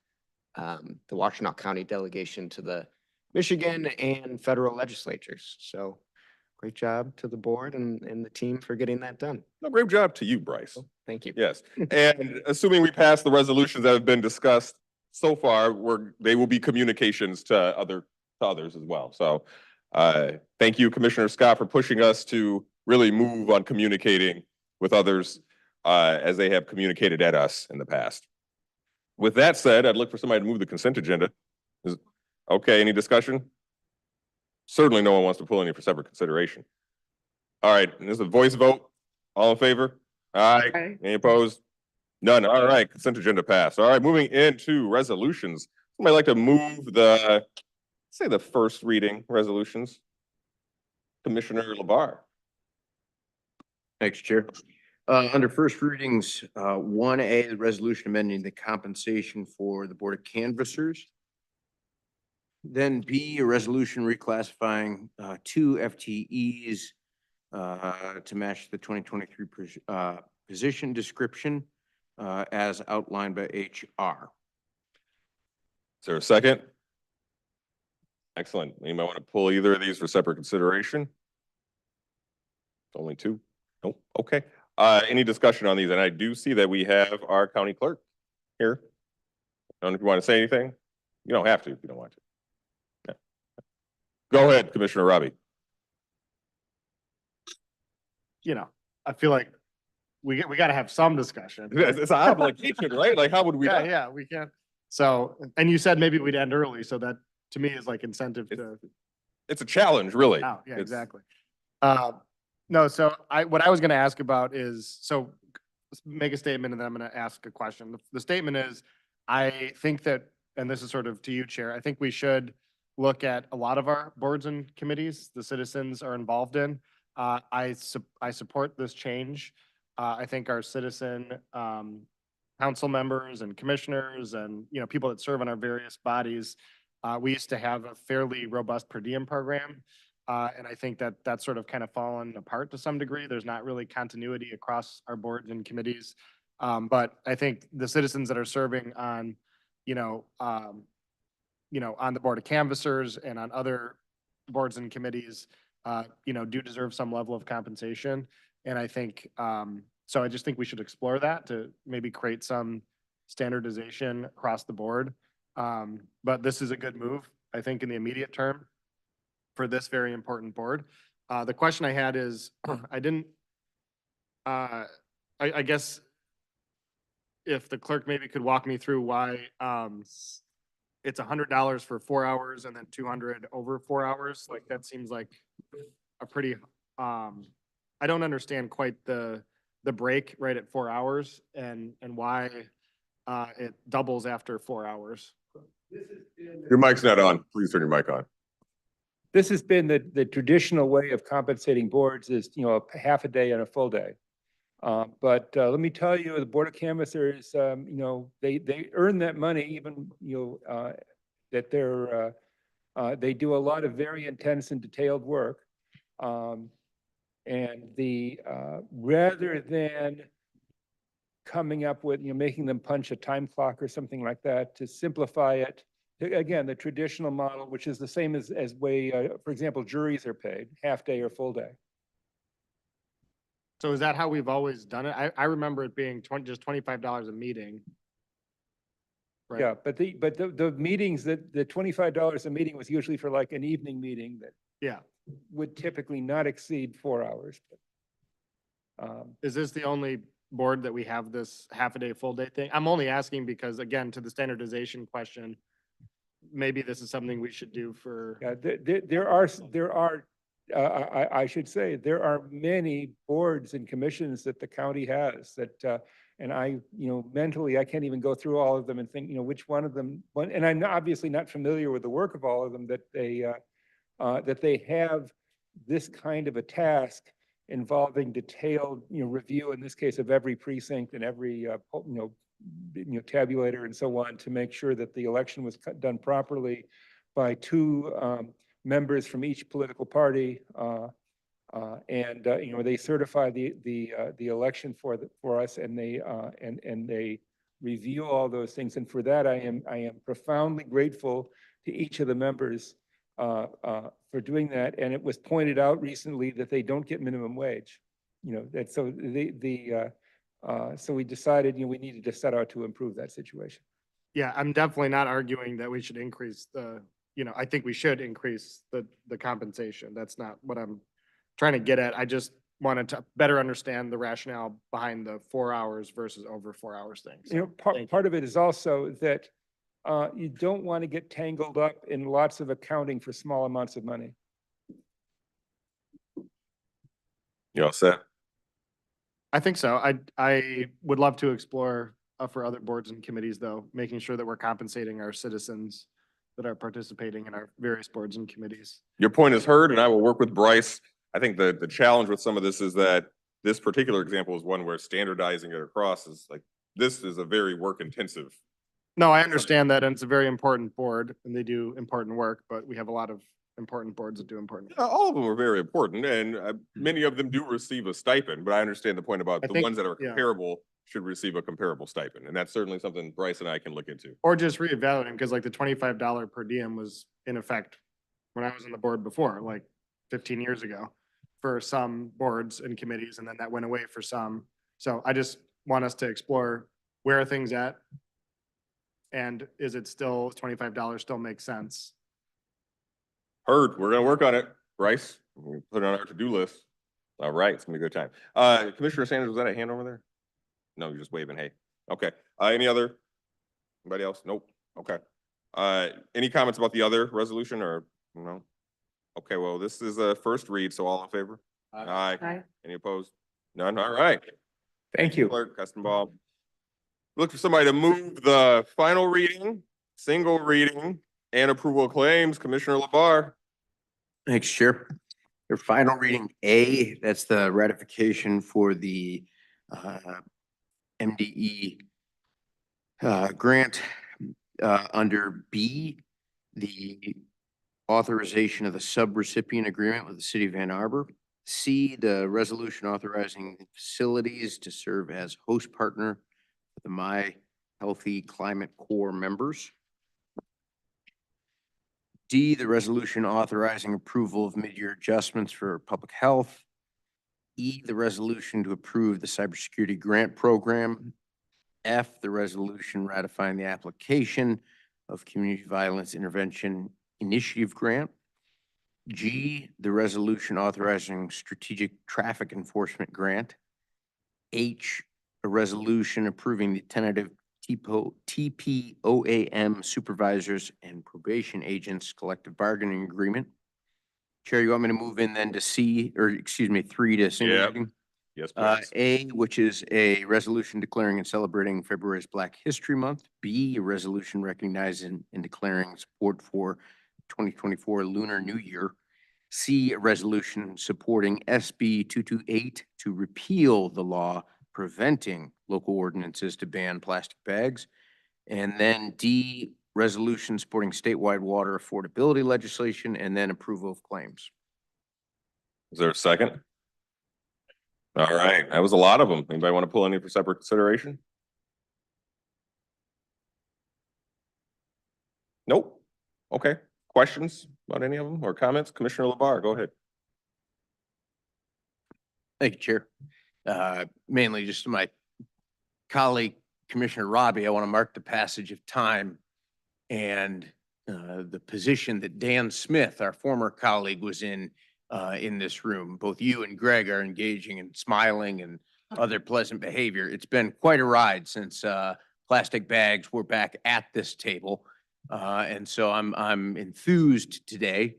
the Washtenaw County delegation to the Michigan and federal legislatures. So great job to the board and the team for getting that done. No, great job to you, Bryce. Thank you. Yes. And assuming we pass the resolutions that have been discussed, so far, they will be communications to others as well. So thank you, Commissioner Scott, for pushing us to really move on communicating with others as they have communicated at us in the past. With that said, I'd look for somebody to move the consent agenda. Okay, any discussion? Certainly no one wants to pull any for separate consideration. All right, and this is a voice vote. All in favor? Aye. Aye. Any opposed? None. All right, consent agenda passed. All right, moving into resolutions. Somebody like to move the first reading resolutions? Commissioner Labar. Thanks, Chair. Under first readings, 1A, the resolution amending the compensation for the Board of Canvassers. Then B, a resolution reclassifying 2 FTEs to match the 2023 position description as outlined by HR. Is there a second? Excellent. Anybody want to pull either of these for separate consideration? Only 2? Nope. Okay. Any discussion on these? And I do see that we have our county clerk here. I don't know if you want to say anything. You don't have to if you don't want to. Yeah. Go ahead, Commissioner Robbie. You know, I feel like we got to have some discussion. It's an obligation, right? Like, how would we? Yeah, yeah, we can. So, and you said maybe we'd end early, so that to me is like incentive to. It's a challenge, really. Oh, yeah, exactly. No, so what I was going to ask about is, so make a statement and then I'm going to ask a question. The statement is, I think that, and this is sort of to you, Chair, I think we should look at a lot of our boards and committees the citizens are involved in. I support this change. I think our citizen council members and commissioners and, you know, people that serve on our various bodies, we used to have a fairly robust per diem program. And I think that that's sort of kind of fallen apart to some degree. There's not really continuity across our boards and committees. But I think the citizens that are serving on, on the Board of Canvassers and on other boards and committees, do deserve some level of compensation. And I think, so I just think we should explore that to maybe create some standardization across the board. But this is a good move, I think, in the immediate term for this very important board. The question I had is, I guess if the clerk maybe could walk me through why it's $100 for 4 hours and then 200 over 4 hours. Like that seems like a pretty, I don't understand quite the break right at 4 hours and why it doubles after 4 hours. Your mic's not on. Please turn your mic on. This has been the traditional way of compensating boards is, a half a day and a full day. But let me tell you, the Board of Canvassers, they earn that money even, that they do a lot of very intense and detailed work. And rather than coming up with, making them punch a time clock or something like that, to simplify it, again, the traditional model, which is the same as way, for example, juries are paid, half day or full day. So is that how we've always done it? I remember it being just $25 a meeting. Right? Yeah, but the meetings the $25 a meeting was usually for like an evening meeting that would typically not exceed 4 hours. Is this the only board that we have this half a day, full day thing? I'm only asking because, again, to the standardization question, maybe this is something we should do for. Yeah, there are. I should say there are many boards and commissions that the county has that, and I, mentally, I can't even go through all of them and think, which one of them. And I'm obviously not familiar with the work of all of them. That they have this kind of a task involving detailed, review in this case of every precinct and every, tabulator and so on to make sure that the election was done properly by 2 members from each political party, and they certify the election for us, and they review all those things. And for that, I am profoundly grateful to each of the members for doing that. And it was pointed out recently that they don't get minimum wage. That so so we decided we needed to set out to improve that situation. Yeah, I'm definitely not arguing that we should increase I think we should increase the compensation. That's not what I'm trying to get at. I just wanted to better understand the rationale behind the 4 hours versus over 4 hours thing. You know, part of it is also that you don't want to get tangled up in lots of accounting for small amounts of money. You all set? I think so. I would love to explore for other boards and committees, though, making sure that we're compensating our citizens that are participating in our various boards and committees. Your point is heard, and I will work with Bryce. I think the challenge with some of this is that this particular example is one where standardizing it across is like, this is a very work intensive. No, I understand that, and it's a very important board, and they do important work, but we have a lot of important boards that do important. All of them are very important, and many of them do receive a stipend, but I understand the point about I the think- ones that are yeah. comparable should receive a comparable stipend, and that's certainly something Bryce and I can look into. Or just reevaluating, because like the $25 per diem was in effect when I was on the board before, like 15 years ago, for some boards and committees, and then that went away for some. So I just want us to explore where are things at? And is it still, $25 still makes sense? Heard, we're gonna work on it, Bryce. We'll put it on our to-do list. All right, it's gonna be a good time. Commissioner Sanders, was that a hand over there? No, you're just waving, hey. Okay, any other? Anybody else? Nope, okay. Any comments about the other resolution or no? Okay, well, this is a first read, so all in favor? Aye. Aye. Any opposed? None, all right. Thank you. Clerk Kestenbaum. Look for somebody to move the final reading, single reading, and approval of claims. Commissioner LaBar. Thanks, Chair. Your final reading A, that's the ratification for the MDE grant. Under B, the authorization of the subrecipient agreement with the city of Ann Arbor. C, the resolution authorizing facilities to serve as host partner for the My Healthy Climate Corps members. D, the resolution authorizing approval of mid-year adjustments for public health. E, the resolution to approve the cybersecurity grant program. F, the resolution ratifying the application of Community Violence Intervention Initiative Grant. G, the resolution authorizing strategic traffic enforcement grant. H, a resolution approving the tentative TPOAM supervisors and probation agents collective bargaining agreement. Chair, you want me to move in then to C, or excuse me, 3 to single Yep. reading? Yes, please. A, which is a resolution declaring and celebrating February's Black History Month. B, a resolution recognizing and declaring support for 2024 Lunar New Year. C, a resolution supporting SB 228 to repeal the law preventing local ordinances to ban plastic bags. And then D, resolution supporting statewide water affordability legislation, and then approval of claims. Is there a second? All right, that was a lot of them. Anybody want to pull any for separate consideration? Nope. Okay, questions about any of them or comments? Commissioner LaBar, go ahead. Thank you, Chair. Mainly just to my colleague, Commissioner Robbie, I want to mark the passage of time and the position that Dan Smith, our former colleague, was in this room. Both you and Greg are engaging and smiling and other pleasant behavior. It's been quite a ride since plastic bags were back at this table. And so I'm enthused today,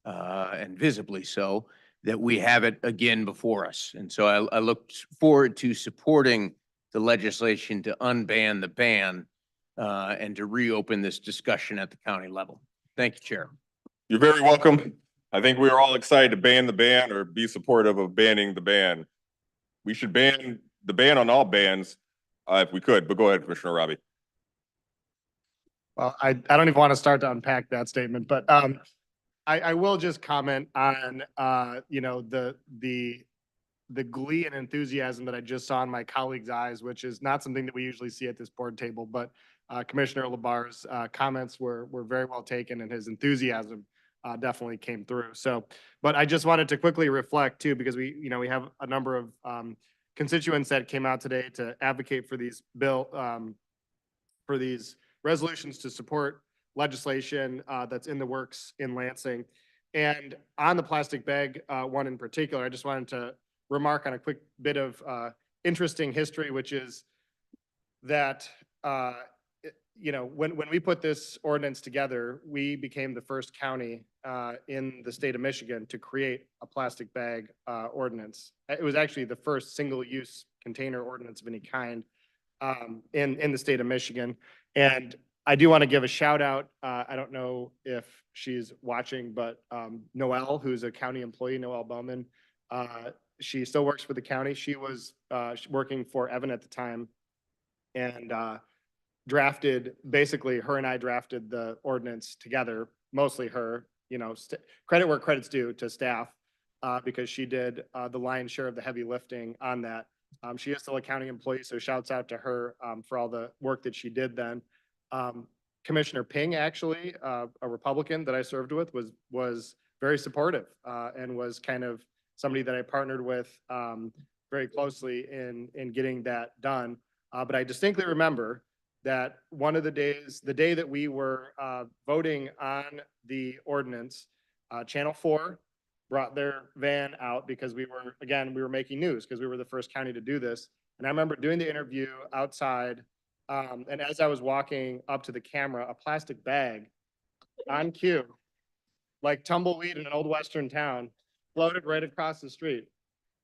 and visibly so, that we have it again before us. And so I look forward to supporting the legislation to unban the ban and to reopen this discussion at the county level. Thank you, Chair. You're very welcome. I think we are all excited to ban the ban or be supportive of banning the ban. We should ban the ban on all bans if we could, but go ahead, Commissioner Robbie. Well, I don't even want to start to unpack that statement, but I will just comment on the glee and enthusiasm that I just saw in my colleagues' eyes, which is not something that we usually see at this board table, but Commissioner LaBar's comments were very well taken, and his enthusiasm definitely came through. So, but I just wanted to quickly reflect too, because we have a number of constituents that came out today to advocate for these resolutions to support legislation that's in the works in Lansing. And on the plastic bag one in particular, I just wanted to remark on a quick bit of interesting history, which is that when we put this ordinance together, we became the first county in the state of Michigan to create a plastic bag ordinance. It was actually the first single-use container ordinance of any kind in the state of Michigan. And I do want to give a shout out. I don't know if she's watching, but Noelle, who's a county employee, Noelle Bowman, she still works for the county. She was working for Evan at the time, and drafted, basically her and I drafted the ordinance together, mostly her, credit where credit's due to staff, because she did the lion's share of the heavy lifting on that. She is still a county employee, so shouts out to her for all the work that she did then. Commissioner Ping, actually, a Republican that I served with, was very supportive and was kind of somebody that I partnered with very closely in getting that done. But I distinctly remember that one of the days, the day that we were voting on the ordinance, Channel 4 brought their van out because we were making news because we were the first county to do this. And I remember doing the interview outside, and as I was walking up to the camera, a plastic bag on cue, like tumbleweed in an old Western town, floated right across the street.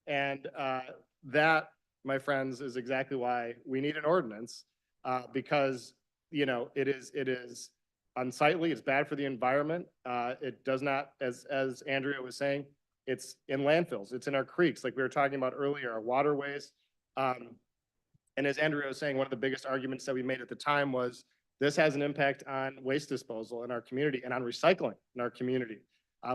And that, my friends, is exactly why we need an ordinance, because it is unsightly. It's bad for the environment. It does not, as Andrea was saying, it's in landfills. It's in our creeks, like we were talking about earlier, our waterways. And as Andrea was saying, one of the biggest arguments that we made at the time was this has an impact on waste disposal in our community and on recycling in our community.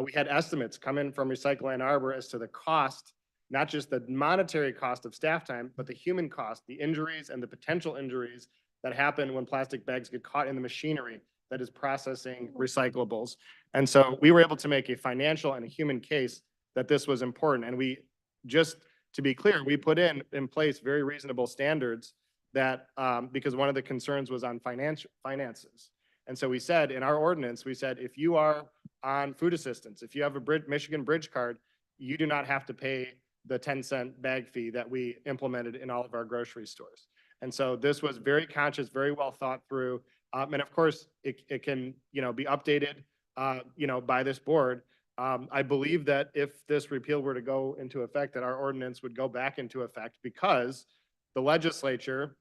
We had estimates come in from Recycle Ann Arbor as to the cost, not just the monetary cost of staff time, but the human cost, the injuries and the potential injuries that happen when plastic bags get caught in the machinery that is processing recyclables. And so we were able to make a financial and a human case that this was important. And we, just to be clear, we put in place very reasonable standards that, because one of the concerns was on finances. And so we said in our ordinance, we said, if you are on food assistance, if you have a Michigan Bridge card, you do not have to pay the 10-cent bag fee that we implemented in all of our grocery stores. And so this was very conscious, very well thought through. And of course, it can, be updated, by this board. I believe that if this repeal were to go into effect, that our ordinance would go back into effect because the legislature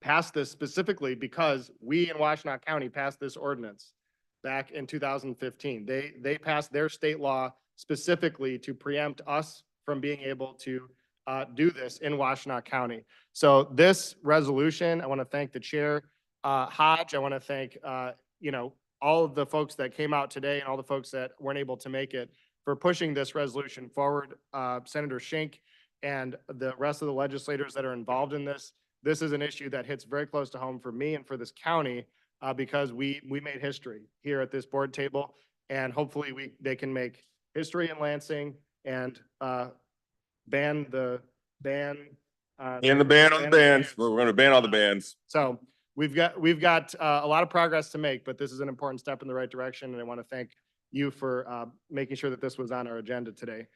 passed this specifically because we in Washtenaw County passed this ordinance back in 2015. They passed their state law specifically to preempt us from being able to do this in Washtenaw County. So this resolution, I want to thank the chair, Hodge. I want to thank, all of the folks that came out today and all the folks that weren't able to make it for pushing this resolution forward. Senator Schenck and the rest of the legislators that are involved in this. This is an issue that hits very close to home for me and for this county because we made history here at this board table, and hopefully they can make history in Lansing and ban the ban. And the ban on the bans. We're going to ban all the bans. So we've got a lot of progress to make, but this is an important step in the right direction, and I want to thank you for making sure that this was on our agenda today.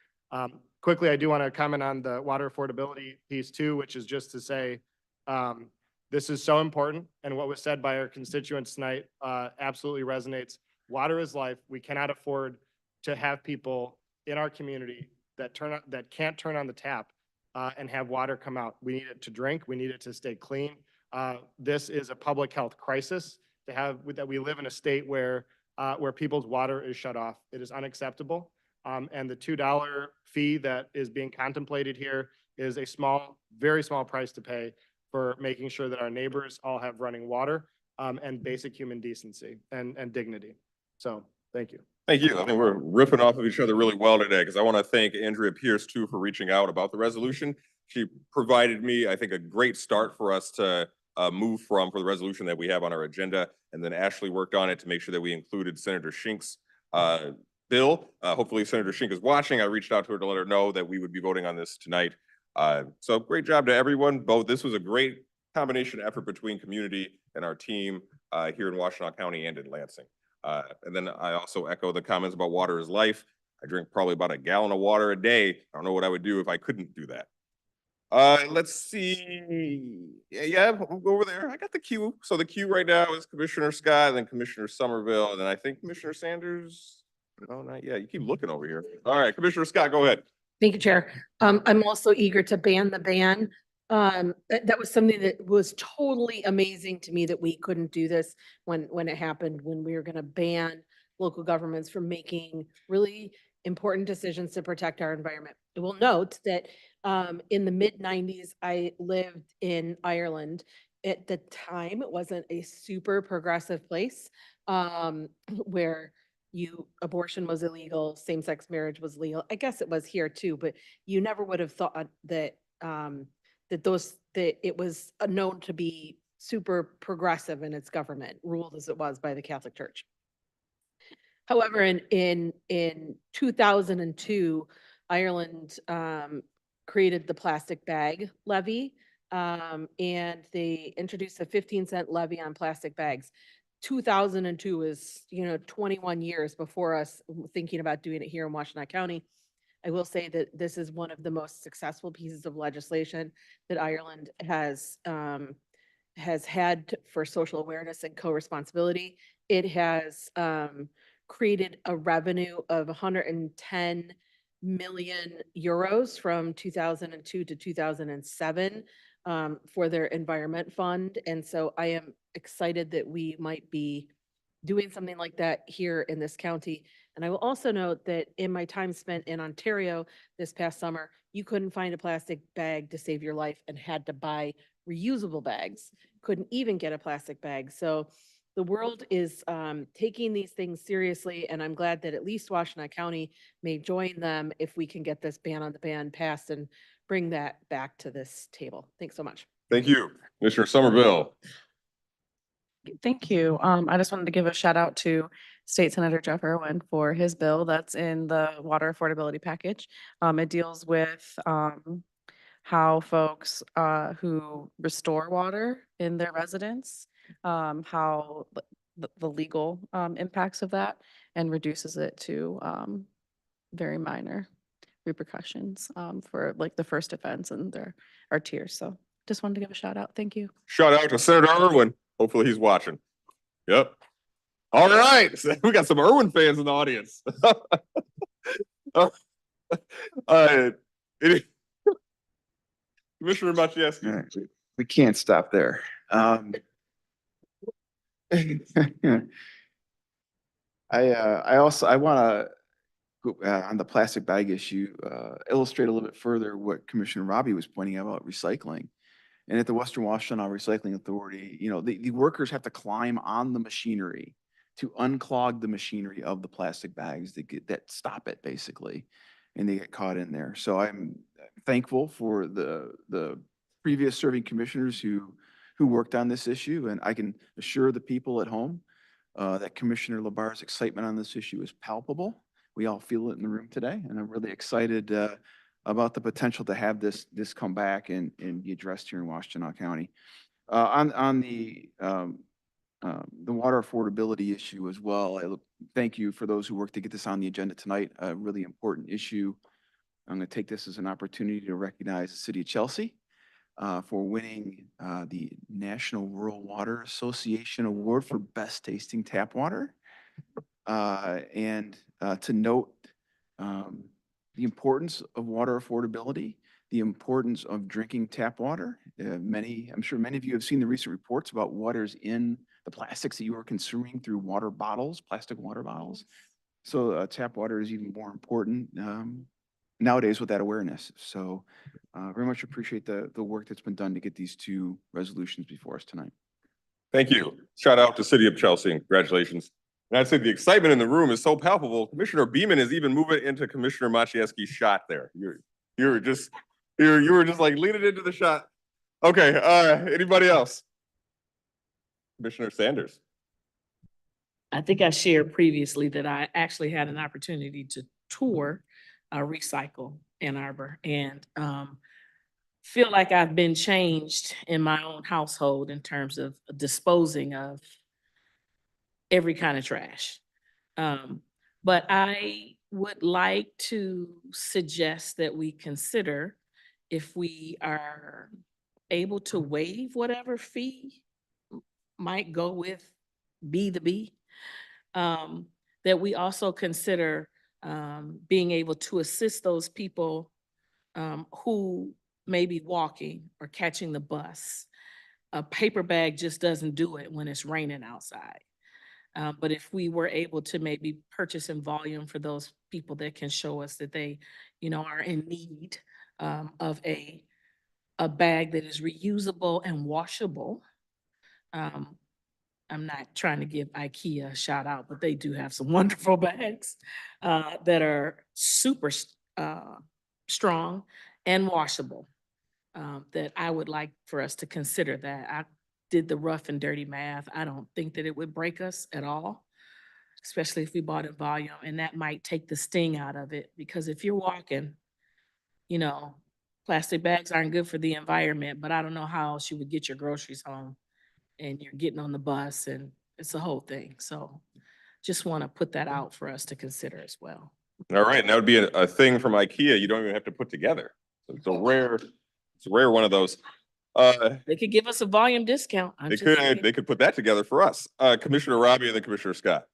Quickly, I do want to comment on the water affordability piece too, which is just to say this is so important, and what was said by our constituents tonight absolutely resonates. Water is life. We cannot afford to have people in our community that can't turn on the tap and have water come out. We need it to drink. We need it to stay clean. This is a public health crisis that we live in a state where people's water is shut off. It is unacceptable. And the $2 fee that is being contemplated here is a very small price to pay for making sure that our neighbors all have running water and basic human decency and dignity. So thank you. Thank you. I mean, we're ripping off of each other really well today because I want to thank Andrea Pierce too for reaching out about the resolution. She provided me, I think, a great start for us to move for the resolution that we have on our agenda. And then Ashley worked on it to make sure that we included Senator Schenck's bill. Hopefully Senator Schenck is watching. I reached out to her to let her know that we would be voting on this tonight. So great job to everyone. This was a great combination effort between community and our team. here in Washtenaw County and in Lansing. And then I also echo the comments about water is life. I drink probably about a gallon of water a day. I don't know what I would do if I couldn't do that. Let's see. Yeah, we'll go over there. I got the queue. So the queue right now is Commissioner Scott, then Commissioner Somerville, and then I think Commissioner Sanders. No, not yet. You keep looking over here. All right, Commissioner Scott, go ahead. Thank you, Chair. I'm also eager to ban the ban. That was something that was totally amazing to me that we couldn't do this when it happened, when we were gonna ban local governments from making really important decisions to protect our environment. I will note that in the mid-90s, I lived in Ireland. At the time, it wasn't a super progressive place where abortion was illegal, same-sex marriage was legal. I guess it was here too, but you never would have thought that that it was known to be super progressive in its government, ruled as it was by the Catholic Church. However, in 2002, Ireland created the plastic bag levy, and they introduced a 15-cent levy on plastic bags. 2002 is, 21 years before us thinking about doing it here in Washtenaw County. I will say that this is one of the most successful pieces of legislation that Ireland has had for social awareness and co-responsibility. It has created a revenue of 110 million euros from 2002 to 2007 for their environment fund. And so I am excited that we might be doing something like that here in this county. And I will also note that in my time spent in Ontario this past summer, you couldn't find a plastic bag to save your life and had to buy reusable bags. Couldn't even get a plastic bag. So the world is taking these things seriously, and I'm glad that at least Washtenaw County may join them if we can get this ban on the ban passed and bring that back to this table. Thanks so much. Thank you, Commissioner Somerville. Thank you. I just wanted to give a shout out to State Senator Jeff Irwin for his bill that's in the water affordability package. It deals with how folks who restore water in their residence, how the legal impacts of that, and reduces it to very minor repercussions for like the first offense and there are tiers. So just wanted to give a shout out. Thank you. Shout out to Senator Irwin. Hopefully he's watching. Yep. All right. We got some Irwin fans in the audience. All right. Commissioner Maciejewski. We can't stop there. I want to go on the plastic bag issue, illustrate a little bit further what Commissioner Robbie was pointing out about recycling. And at the Western Washtenaw Recycling Authority, the workers have to climb on the machinery to unclog the machinery of the plastic bags that stop it basically, and they get caught in there. So I'm thankful for the previous serving commissioners who worked on this issue, and I can assure the people at home that Commissioner Labar's excitement on this issue is palpable. We all feel it in the room today, and I'm really excited about the potential to have this come back and be addressed here in Washtenaw County. On the water affordability issue as well, thank you for those who worked to get this on the agenda tonight, a really important issue. I'm going to take this as an opportunity to recognize the City of Chelsea for winning the National Rural Water Association Award for Best Tasting Tap Water. And to note the importance of water affordability, the importance of drinking tap water. I'm sure many of you have seen the recent reports about what is in the plastics that you are consuming through water bottles, plastic water bottles. So tap water is even more important nowadays with that awareness. So very much appreciate the work that's been done to get these two resolutions before us tonight. Thank you. Shout out to City of Chelsea and congratulations. And I'd say the excitement in the room is so palpable. Commissioner Beeman is even moving into Commissioner Maciejewski's shot there. You were just like leaning into the shot. Okay, anybody else? Commissioner Sanders. I think I shared previously that I actually had an opportunity to tour Recycle Ann Arbor and feel like I've been changed in my own household in terms of disposing of every kind of trash. But I would like to suggest that we consider if we are able to waive whatever fee might go with the B, that we also consider being able to assist those people who may be walking or catching the bus. A paper bag just doesn't do it when it's raining outside. But if we were able to maybe purchase in volume for those people that can show us that they, are in need of a bag that is reusable and washable. I'm not trying to give IKEA a shout out, but they do have some wonderful bags that are super strong and washable. That I would like for us to consider that. I did the rough and dirty math. I don't think that it would break us at all, especially if we bought in volume, and that might take the sting out of it, because if you're walking, plastic bags aren't good for the environment, but I don't know how else you would get your groceries home, and you're getting on the bus, and it's a whole thing. So just want to put that out for us to consider as well. All right, and that would be a thing from IKEA you don't even have to put together. So it's a rare one of those. They could give us a volume discount. They could put that together for us. Commissioner Robbie and then Commissioner Scott.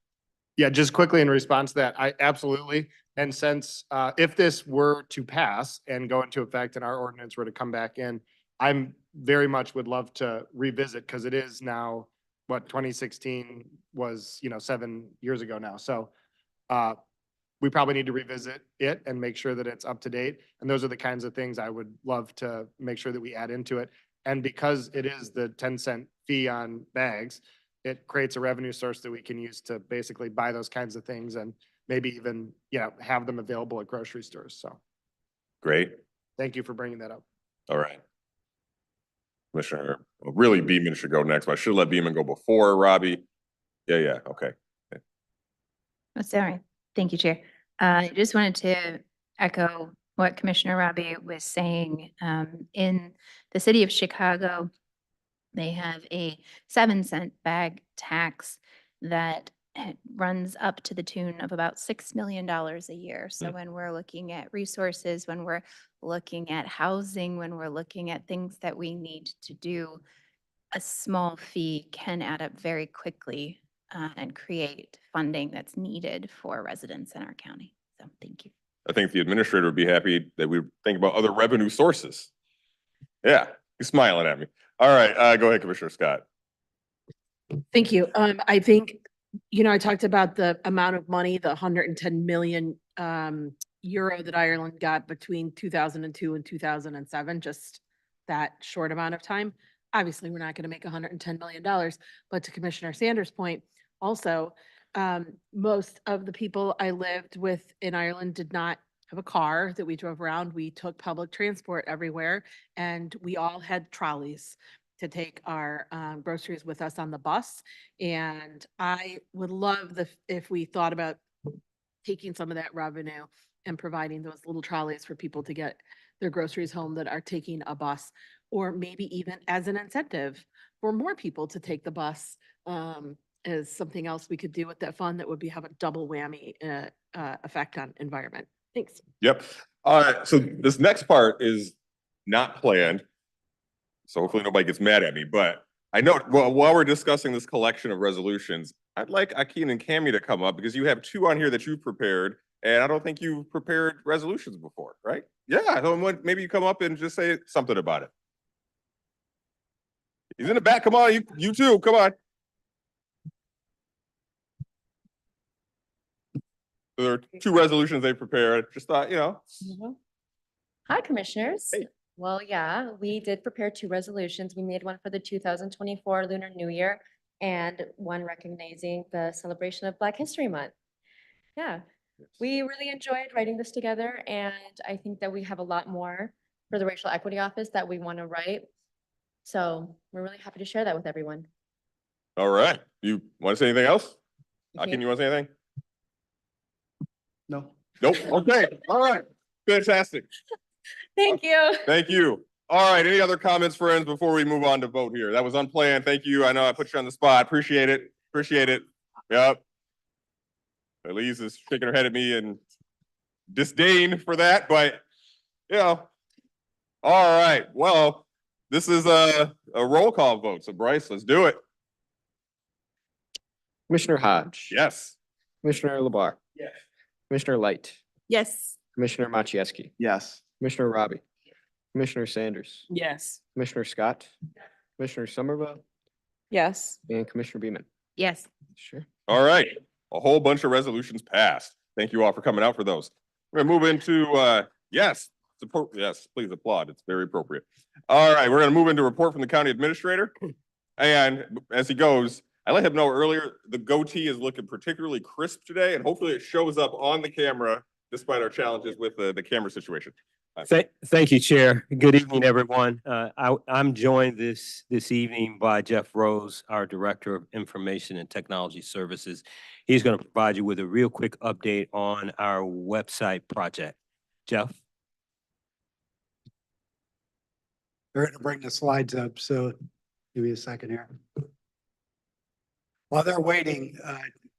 Yeah, just quickly in response to that, I absolutely. And since if this were to pass and go into effect and our ordinance were to come back in, I'm very much would love to revisit, because it is now, 2016 was, 7 years ago now. So we probably need to revisit it and make sure that it's up to date. And those are the kinds of things I would love to make sure that we add into it. And because it is the 10-cent fee on bags, it creates a revenue source that we can use to basically buy those kinds of things and maybe even, have them available at grocery stores. So. Great. Thank you for bringing that up. All right. Commissioner, well, really Beeman should go next, but I should let Beeman go before Robbie. Yeah, okay. Oh, sorry. Thank you, Chair. I just wanted to echo what Commissioner Robbie was saying. In the city of Chicago, they have a 7-cent bag tax that runs up to the tune of about $6 million a year. So when we're looking at resources, when we're looking at housing, when we're looking at things that we need to do, a small fee can add up very quickly and create funding that's needed for residents in our county. So thank you. I think the administrator would be happy that we think about other revenue sources. Yeah, you're smiling at me. All right, go ahead, Commissioner Scott. Thank you. I think, I talked about the amount of money, the 110 million euro that Ireland got between 2002 and 2007, just that short amount of time. Obviously, we're not going to make $110 million, but to Commissioner Sanders' point, also, most of the people I lived with in Ireland did not have a car that we drove around. We took public transport everywhere, and we all had trolleys to take our groceries with us on the bus. And I would love if we thought about taking some of that revenue and providing those little trolleys for people to get their groceries home that are taking a bus, or maybe even as an incentive for more people to take the bus, is something else we could do with that fund that would have a double whammy effect on environment. Thanks. Yep. So this next part is not planned, so hopefully nobody gets mad at me, but I know, well, while we're discussing this collection of resolutions, I'd like Akin and Cami to come up, because you have 2 on here that you've prepared, and I don't think you've prepared resolutions before, right? Yeah, so maybe you come up and just say something about it. He's in the back. Come on, you too. Come on. There are 2 resolutions they prepared. Just thought, Hi, Commissioners. Well, yeah, we did prepare 2 resolutions. We made one for the 2024 Lunar New Year and one recognizing the celebration of Black History Month. Yeah, we really enjoyed writing this together, and I think that we have a lot more for the Racial Equity Office that we want to write. So we're really happy to share that with everyone. All right. You want to say anything else? Akin, you want to say anything? No. Nope. Okay. All right. Fantastic. Thank you. Thank you. All right. Any other comments, friends, before we move on to vote here? That was unplanned. Thank you. I know I put you on the spot. Appreciate it. Appreciate it. Yep. Elise is shaking her head at me in disdain for that, but you know. All right, well, this is a roll call vote. So Bryce, let's do it. Commissioner Hodge. Yes. Commissioner LeBar. Yes. Commissioner Light. Yes. Commissioner Machieski. Yes. Commissioner Robbie. Commissioner Sanders. Yes. Commissioner Scott. Commissioner Somerville. Yes. And Commissioner Beaman. Yes. Sure. All right, a whole bunch of resolutions passed. Thank you all for coming out for those. We're gonna move into yes, support. Yes, please applaud. It's very appropriate. All right, we're gonna move into report from the county administrator. And as he goes, I let him know earlier, the goatee is looking particularly crisp today, and hopefully it shows up on the camera despite our challenges with the camera situation. Thank you, Chair. Good evening, everyone. I'm joined this evening by Jeff Rose, our Director of Information and Technology Services. He's going to provide you with a real quick update on our website project. Jeff? They're going to bring the slides up, so give me a second here. While they're waiting,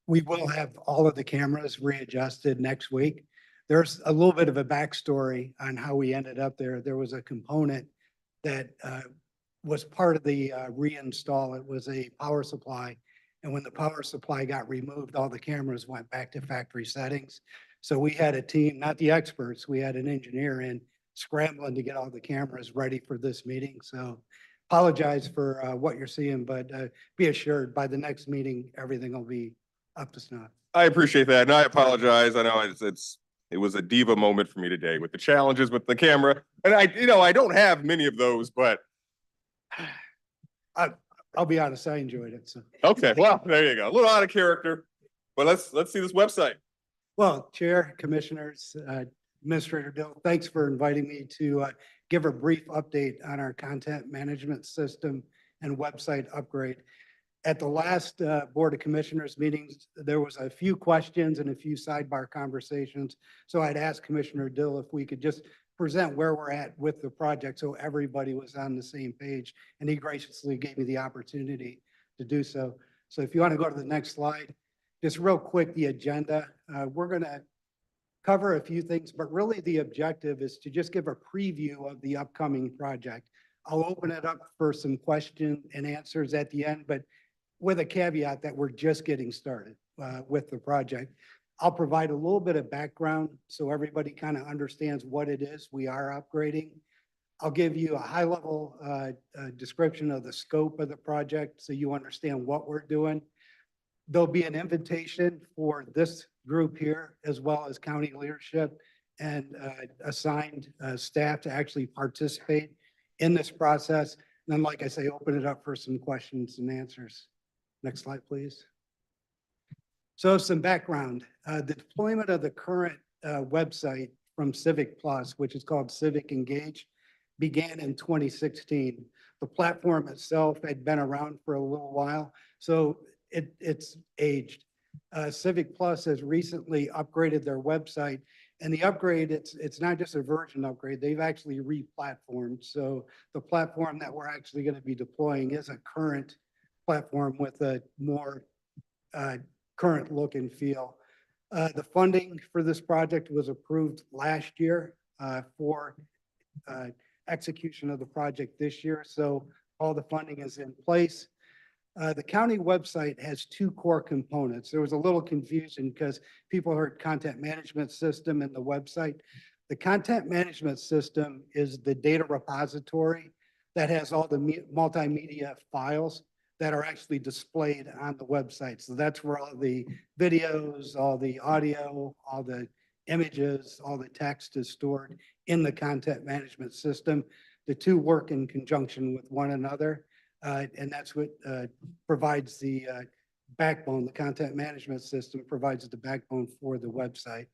we will have all of the cameras readjusted next week. There's a little bit of a backstory on how we ended up there. There was a component that was part of the reinstall. It was a power supply. And when the power supply got removed, all the cameras went back to factory settings. So we had a team, not the experts, we had an engineer in scrambling to get all the cameras ready for this meeting. So apologize for what you're seeing, but be assured by the next meeting, everything will be up to snuff. I appreciate that, and I apologize. I know it was a diva moment for me today with the challenges with the camera. And I don't have many of those, but I'll be honest, I enjoyed it. So okay, well, there you go. A little out of character, but let's see this website. Well, Chair, Commissioners, Administrator Dill, thanks for inviting me to give a brief update on our content management system and website upgrade. At the last Board of Commissioners meetings, there was a few questions and a few sidebar conversations. So I'd ask Commissioner Dill if we could just present where we're at with the project so everybody was on the same page. And he graciously gave me the opportunity to do so. So if you want to go to the next slide, just real quick, the agenda. We're going to cover a few things, but really the objective is to just give a preview of the upcoming project. I'll open it up for some question and answers at the end, but with a caveat that we're just getting started with the project. I'll provide a little bit of background so everybody kind of understands what it is we are upgrading. I'll give you a high level description of the scope of the project so you understand what we're doing. There'll be an invitation for this group here as well as county leadership and assigned staff to actually participate in this process. And then, like I say, open it up for some questions and answers. Next slide, please. So some background. The deployment of the current website from Civic Plus, which is called Civic Engage, began in 2016. The platform itself had been around for a little while, so it's aged. Civic Plus has recently upgraded their website, and the upgrade, it's not just a version upgrade, they've actually re-platformed. So the platform that we're actually going to be deploying is a current platform with a more current look and feel. The funding for this project was approved last year for execution of the project this year. So all the funding is in place. The county website has two core components. There was a little confusion because people heard content management system and the website. The content management system is the data repository that has all the multimedia files that are actually displayed on the website. So that's where all the videos, all the audio, all the images, all the text is stored in the content management system. The two work in conjunction with one another. And that's what provides the backbone. The content management system provides the backbone for the website.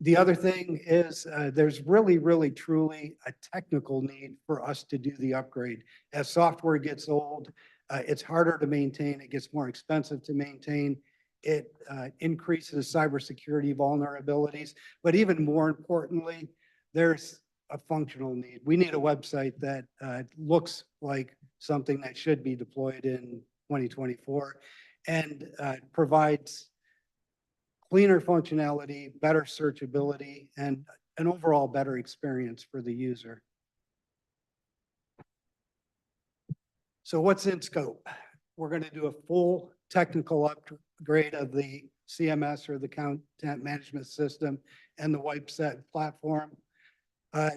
The other thing is there's really, truly a technical need for us to do the upgrade. As software gets old, it's harder to maintain. It gets more expensive to maintain. It increases cybersecurity vulnerabilities. But even more importantly, there's a functional need. We need a website that looks like something that should be deployed in 2024, and provides cleaner functionality, better searchability, and an overall better experience for the user. So what's in scope? We're going to do a full technical upgrade of the CMS, or the content management system, and the WipeSet platform.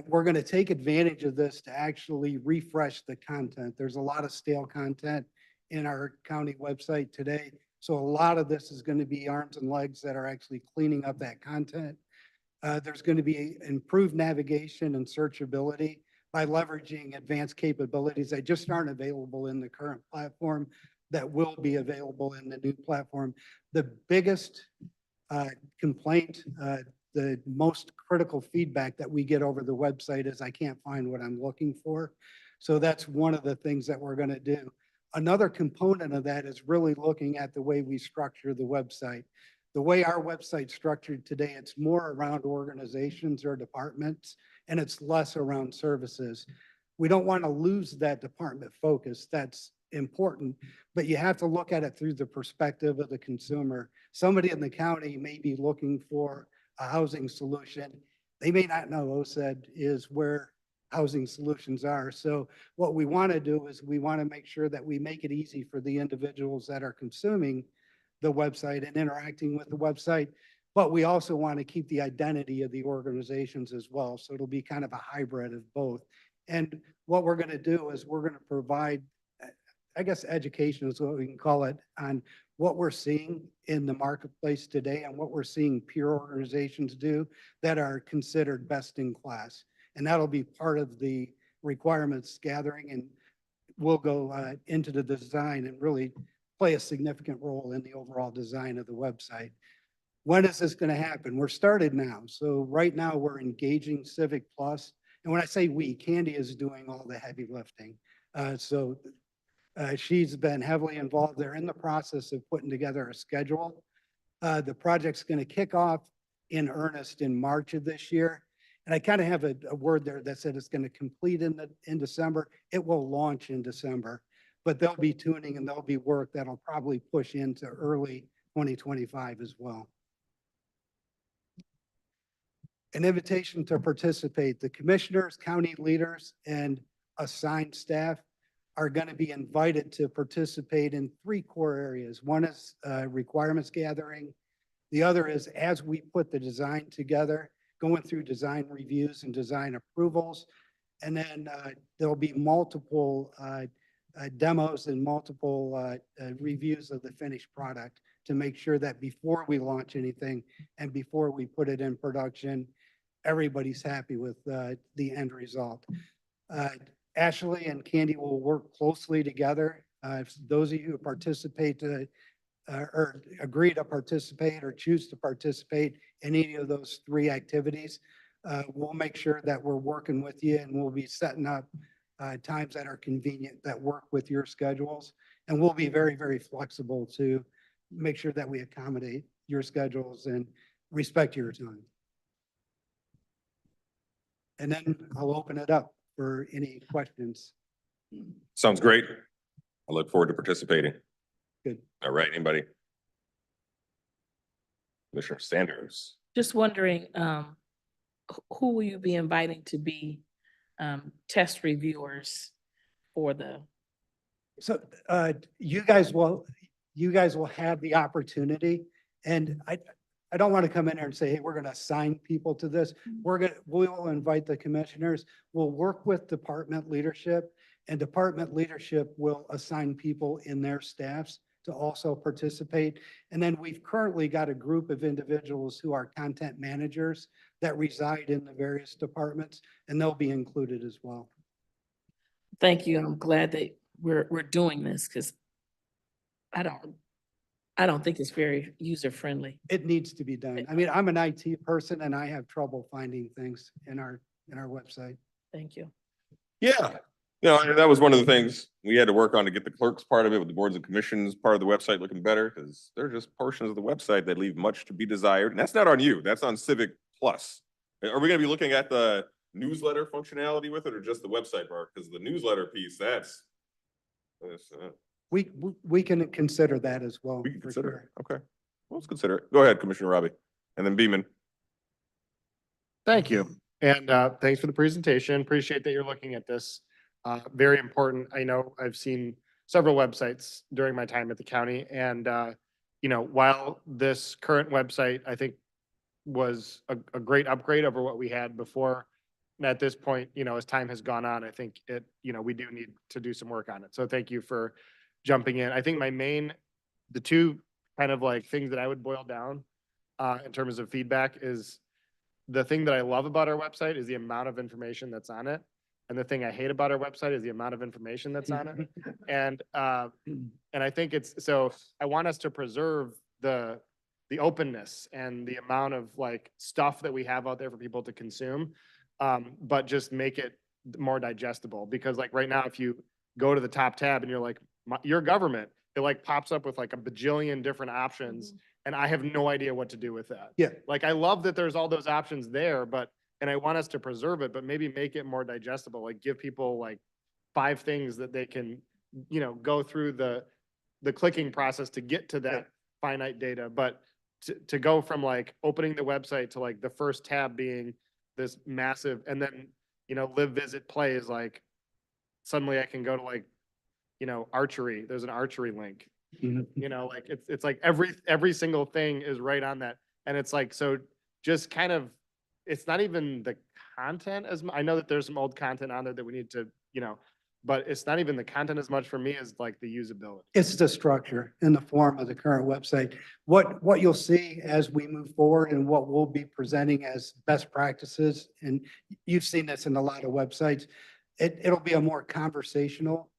We're going to take advantage of this to actually refresh the content. There's a lot of stale content in our county website today. So a lot of this is going to be arms and legs that are actually cleaning up that content. There's going to be improved navigation and searchability by leveraging advanced capabilities that just aren't available in the current platform, that will be available in the new platform. The biggest complaint, the most critical feedback that we get over the website is, I can't find what I'm looking for. So that's one of the things that we're going to do. Another component of that is really looking at the way we structure the website. The way our website's structured today, it's more around organizations or departments, and it's less around services. We don't want to lose that department focus. That's important, but you have to look at it through the perspective of the consumer. Somebody in the county may be looking for a housing solution. They may not know OSED is where housing solutions are. So what we want to do is we want to make sure that we make it easy for the individuals that are consuming the website and interacting with the website, but we also want to keep the identity of the organizations as well. So it'll be kind of a hybrid of both. And what we're going to do is we're going to provide, I guess, education is what we can call it, on what we're seeing in the marketplace today and what we're seeing peer organizations do that are considered best in class. And that'll be part of the requirements gathering, and we'll go into the design and really play a significant role in the overall design of the website. When is this going to happen? We're started now. So right now we're engaging Civic Plus. And when I say we, Candy is doing all the heavy lifting. She's been heavily involved. They're in the process of putting together a schedule. The project's going to kick off in earnest in March of this year. And I kind of have a word there that said it's going to complete in December. It will launch in December, but there'll be tuning and there'll be work that'll probably push into early 2025 as well. An invitation to participate. The commissioners, county leaders, and assigned staff are going to be invited to participate in 3 core areas. One is requirements gathering. The other is, as we put the design together, going through design reviews and design approvals. And then there'll be multiple demos and multiple reviews of the finished product to make sure that before we launch anything and before we put it in production, everybody's happy with the end result. Ashley and Candy will work closely together. Those of you who participate or agree to participate or choose to participate in any of those 3 activities, we'll make sure that we're working with you, and we'll be setting up times that are convenient that work with your schedules. And we'll be very, very flexible to make sure that we accommodate your schedules and respect your time. And then I'll open it up for any questions. Sounds great. I look forward to participating. Good. All right, anybody? Commissioner Sanders. Just wondering, who will you be inviting to be test reviewers for the? So you guys will have the opportunity, and I don't want to come in there and say, hey, we're going to assign people to this. We will invite the commissioners. We'll work with department leadership, and department leadership will assign people in their staffs to also participate. And then we've currently got a group of individuals who are content managers that reside in the various departments, and they'll be included as well. Thank you. I'm glad that we're doing this, because I don't think it's very user-friendly. It needs to be done. I mean, I'm an IT person and I have trouble finding things in our website. Thank you. Yeah. No, that was one of the things we had to work on to get the clerks part of it with the boards and commissions part of the website looking better, because there are just portions of the website that leave much to be desired. And that's not on you. That's on Civic Plus. Are we going to be looking at the newsletter functionality with it, or just the website part? Because the newsletter piece, that's we can consider that as well. We can for consider sure. it. Okay. Well, let's consider it. Go ahead, Commissioner Robbie. And then Beaman. Thank you. And thanks for the presentation. Appreciate that you're looking at this. Very important. I know I've seen several websites during my time at the county. And, you know, while this current website, I think, was a great upgrade over what we had before, and at this point, you know, as time has gone on, I think it, you know, we do need to do some work on it. So thank you for jumping in. I think the two kind of like things that I would boil down in terms of feedback is the thing that I love about our website is the amount of information that's on it. And the thing I hate about our website is the amount of information that's on it. And I think so I want us to preserve the openness and the amount of like stuff that we have out there for people to consume, but just make it more digestible. Because like right now, if you go to the top tab and you're like, your government, it like pops up with like a bajillion different options. And I have no idea what to do with that. Yeah. Like, I love that there's all those options there, and I want us to preserve it, but maybe make it more digestible, like give people like 5 things that they can, you know, go through the clicking process to get to that finite data. But to go from like opening the website to like the first tab being this massive, and then, you know, live, visit, play is like, suddenly I can go to like, you know, archery. There's an archery link. You know, like it's like every single thing is right on that. And it's like, so just kind of, it's not even the content as I know that there's some old content on there that we need to, you know, but it's not even the content as much for me as like the usability. It's the structure in the form of the current website. What you'll see as we move forward and what we'll be presenting as best practices, and you've seen this in a lot of websites, it'll be a more conversational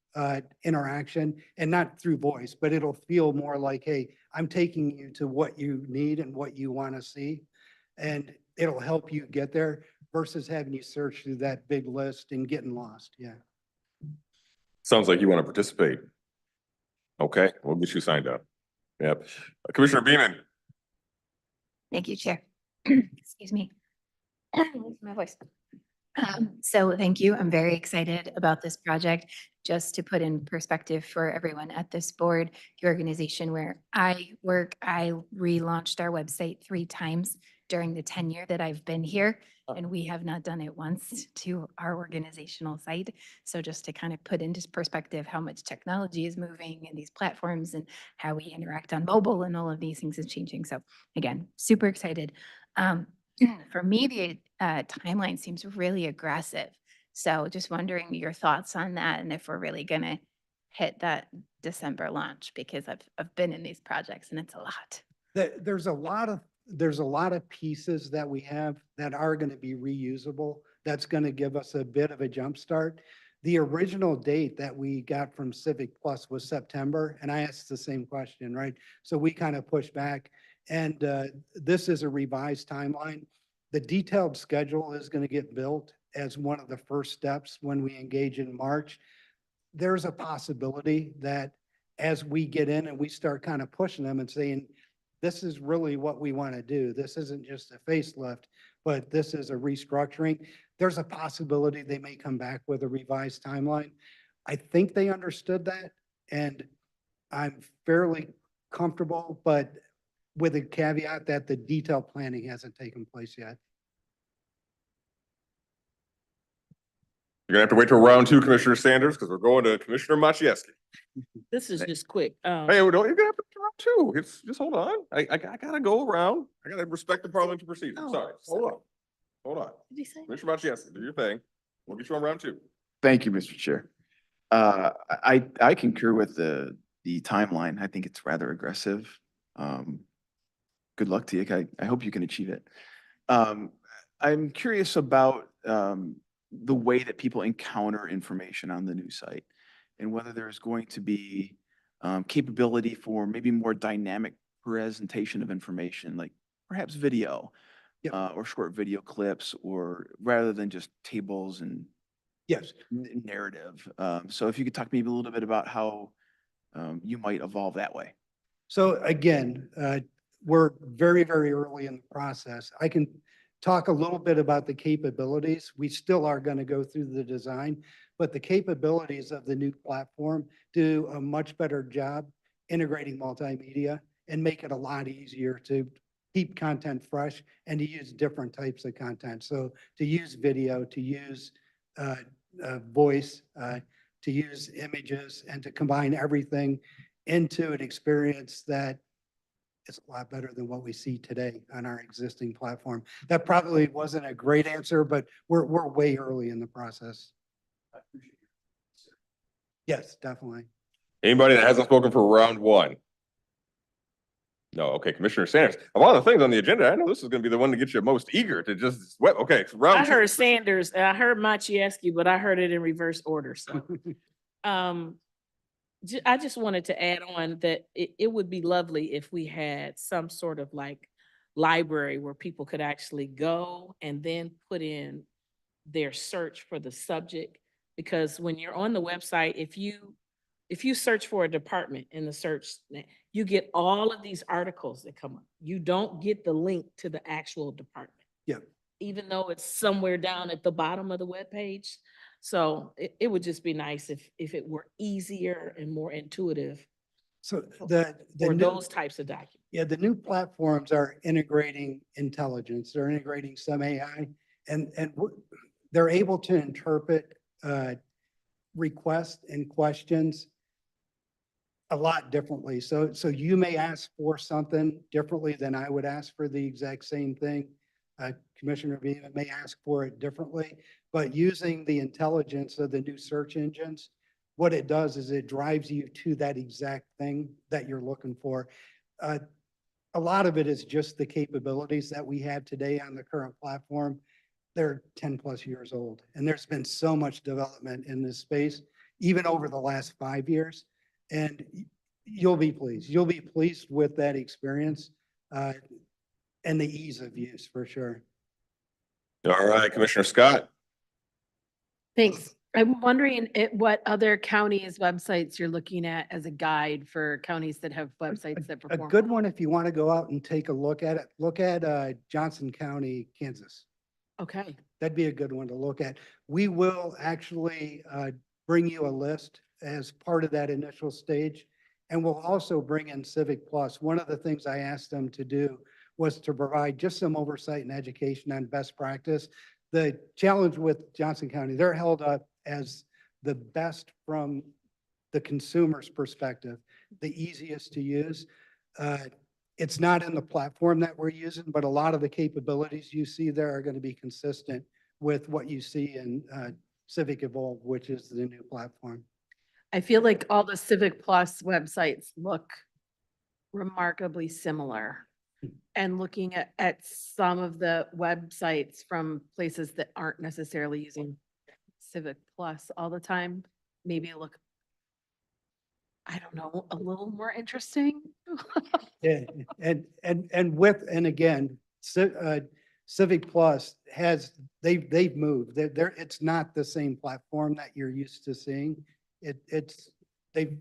interaction, and not through voice, but it'll feel more like, hey, I'm taking you to what you need and what you want to see. And it'll help you get there versus having you search through that big list and getting lost. Yeah. Sounds like you want to participate. Okay, we'll get you signed up. Yep. Commissioner Beaman. Thank you, Chair. Excuse me. My voice. So thank you. I'm very excited about this project. Just to put in perspective for everyone at this board, the organization where I work, I relaunched our website 3 times during the tenure that I've been here, and we have not done it once to our organizational site. So just to kind of put into perspective how much technology is moving and these platforms and how we interact on mobile and all of these things is changing. So again, super excited. For me, the timeline seems really aggressive. So just wondering your thoughts on that and if we're really going to hit that December launch, because I've been in these projects and it's a lot. There's a lot of pieces that we have that are going to be reusable. That's going to give us a bit of a jump start. The original date that we got from Civic Plus was September, and I asked the same question, right? So we kind of pushed back, and this is a revised timeline. The detailed schedule is going to get built as one of the first steps when we engage in March. There's a possibility that as we get in and we start kind of pushing them and saying, this is really what we want to do. This isn't just a facelift, but this is a restructuring. There's a possibility they may come back with a revised timeline. I think they understood that, and I'm fairly comfortable, but with a caveat that the detailed planning hasn't taken place yet. You're gonna have to wait till round 2, Commissioner Sanders, because we're going to Commissioner Maciejewski. This is just quick. Hey, you're gonna have to round 2. It's just hold on. I gotta go around. I gotta respect the parliamentary procedure. Sorry. Hold on. Did you say? Commissioner Maciejewski, do your thing. We'll get you on round 2. Thank you, Mr. Chair. I concur with the timeline. I think it's rather aggressive. Good luck to you. I hope you can achieve it. I'm curious about the way that people encounter information on the new site, and whether there's going to be capability for maybe more dynamic presentation of information, like perhaps video or short video clips, or rather than just tables and yes, narrative. So if you could talk maybe a little bit about how you might evolve that way. So again, we're very, very early in the process. I can talk a little bit about the capabilities. We still are going to go through the design, but the capabilities of the new platform do a much better job integrating multimedia and make it a lot easier to keep content fresh and to use different types of content. So to use video, to use voice, to use images, and to combine everything into an experience that is a lot better than what we see today on our existing platform. That probably wasn't a great answer, but we're way early in the process. Yes, definitely. Anybody that hasn't spoken for round one? No, okay, Commissioner Sanders. Of all the things on the agenda, I know this is gonna be the one to get you most eager to just, okay, so round I two. heard Sanders, and I heard Maciejewski, but I heard it in reverse order, so. I just wanted to add on that it would be lovely if we had some sort of like library where people could actually go and then put in their search for the subject. Because when you're on the website, if you search for a department in the search, you get all of these articles that come up. You don't get the link to the actual department. Yeah. Even though it's somewhere down at the bottom of the webpage. So it would just be nice if it were easier and more intuitive So the for new, those types of documents. yeah, the new platforms are integrating intelligence. They're integrating some AI, and they're able to interpret requests and questions a lot differently. So you may ask for something differently than I would ask for the exact same thing. Commissioner Viva may ask for it differently, but using the intelligence of the new search engines, what it does is it drives you to that exact thing that you're looking for. A lot of it is just the capabilities that we have today on the current platform. They're 10 plus years old, and there's been so much development in this space, even over the last 5 years. And you'll be pleased. You'll be pleased with that experience and the ease of use for sure. All right, Commissioner Scott. Thanks. I'm wondering what other counties' websites you're looking at as a guide for counties that have websites that A perform. good one, if you want to go out and take a look at it, look at Johnson County, Kansas. Okay. That'd be a good one to look at. We will actually bring you a list as part of that initial stage. And we'll also bring in Civic Plus. One of the things I asked them to do was to provide just some oversight and education on best practice. The challenge with Johnson County, they're held up as the best from the consumer's perspective, the easiest to use. It's not in the platform that we're using, but a lot of the capabilities you see there are going to be consistent with what you see in Civic Evolve, which is the new platform. I feel like all the Civic Plus websites look remarkably similar. And looking at some of the websites from places that aren't necessarily using Civic Plus all the time, maybe look, I don't know, a little more interesting. Yeah, and again, Civic Plus they've moved. It's not the same platform that you're used to seeing. They've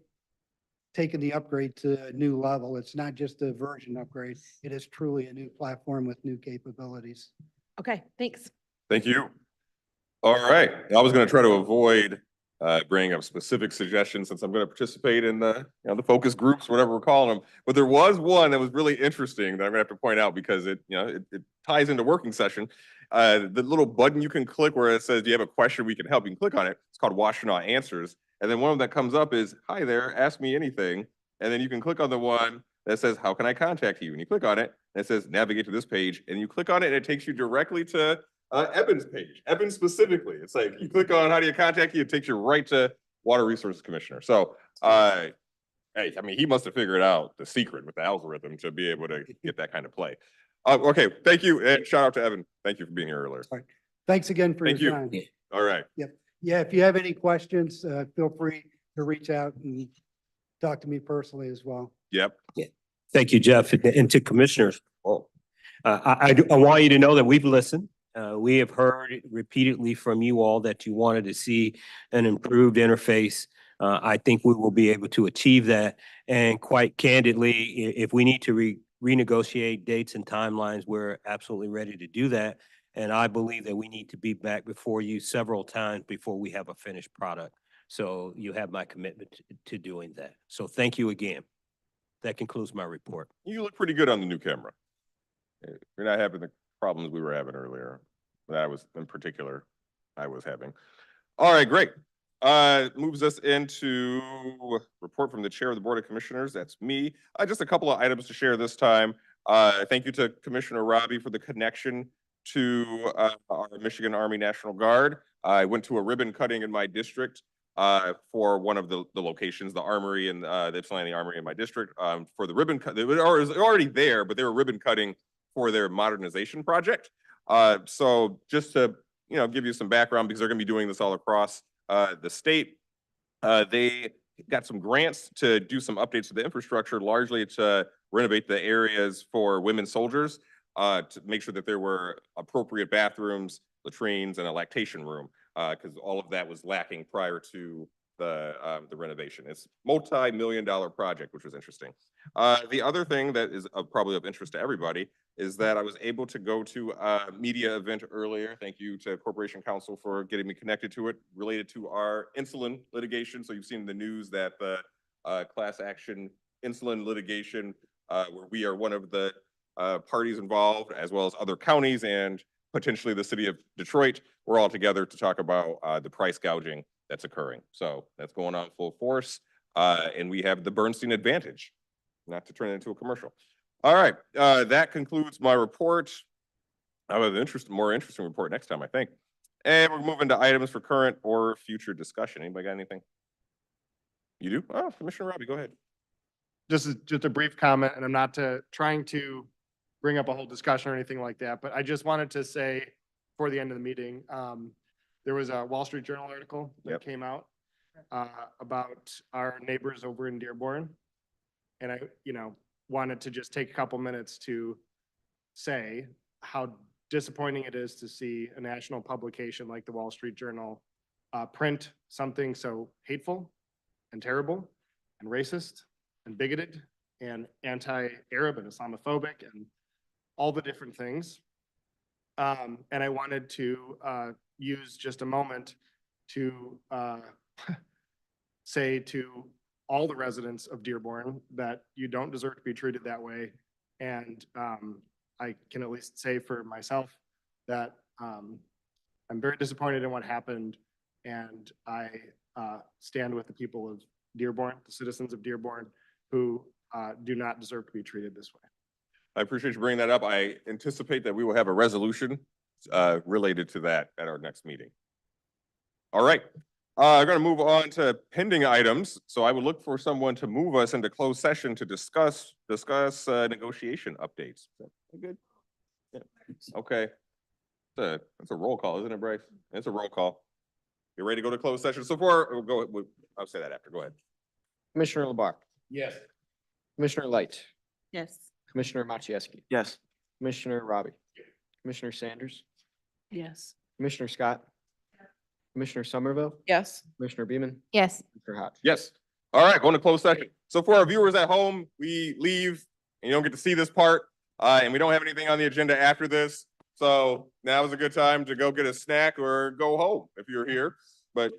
taken the upgrade to a new level. It's not just a version upgrade. It is truly a new platform with new capabilities. Okay, thanks. Thank you. All right, I was gonna try to avoid bringing up specific suggestions since I'm gonna participate in the focus groups, whatever we're calling them. But there was one that was really interesting that I'm gonna have to point out because it ties into working session. The little button you can click where it says, do you have a question we can help? You can click on it. It's called Washtenaw Answers. And then one of them that comes up is, hi there, ask me anything. And then you can click on the one that says, how can I contact you? And you click on it, and it says, navigate to this page. And you click on it, and it takes you directly to Eben's page, Eben specifically. It's like, you click on how do you contact you, it takes you right to Water Resources Commissioner. So, hey, I mean, he must have figured out the secret with the algorithm to be able to get that kind of play. Okay, thank you, and shout out to Evan. Thank you for being here earlier. All right. Thanks again for your time. All right. Yep. Yeah, if you have any questions, feel free to reach out and talk to me personally as well. Yep. Thank you, Jeff, and to commissioners. I want you to know that we've listened. We have heard repeatedly from you all that you wanted to see an improved interface. I think we will be able to achieve that. And quite candidly, if we need to renegotiate dates and timelines, we're absolutely ready to do that. And I believe that we need to be back before you several times before we have a finished product. So you have my commitment to doing that. So thank you again. That concludes my report. You look pretty good on the new camera. You're not having the problems we were having earlier. That I was having. All right, great. Moves us into report from the chair of the Board of Commissioners. That's me. Just a couple of items to share this time. Thank you to Commissioner Robbie for the connection to our Michigan Army National Guard. I went to a ribbon cutting in my district for one of the locations, the Armory and the Ypsilanti Armory in my district, for the ribbon cut. It was already there, but they were ribbon cutting for their modernization project. So just to give you some background, because they're going to be doing this all across the state. They got some grants to do some updates to the infrastructure, largely to renovate the areas for women soldiers, to make sure that there were appropriate bathrooms, latrines, and a lactation room, because all of that was lacking prior to the renovation. It's multi-million-dollar project, which was interesting. The other thing that is probably of interest to everybody is that I was able to go to a media event earlier. Thank you to Corporation Counsel for getting me connected to it, related to our insulin litigation. So you've seen in the news that the class action insulin litigation, where we are one of the parties involved, as well as other counties and potentially the city of Detroit, we're all together to talk about the price gouging that's occurring. So that's going on full force. And we have the Bernstein advantage, not to turn it into a commercial. All right, that concludes my report. I have an more interesting report next time, I think. And we're moving to items for current or future discussion. Anybody got anything? You do? Oh, Commissioner Robbie, go ahead. Just a brief comment, and I'm not trying to bring up a whole discussion or anything like that, but I just wanted to say before the end of the meeting, there was a Wall Street Journal article that came out about our neighbors over in Dearborn. And I, wanted to just take a couple minutes to say how disappointing it is to see a national publication like the Wall Street Journal print something so hateful and terrible and racist and bigoted and anti-Arab and Islamophobic and all the different things. And I wanted to use just a moment to say to all the residents of Dearborn that you don't deserve to be treated that way. And I can at least say for myself that I'm very disappointed in what happened. And I stand with the people of Dearborn, the citizens of Dearborn, who do not deserve to be treated this way. I appreciate you bringing that up. I anticipate that we will have a resolution related to that at our next meeting. All right. I'm going to move on to pending items. So I would look for someone to move us into closed session to discuss negotiation updates. Good. Yeah. Okay. That's a roll call, isn't it, Bryce? It's a roll call. You ready to go to closed session? So far, I'll say that after. Go ahead. Commissioner LeBar, Yes. Commissioner Light, Yes. Commissioner Machieski, Yes. Commissioner Robbie, Commissioner Sanders, Yes. Commissioner Scott, Commissioner Somerville, Yes. Commissioner Beaman, Yes. Commissioner Hodge. Yes. All right, going to closed session. So for our viewers at home, we leave and you don't get to see this part, and we don't have anything on the agenda after this. So now is a good time to go get a snack or go home if you're here. But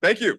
thank you.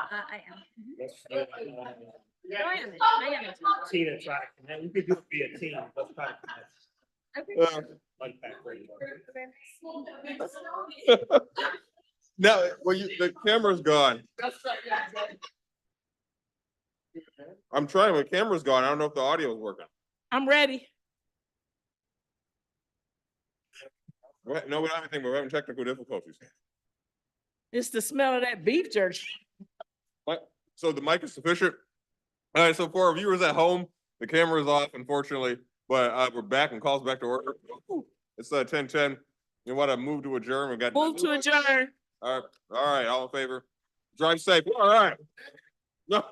I am. Team attraction, and we could do it via team, let's try to. Now, well, the camera's gone. I'm trying, my camera's gone. I don't know if the audio is working. I'm ready. No, we don't have anything, but we're having technical difficulties. It's the smell of that beef jerky. So the mic is sufficient? All right, so for our viewers at home, the camera is off, unfortunately, but we're back and calls back to order. It's 10:10. You want to move to adjourn? We got Move to adjourn. all right, all in favor. Drive safe. All right. No.